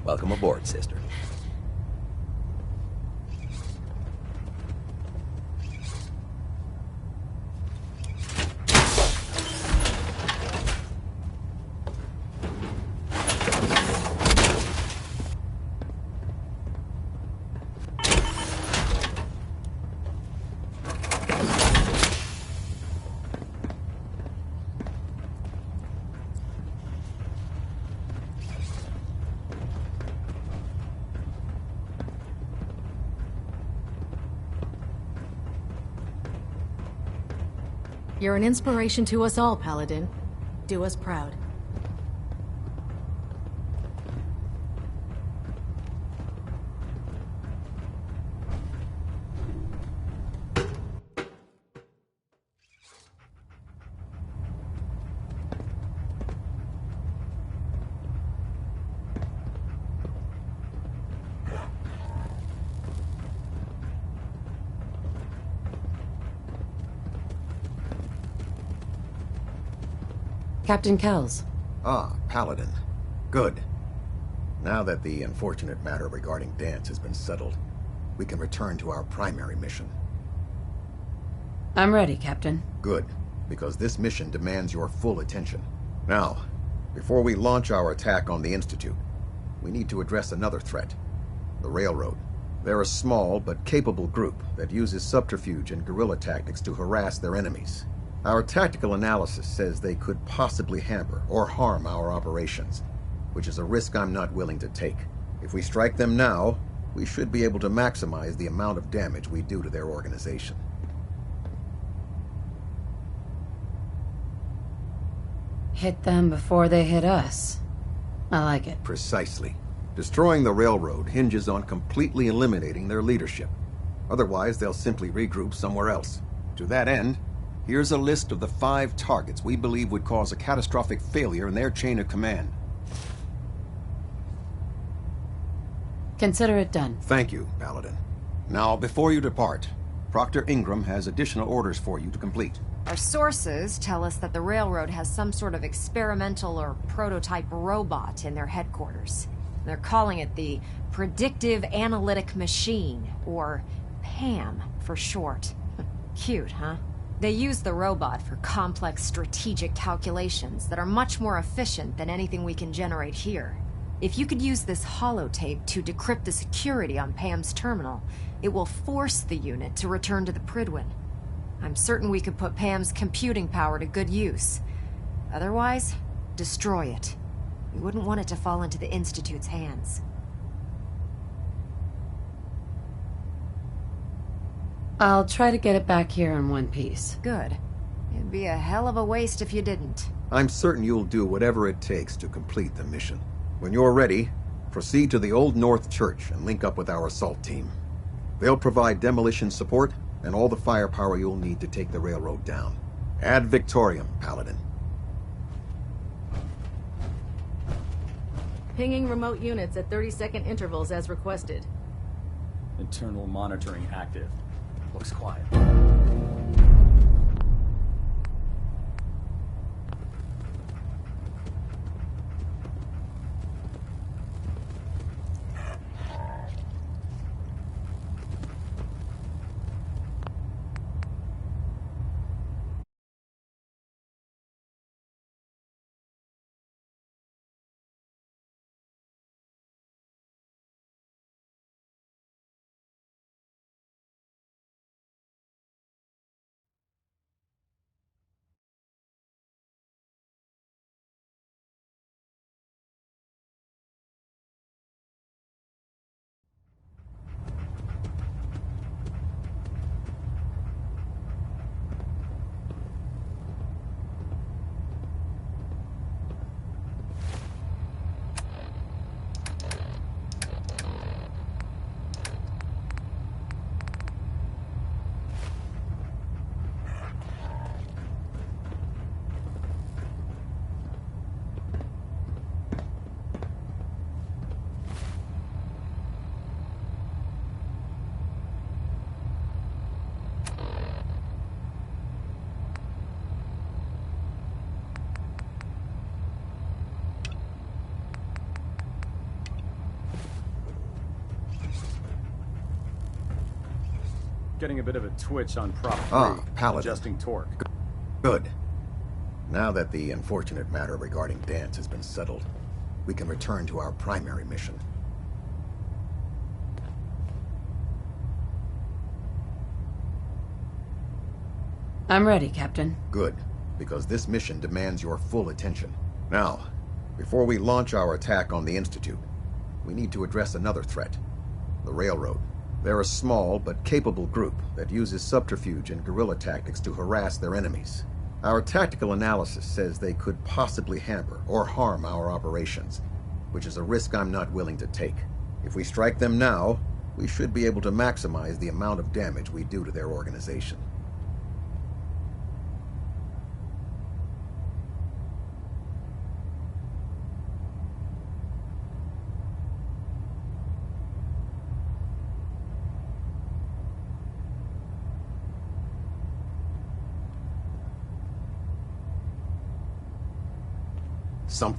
Welcome aboard, sister. You're an inspiration to us all, Paladin. Do us proud. Captain Kells. Ah, Paladin. Good. Now that the unfortunate matter regarding Dance has been settled, we can return to our primary mission. I'm ready, Captain. Good, because this mission demands your full attention. Now, before we launch our attack on the Institute, we need to address another threat. The Railroad. They're a small but capable group that uses subterfuge and guerrilla tactics to harass their enemies. Our tactical analysis says they could possibly hamper or harm our operations, which is a risk I'm not willing to take. If we strike them now, we should be able to maximize the amount of damage we do to their organization. Hit them before they hit us. I like it. Precisely. Destroying the railroad hinges on completely eliminating their leadership. Otherwise, they'll simply regroup somewhere else. To that end, here's a list of the 5 targets we believe would cause a catastrophic failure in their chain of command. Consider it done. Thank you, Paladin. Now, before you depart, Proctor Ingram has additional orders for you to complete. Our sources tell us that the railroad has some sort of experimental or prototype robot in their headquarters. They're calling it the Predictive Analytic Machine, or PAM for short. Cute, huh? They use the robot for complex strategic calculations that are much more efficient than anything we can generate here. If you could use this holotape to decrypt the security on PAM's terminal, it will force the unit to return to the Prydwen. I'm certain we could put PAM's computing power to good use. Otherwise, destroy it. We wouldn't want it to fall into the Institute's hands. I'll try to get it back here in one piece. Good. It'd be a hell of a waste if you didn't. I'm certain you'll do whatever it takes to complete the mission. When you're ready, proceed to the Old North Church and link up with our assault team. They'll provide demolition support and all the firepower you'll need to take the railroad down. Ad Victoriam, Paladin. Pinging remote units at 30-second intervals as requested. Internal monitoring active. Looks quiet. Getting a bit of a twitch on prop 3. Paladin. Adjusting torque. Good. Now that the unfortunate matter regarding Dance has been settled, we can return to our primary mission. I'm ready, Captain. Good, because this mission demands your full attention. Now, before we launch our attack on the Institute, we need to address another threat. The Railroad. They're a small but capable group that uses subterfuge and guerrilla tactics to harass their enemies. Our tactical analysis says they could possibly hamper or harm our operations, which is a risk I'm not willing to take. If we strike them now, we should be able to maximize the amount of damage we do to their organization.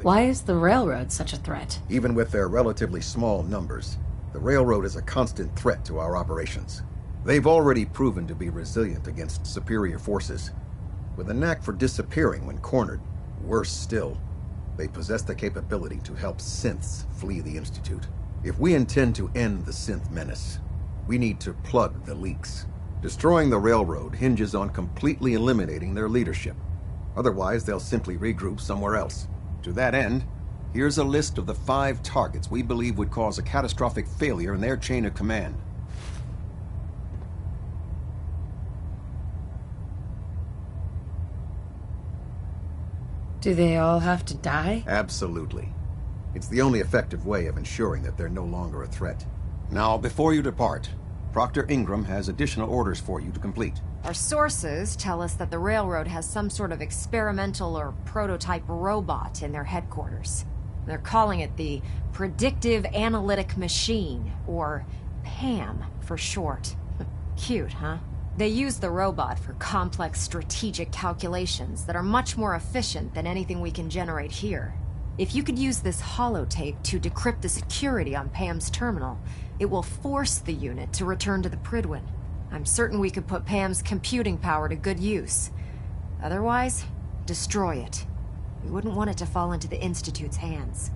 Why is the railroad such a threat? Even with their relatively small numbers, the railroad is a constant threat to our operations. They've already proven to be resilient against superior forces. With a knack for disappearing when cornered, worse still, they possess the capability to help synths flee the Institute. If we intend to end the synth menace, we need to plug the leaks. Destroying the railroad hinges on completely eliminating their leadership. Otherwise, they'll simply regroup somewhere else. To that end, here's a list of the 5 targets we believe would cause a catastrophic failure in their chain of command. Do they all have to die? Absolutely. It's the only effective way of ensuring that they're no longer a threat. Now, before you depart, Proctor Ingram has additional orders for you to complete. Our sources tell us that the railroad has some sort of experimental or prototype robot in their headquarters. They're calling it the Predictive Analytic Machine, or PAM for short. Cute, huh? They use the robot for complex strategic calculations that are much more efficient than anything we can generate here. If you could use this holotape to decrypt the security on Pam's terminal, it will force the unit to return to the Prydwen. I'm certain we could put Pam's computing power to good use. Otherwise, destroy it. We wouldn't want it to fall into the Institute's hands.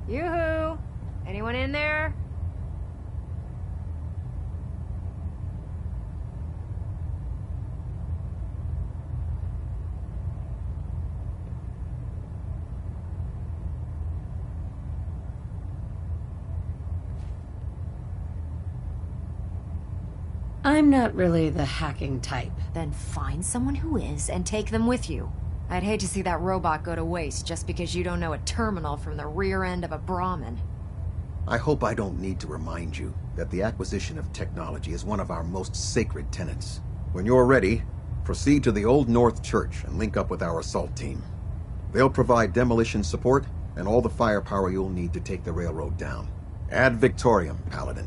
Yoo-hoo! Anyone in there? I'm not really the hacking type. Then find someone who is and take them with you. I'd hate to see that robot go to waste just because you don't know a terminal from the rear end of a Brahmin. I hope I don't need to remind you that the acquisition of technology is one of our most sacred tenets. When you're ready, proceed to the Old North Church and link up with our assault team. They'll provide demolition support and all the firepower you'll need to take the railroad down. Ad Victoriam, Paladin.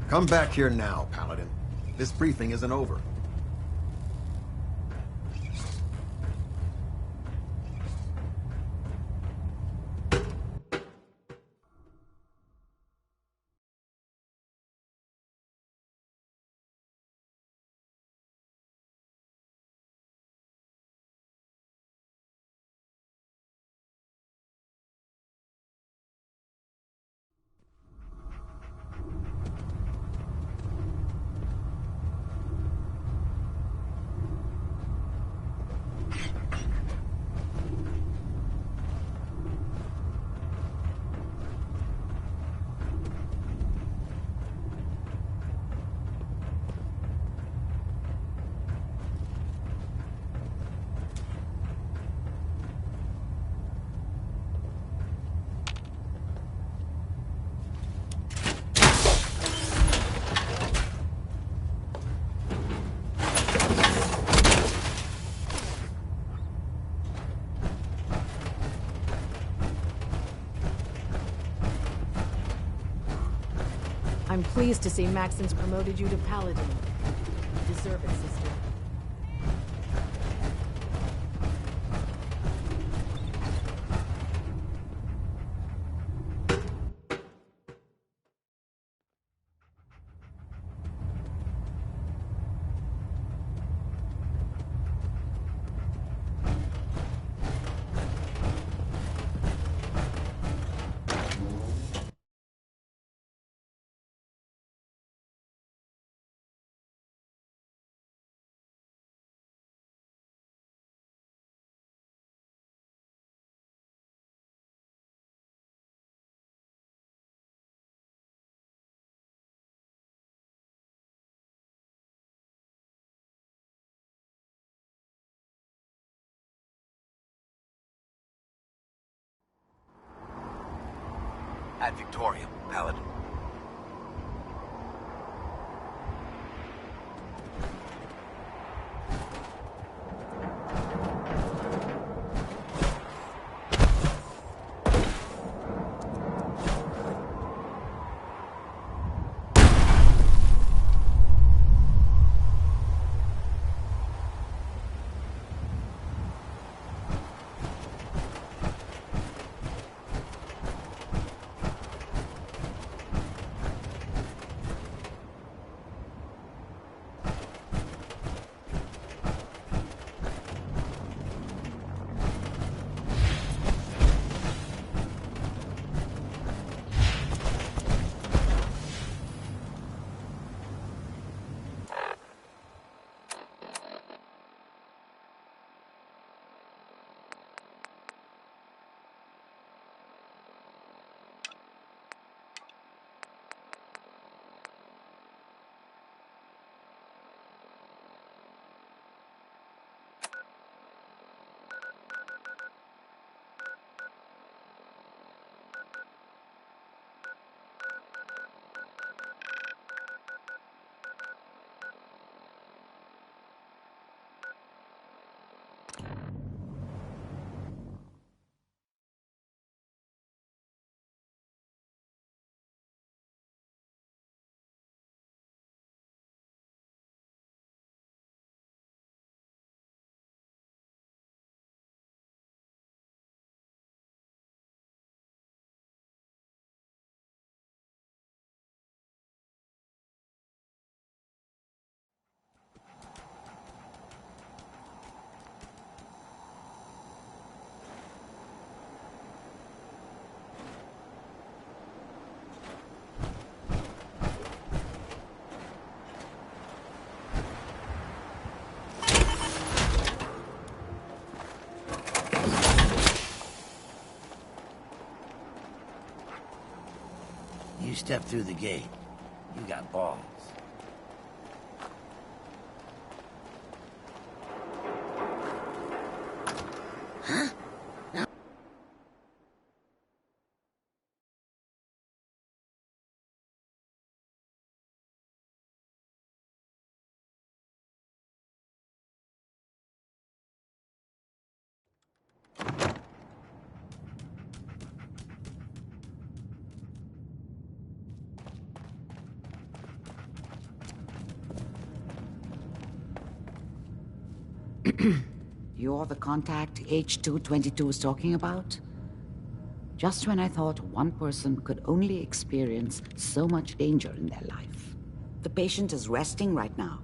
Come back here now, Paladin. This briefing isn't over. I'm pleased to see Maxon's promoted you to Paladin. You deserve it, sister. Ad Victoriam, Paladin. step through the gate. You got balls. Huh? No. You're the contact H-222 is talking about? Just when I thought one person could only experience so much danger in their life. The patient is resting right now.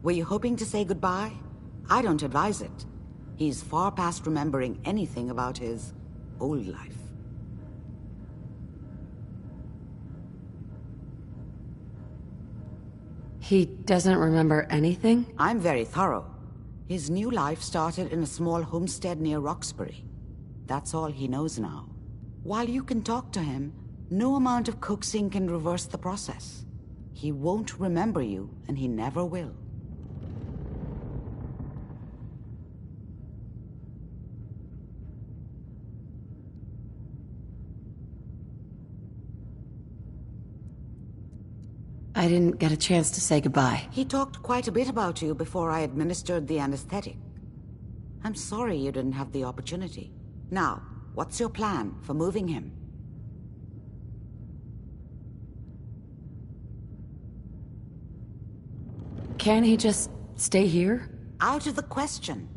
Were you hoping to say goodbye? I don't advise it. He's far past remembering anything about his old life. He doesn't remember anything? I'm very thorough. His new life started in a small homestead near Roxbury. That's all he knows now. While you can talk to him, no amount of coaxing can reverse the process. He won't remember you, and he never will. I didn't get a chance to say goodbye. He talked quite a bit about you before I administered the anesthetic. I'm sorry you didn't have the opportunity. Now, what's your plan for moving him? Can't he just stay here? Out of the question.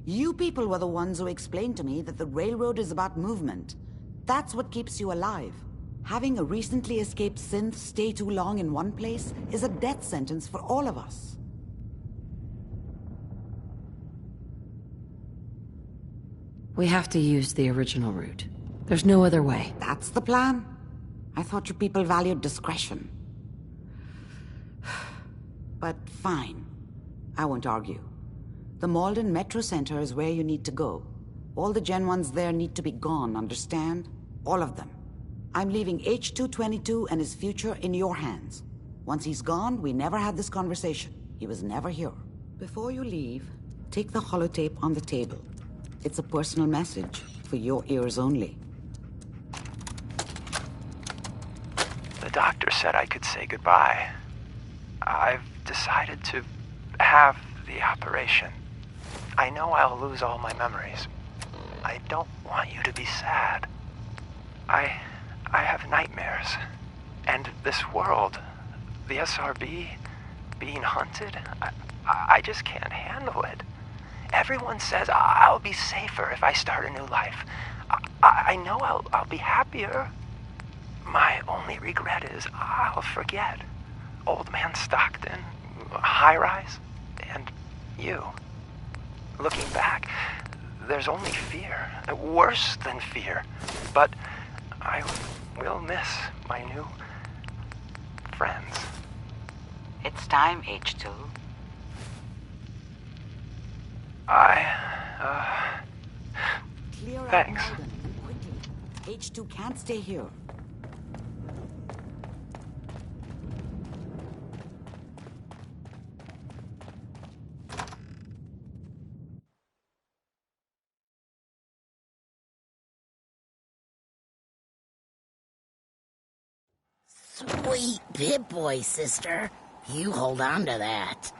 You people were the ones who explained to me that the railroad is about movement. That's what keeps you alive. Having a recently escaped synth stay too long in one place is a death sentence for all of us. We have to use the original route. There's no other way. That's the plan? I thought you people valued discretion. But fine. I won't argue. The Malden Metro Center is where you need to go. All the Gen 1s there need to be gone, understand? All of them. I'm leaving H-222 and his future in your hands. Once he's gone, we never had this conversation. He was never here. Before you leave, take the holotape on the table. It's a personal message for your ears only. The doctor said I could say goodbye. I've decided to have the operation. I know I'll lose all my memories. I don't want you to be sad. I have nightmares. And this world, the SRB, being hunted, I just can't handle it. Everyone says I'll be safer if I start a new life. I know I'll be happier. My only regret is I'll forget. Old Man Stockton, High Rise, and you. Looking back, there's only fear. Worse than fear. But I will miss my new friends. It's time, H2. Clear out Thanks. Malden, and quickly. H2 can't stay here. Sweet Pip-Boy, sister. You hold on to that.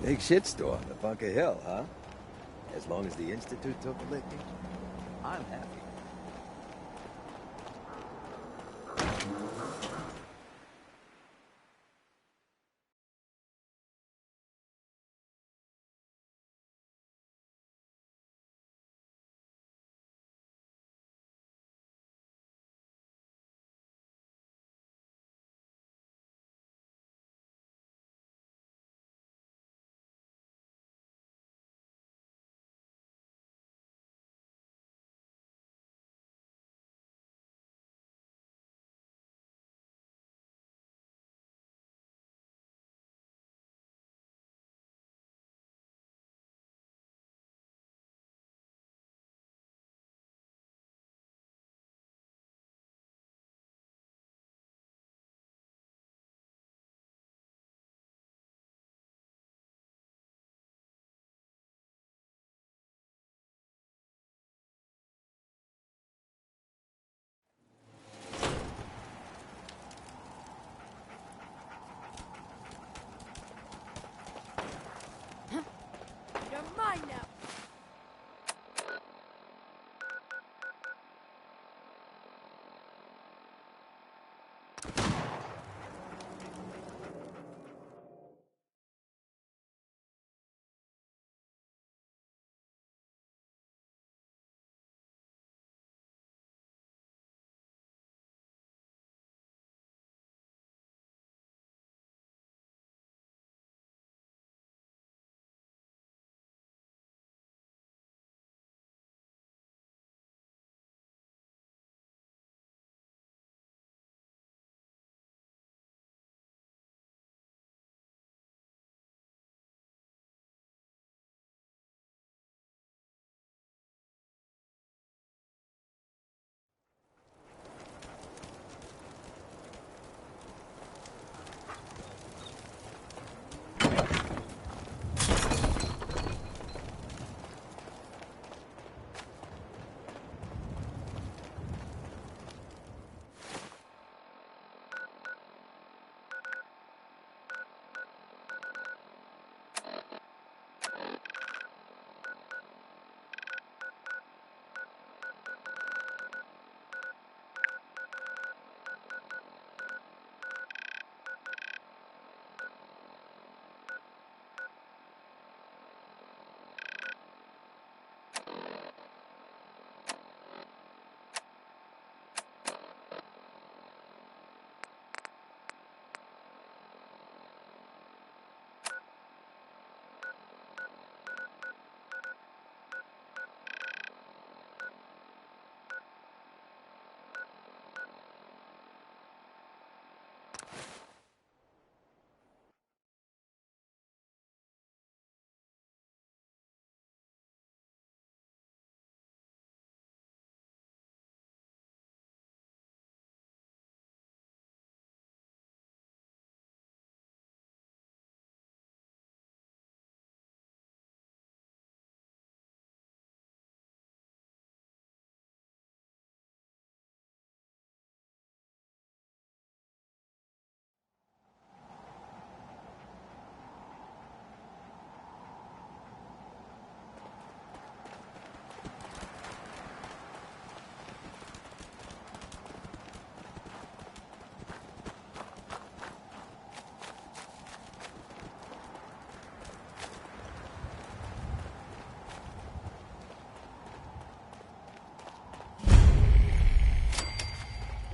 Big shitstorm at Bunker Hill, huh? As long as the Institute took a licking, I'm happy.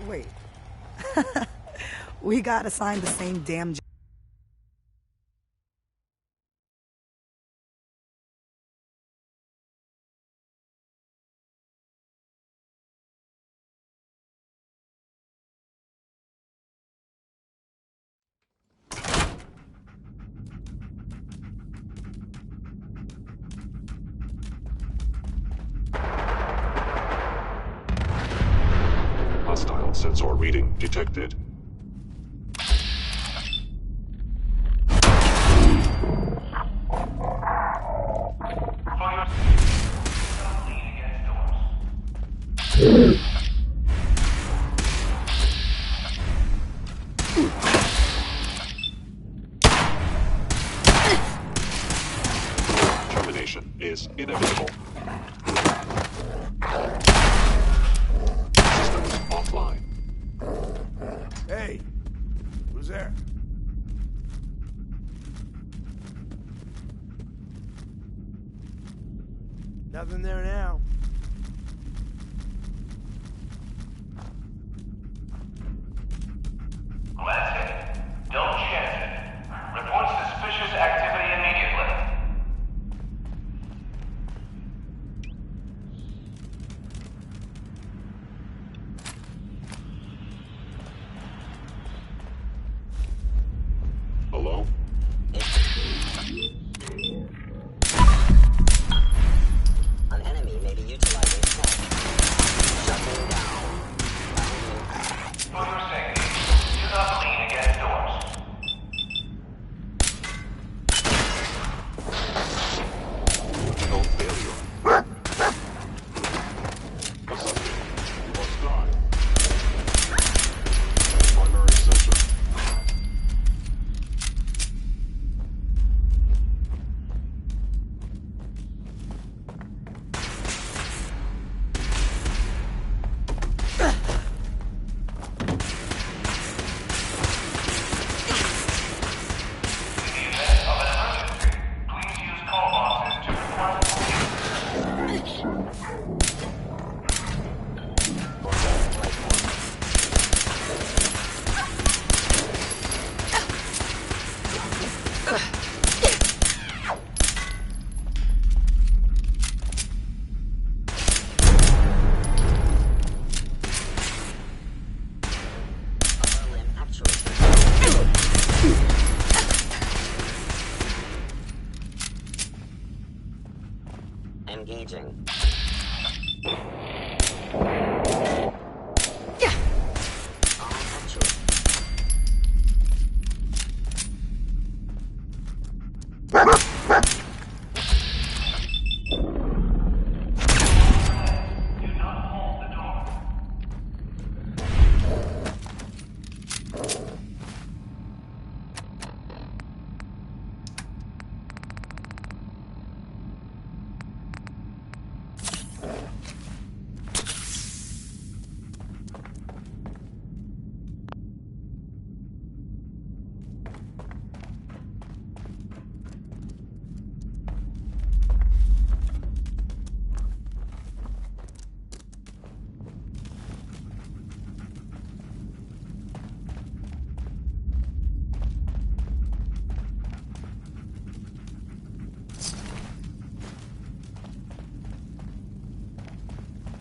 Wait. We got assigned the same damn job. Hostile sensor reading detected. Termination is inevitable. Systems offline. Hey, who's there? Nothing there now. Gladstone, don't chance it. Report suspicious activity immediately. Hello? An enemy may be utilizing tech. Shutting down. For your safety, do not lean against doors. Critical failure. The subject must die. Primary sensor. Engaging.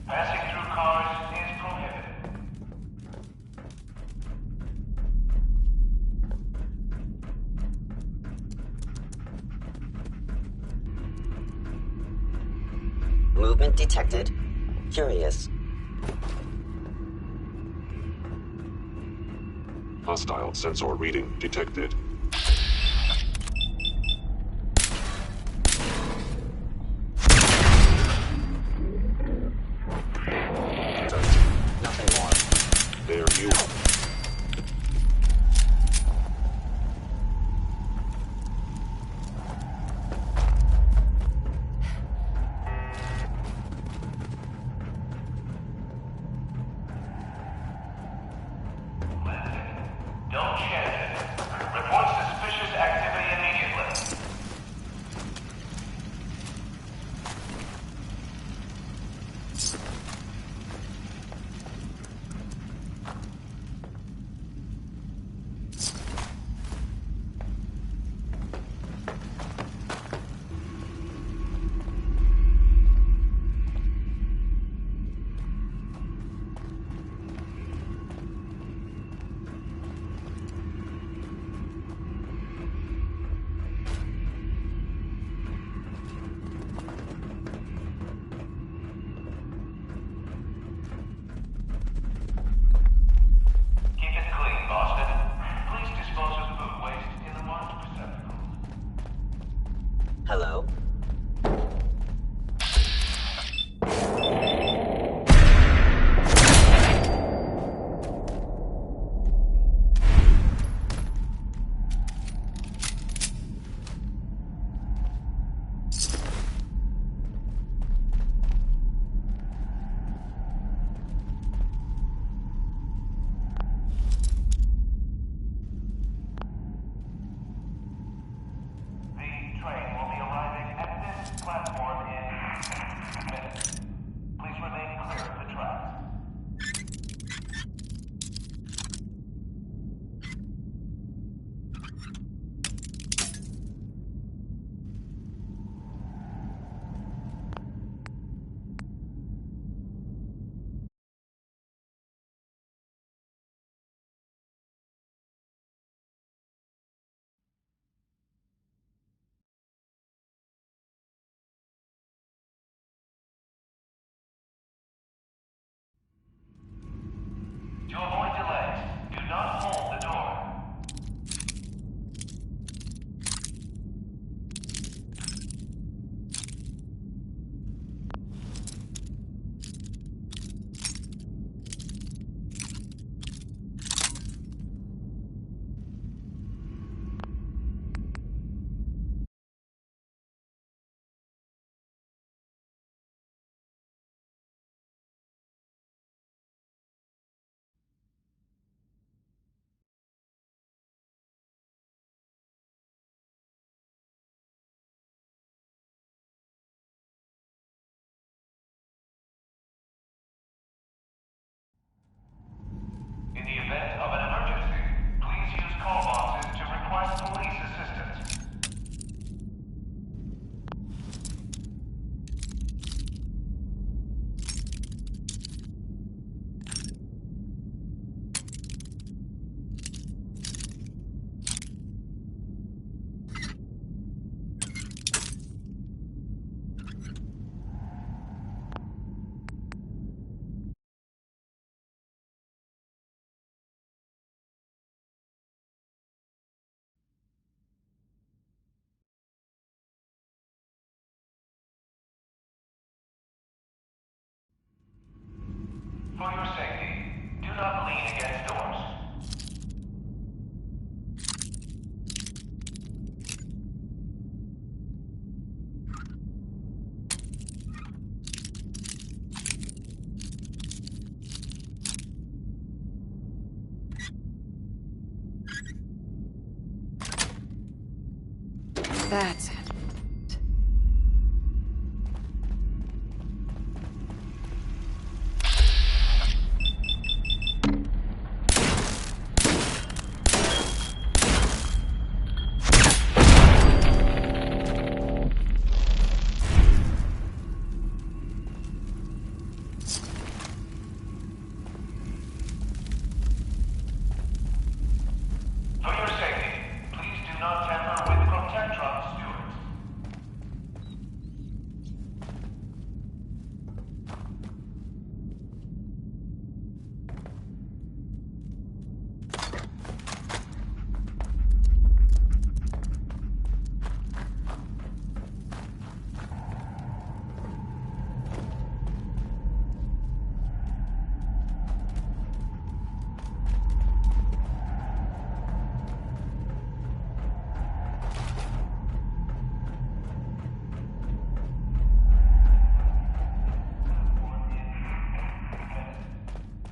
Passing through cars is prohibited. Movement detected. Curious. Hostile sensor reading detected. Nothing more. There you are. Don't chance it. Report suspicious activity immediately. For your safety, do not lean against doors. That's it. For your safety, please do not tamper with Protectron stewards.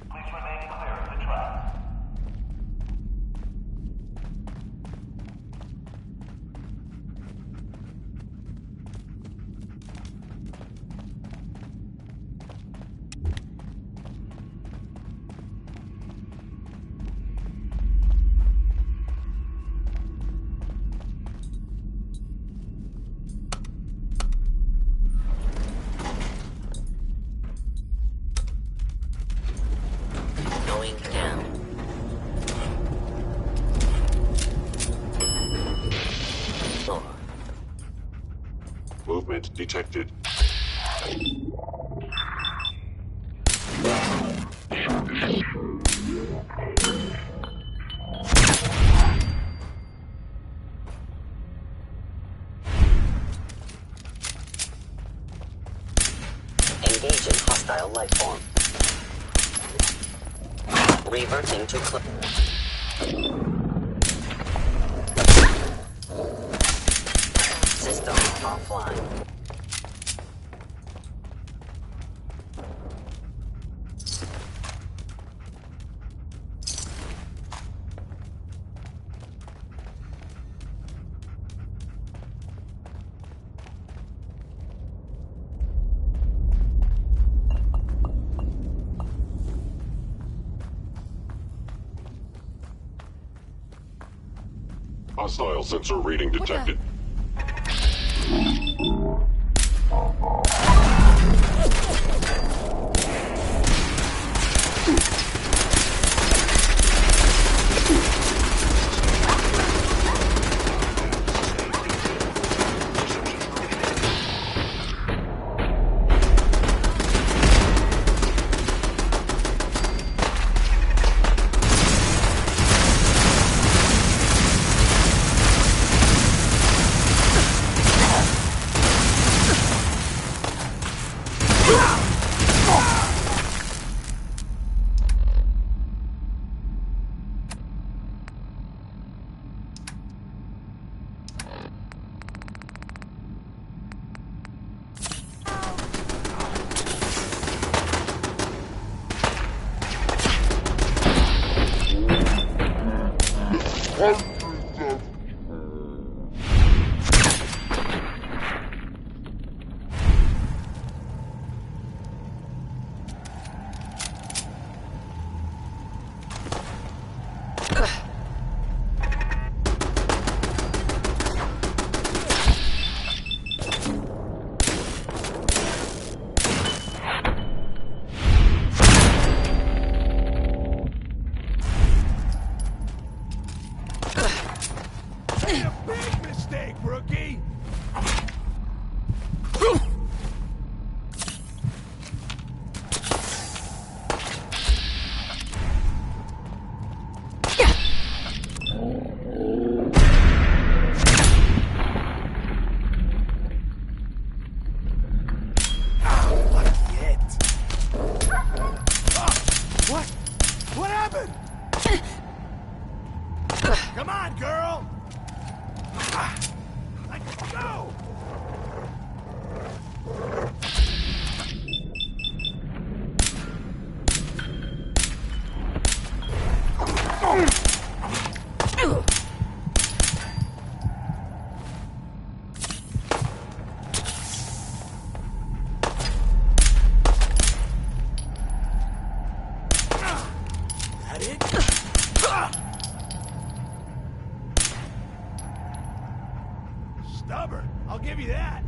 Please remain clear of the trap. Going down. Floor. Movement detected. Engaging hostile life form. Reverting to system offline. Hostile sensor reading detected. What? What happened? Come on, girl! Let's go! Stubborn, I'll give you that.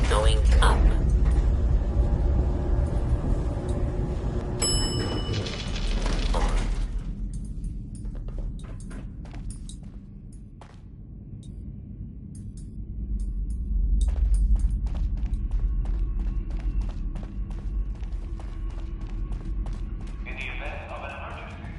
Going up. In the event of an emergency,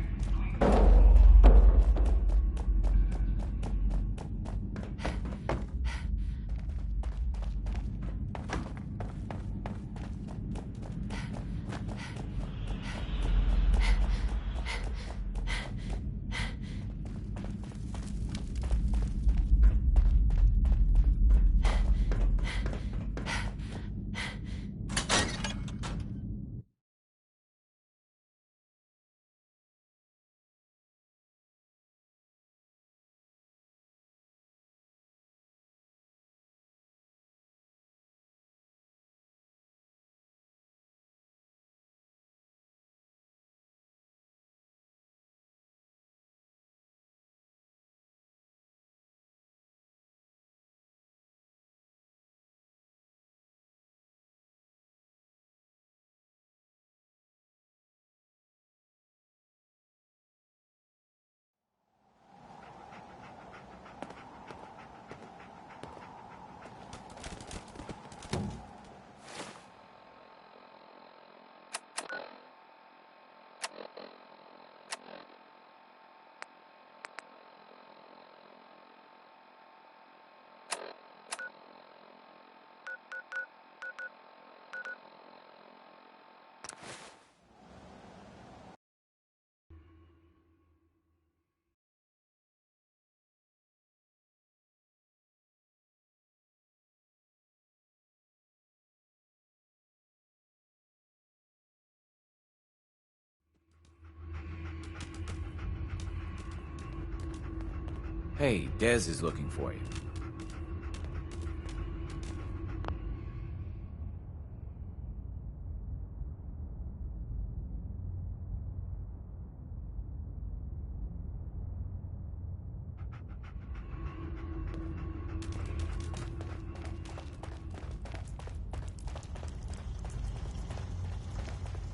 Hey, Dez is looking for you.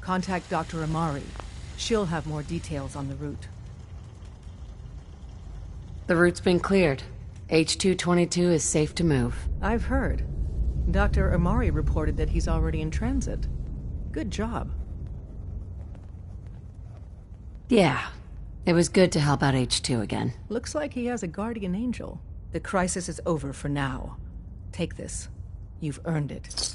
Contact Dr. Amari. She'll have more details on the route. The route's been cleared. H-222 is safe to move. I've heard. Dr. Amari reported that he's already in transit. Good job. Yeah. It was good to help out H-2 again. Looks like he has a guardian angel. The crisis is over for now. Take this. You've earned it.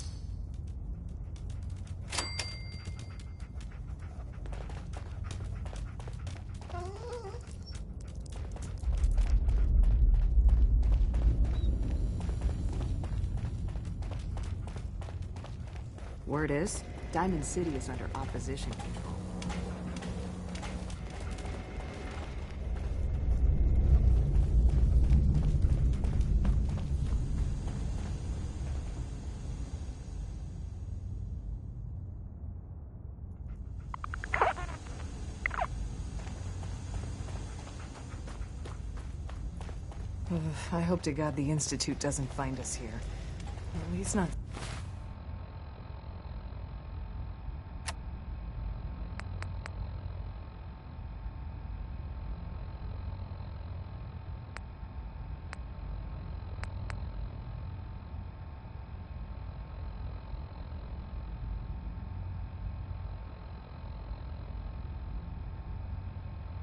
Word is, Diamond City is under opposition control. I hope to God the Institute doesn't find us here. At least not...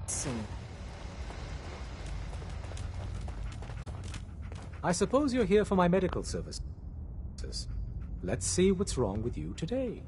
soon. I suppose you're here for my medical services. Let's see what's wrong with you today.